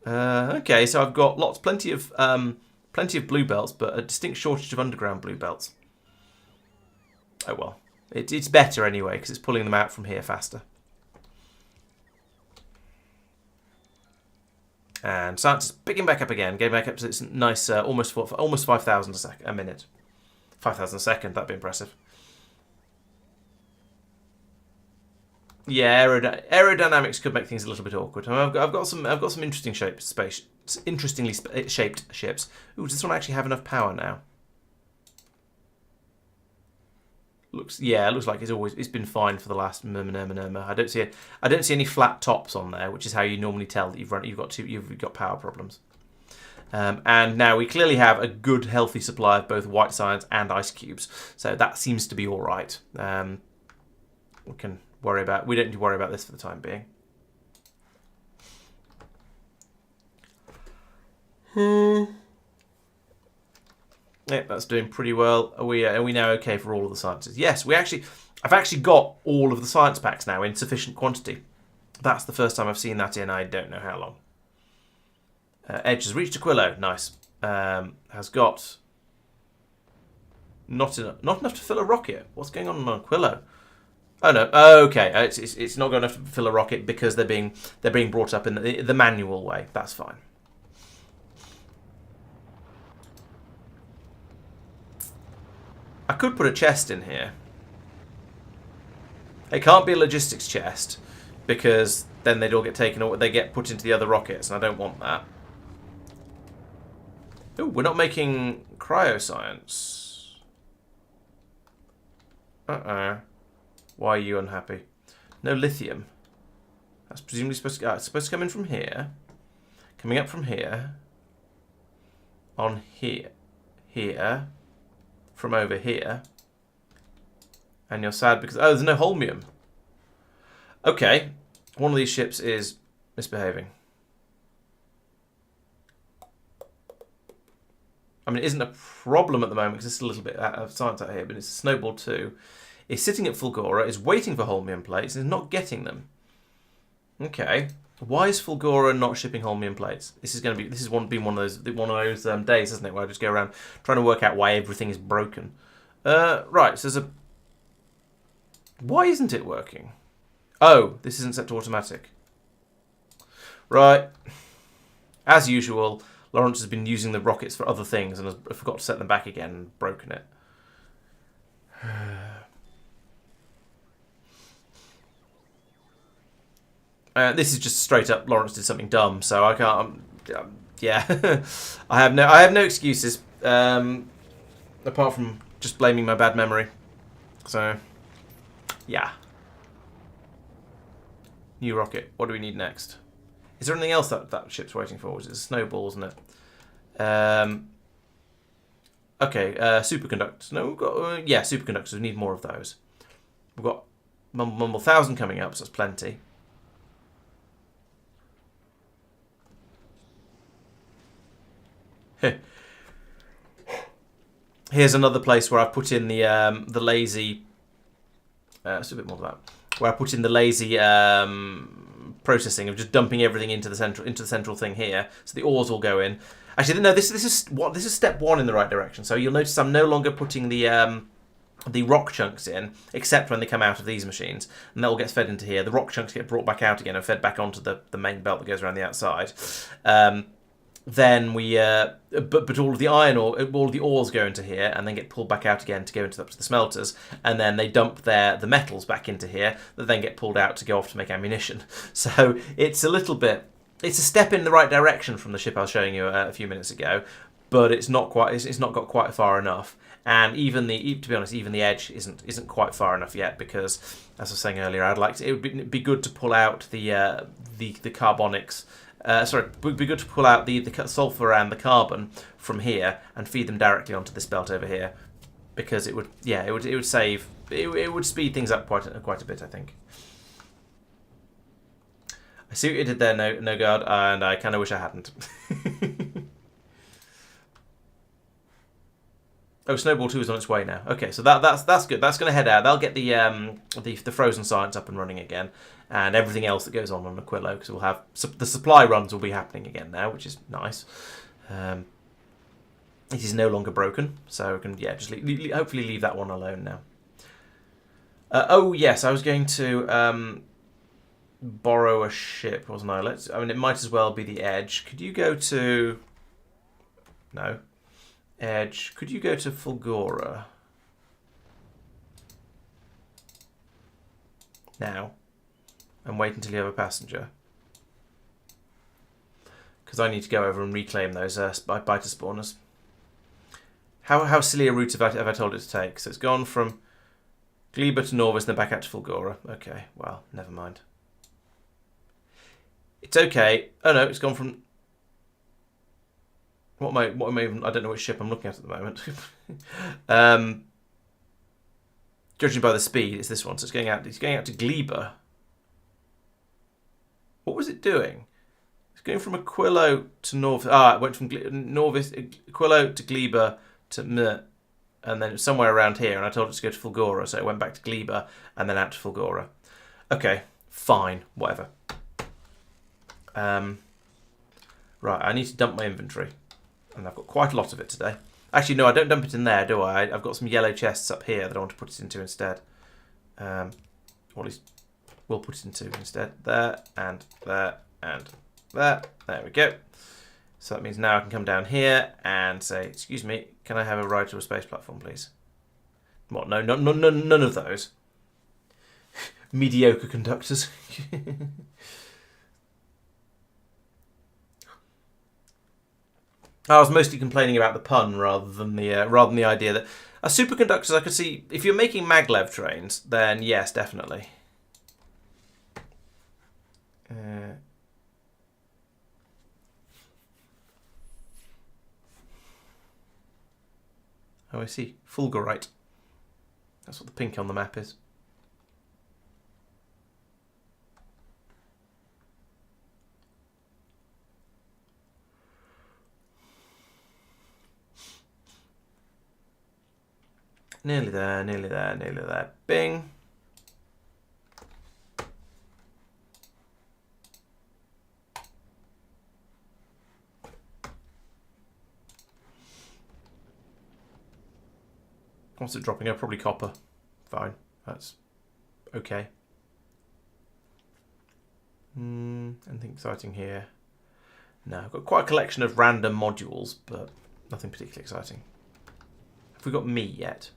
Okay, so I've got plenty of blue belts, but a distinct shortage of underground blue belts. Oh well, it's better anyway because it's pulling them out from here faster. And science is picking back up again, getting back up to this nice almost 5,000 a minute. 5,000 a second, that'd be impressive. Yeah, aerodynamics could make things a little bit awkward. I've got some interestingly shaped ships. Ooh, does this one actually have enough power now? It looks like it's been fine for the last murmur. I don't see any flat tops on there, which is how you normally tell that you've got power problems. And now we clearly have a good, healthy supply of both white science and ice cubes, so that seems to be all right. We don't need to worry about this for the time being. Yeah, that's doing pretty well. Are we now okay for all of the sciences? Yes, I've actually got all of the science packs now in sufficient quantity. That's the first time I've seen that in I don't know how long. Edge has reached Aquilo. Nice. Has got not enough to fill a rocket. What's going on Aquilo? Oh no. Oh, okay. It's not going to fill a rocket because they're being brought up in the manual way. That's fine. I could put a chest in here. It can't be a logistics chest because then they'd all get taken or they get put into the other rockets, and I don't want that. Oh, we're not making cryoscience. Uh-oh. Why are you unhappy? No lithium. That's presumably supposed to come in from here. Coming up from here. On here. Here. From over here. And you're sad because... Oh, there's no holmium. Okay. One of these ships is misbehaving. I mean, it isn't a problem at the moment because it's a little bit out of science out here, but it's a Snowball 2. It's sitting at Fulgora, is waiting for holmium plates, and is not getting them. Okay. Why is Fulgora not shipping holmium plates? This has been one of those days, hasn't it, where I just go around trying to work out why everything is broken. Right, so there's a... Why isn't it working? Oh, this isn't set to automatic. Right. As usual, Laurence has been using the rockets for other things and has forgot to set them back again and broken it. This is just straight up Laurence did something dumb, so I can't. Yeah, I have no excuses apart from just blaming my bad memory. So, yeah. New rocket. What do we need next? Is there anything else that ship's waiting for? Is it a Snowball, isn't it? Okay, superconductors. No, we've got superconductors. We need more of those. We've got Mumble 1000 coming up, so that's plenty. Here's another place where I put in the lazy. Let's do a bit more of that. Where I put in the lazy processing of just dumping everything into the central thing here, so the ores will go in. Actually, no. This is step one in the right direction. So you'll notice I'm no longer putting the the rock chunks in, except when they come out of these machines, and that all gets fed into here. The rock chunks get brought back out again and fed back onto the main belt that goes around the outside. Then we, but all of the iron ore, all of the ores go into here and then get pulled back out again to go into up to the smelters, and then they dump the metals back into here that then get pulled out to go off to make ammunition. So it's a little bit, it's a step in the right direction from the ship I was showing you a few minutes ago, but it's not quite, it's not got quite far enough. And even to be honest, even the edge isn't quite far enough yet, because, as I was saying earlier, it would be good to pull out the carbonics. It would be good to pull out the sulfur and the carbon from here and feed them directly onto this belt over here, because it would speed things up quite a bit, I think. I see what you did there, no guard, and I kind of wish I hadn't. Oh, Snowball 2 is on its way now. Okay, so that's good. That's going to head out. They'll get the frozen science up and running again, and everything else that goes on Aquilo, because we'll have the supply runs will be happening again now, which is nice. It is no longer broken, so we can just hopefully leave that one alone now. Oh yes, I was going to borrow a ship, wasn't I? It might as well be the Edge. Could you go to? No. Edge. Could you go to Fulgora now and wait until you have a passenger? Because I need to go over and reclaim those biter spawners. How silly a route have I told it to take? So it's gone from Gleba to Norvis and then back out to Fulgora. Okay, well, never mind. It's okay. Oh no, it's gone from... What am I even... I don't know which ship I'm looking at the moment. Judging by the speed, it's this one. So it's going out to Gleba. What was it doing? It's going from Aquilo to Norvis. It went from Aquilo to Gleba to Meh, and then somewhere around here, and I told it to go to Fulgora, so it went back to Gleba and then out to Fulgora. Okay, fine, whatever. Right, I need to dump my inventory. And I've got quite a lot of it today. Actually, no, I don't dump it in there, do I? I've got some yellow chests up here that I want to put it into instead. Or at least we'll put it into instead. There, and there, and there. There we go. So that means now I can come down here and say, excuse me, can I have a ride to a space platform, please? What? No, none of those. Mediocre conductors. I was mostly complaining about the pun rather than the idea that superconductors. I could see if you're making maglev trains, then yes, definitely. Oh, I see. Fulgurite. That's what the pink on the map is. Nearly there, nearly there, nearly there. Bing. What's it dropping? Oh, probably copper. Fine. That's okay. Anything exciting here? No, I've got quite a collection of random modules, but nothing particularly exciting. Have we got me yet?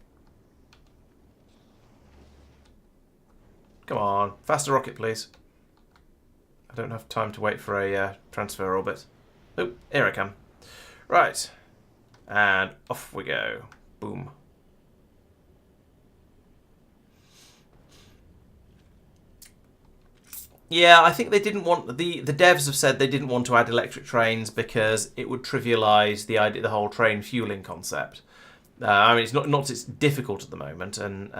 Come on, faster rocket, please. I don't have time to wait for a transfer orbit. Oh, here I come. Right. And off we go. Boom. Yeah, I think they didn't want... The devs have said they didn't want to add electric trains because it would trivialise the whole train fueling concept. It's not it's difficult at the moment, and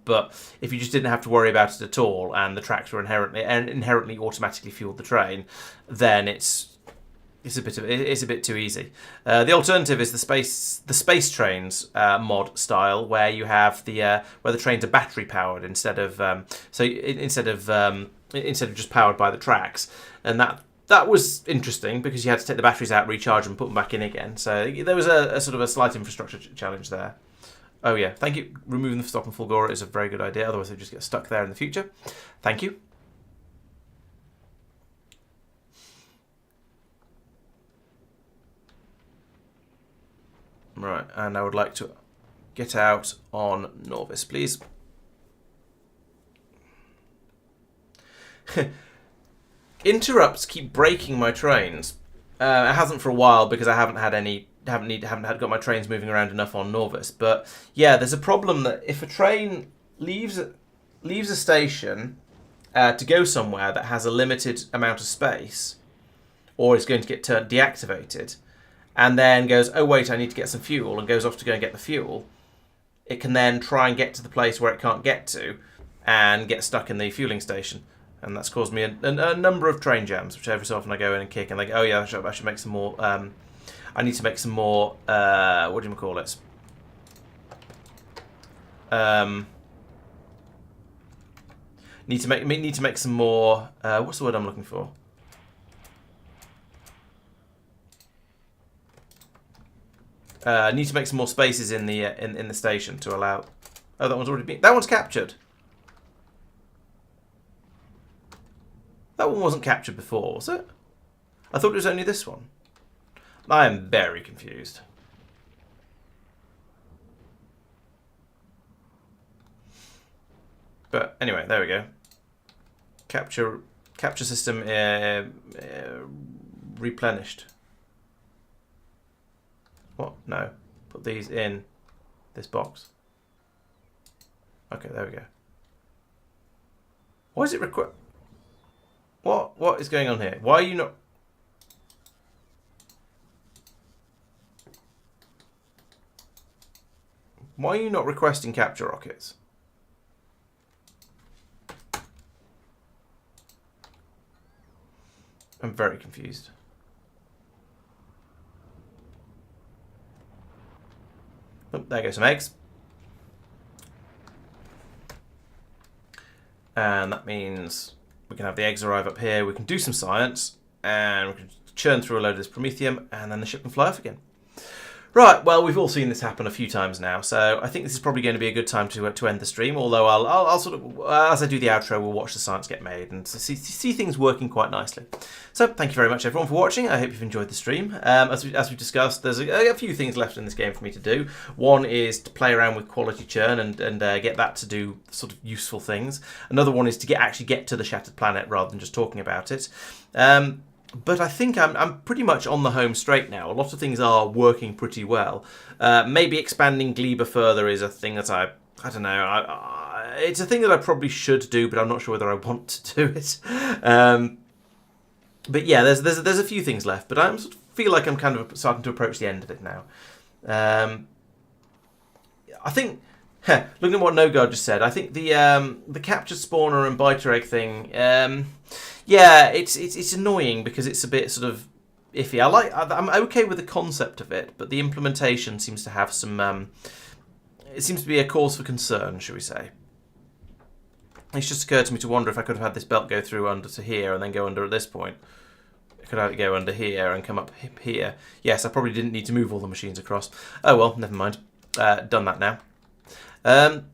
but if you just didn't have to worry about it at all, and the tracks were inherently automatically fueled the train, then it's a bit too easy. The alternative is the space trains mod style, where you have where the trains are battery powered instead of just powered by the tracks, and that was interesting because you had to take the batteries out, recharge them, put them back in again. So there was a sort of a slight infrastructure challenge there. Oh yeah, thank you. Removing the stop and Fulgora is a very good idea. Otherwise, they just get stuck there in the future. Thank you. Right, and I would like to get out on Norvis, please. Interrupts keep breaking my trains. It hasn't for a while because I haven't got my trains moving around enough on Norvis. But yeah, there's a problem that if a train leaves a station to go somewhere that has a limited amount of space, or is going to get deactivated, and then goes, oh wait, I need to get some fuel, and goes off to go and get the fuel, it can then try and get to the place where it can't get to, and get stuck in the fueling station. And that's caused me a number of train jams, which every so often I go in and kick, and they go, oh yeah, I should make some more. I need to make some more. What do you call it? Need to make some more. What's the word I'm looking for? Need to make some more spaces in the in the station to allow. Oh, that one's already been. That one's captured. That one wasn't captured before, was it? I thought it was only this one. I am very confused. But anyway, there we go. Capture system replenished. What? No. Put these in this box. Okay, there we go. Why is it require? What is going on here? Why are you not? Why are you not requesting capture rockets? I'm very confused. Oh, there go some eggs. And that means we can have the eggs arrive up here, we can do some science, and we can churn through a load of this promethium, and then the ship can fly off again. Right, well, we've all seen this happen a few times now, so I think this is probably going to be a good time to end the stream, although I'll sort of, as I do the outro, we'll watch the science get made and see things working quite nicely. So, thank you very much, everyone, for watching. I hope you've enjoyed the stream. As we discussed, there's a few things left in this game for me to do. One is to play around with quality churn and get that to do sort of useful things. Another one is to actually get to the Shattered Planet rather than just talking about it. But I think I'm pretty much on the home straight now. A lot of things are working pretty well. Maybe expanding Gleba further is a thing that I don't know. It's a thing that I probably should do, but I'm not sure whether I want to do it. But yeah, there's a few things left, but I feel like I'm kind of starting to approach the end of it now. I think, looking at what NoGuard just said, I think the captured spawner and biter egg thing. Yeah, it's annoying because it's a bit sort of iffy. I'm okay with the concept of it, but the implementation seems to have some. It seems to be a cause for concern, shall we say? It's just occurred to me to wonder if I could have had this belt go through under to here and then go under at this point. I could have it go under here and come up here. Yes, I probably didn't need to move all the machines across. Oh well, never mind. Done that now.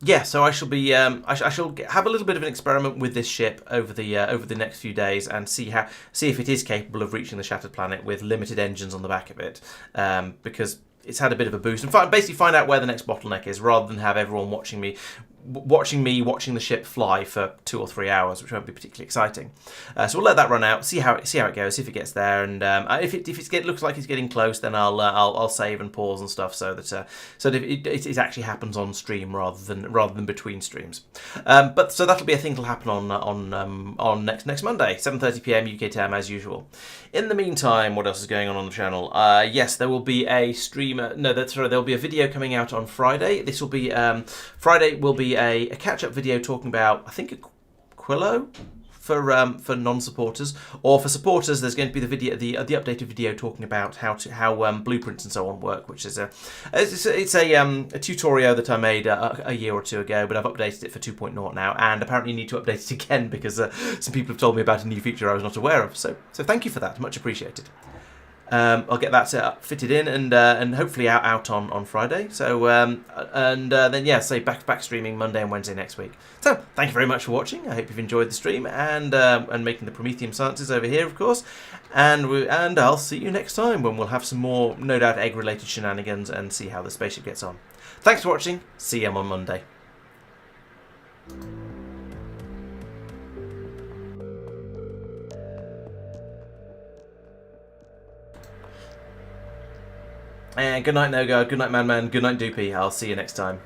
Yeah, so I shall be. I shall have a little bit of an experiment with this ship over the next few days and see if it is capable of reaching the Shattered Planet with limited engines on the back of it, because it's had a bit of a boost, and basically find out where the next bottleneck is, rather than have everyone watching the ship fly for 2 or 3 hours, which won't be particularly exciting. So we'll let that run out, see how it goes, see if it gets there, and if it looks like it's getting close, then I'll save and pause and stuff, so that it actually happens on stream rather than between streams. But so that'll be a thing that'll happen on next Monday, 7:30 PM UK time as usual. In the meantime, what else is going on the channel? Yes, there will be a stream. There'll be a video coming out on Friday. This will be Friday will be a catch-up video talking about, I think, Quillo for non-supporters, or for supporters. There's going to be the updated video talking about how blueprints and so on work, which is a tutorial that I made a year or two ago, but I've updated it for 2.0 now, and apparently need to update it again because some people have told me about a new feature I was not aware of. So thank you for that, much appreciated. I'll get that set up, fitted in, and hopefully out on Friday. So then yeah, say back streaming Monday and Wednesday next week. So thank you very much for watching. I hope you've enjoyed the stream and making the Prometheum sciences over here, of course. And I'll see you next time when we'll have some more, no doubt, egg-related shenanigans and see how the spaceship gets on. Thanks for watching. See you on Monday. And good night, Noga. Good night, Madman. Good night, Doopy. I'll see you next time.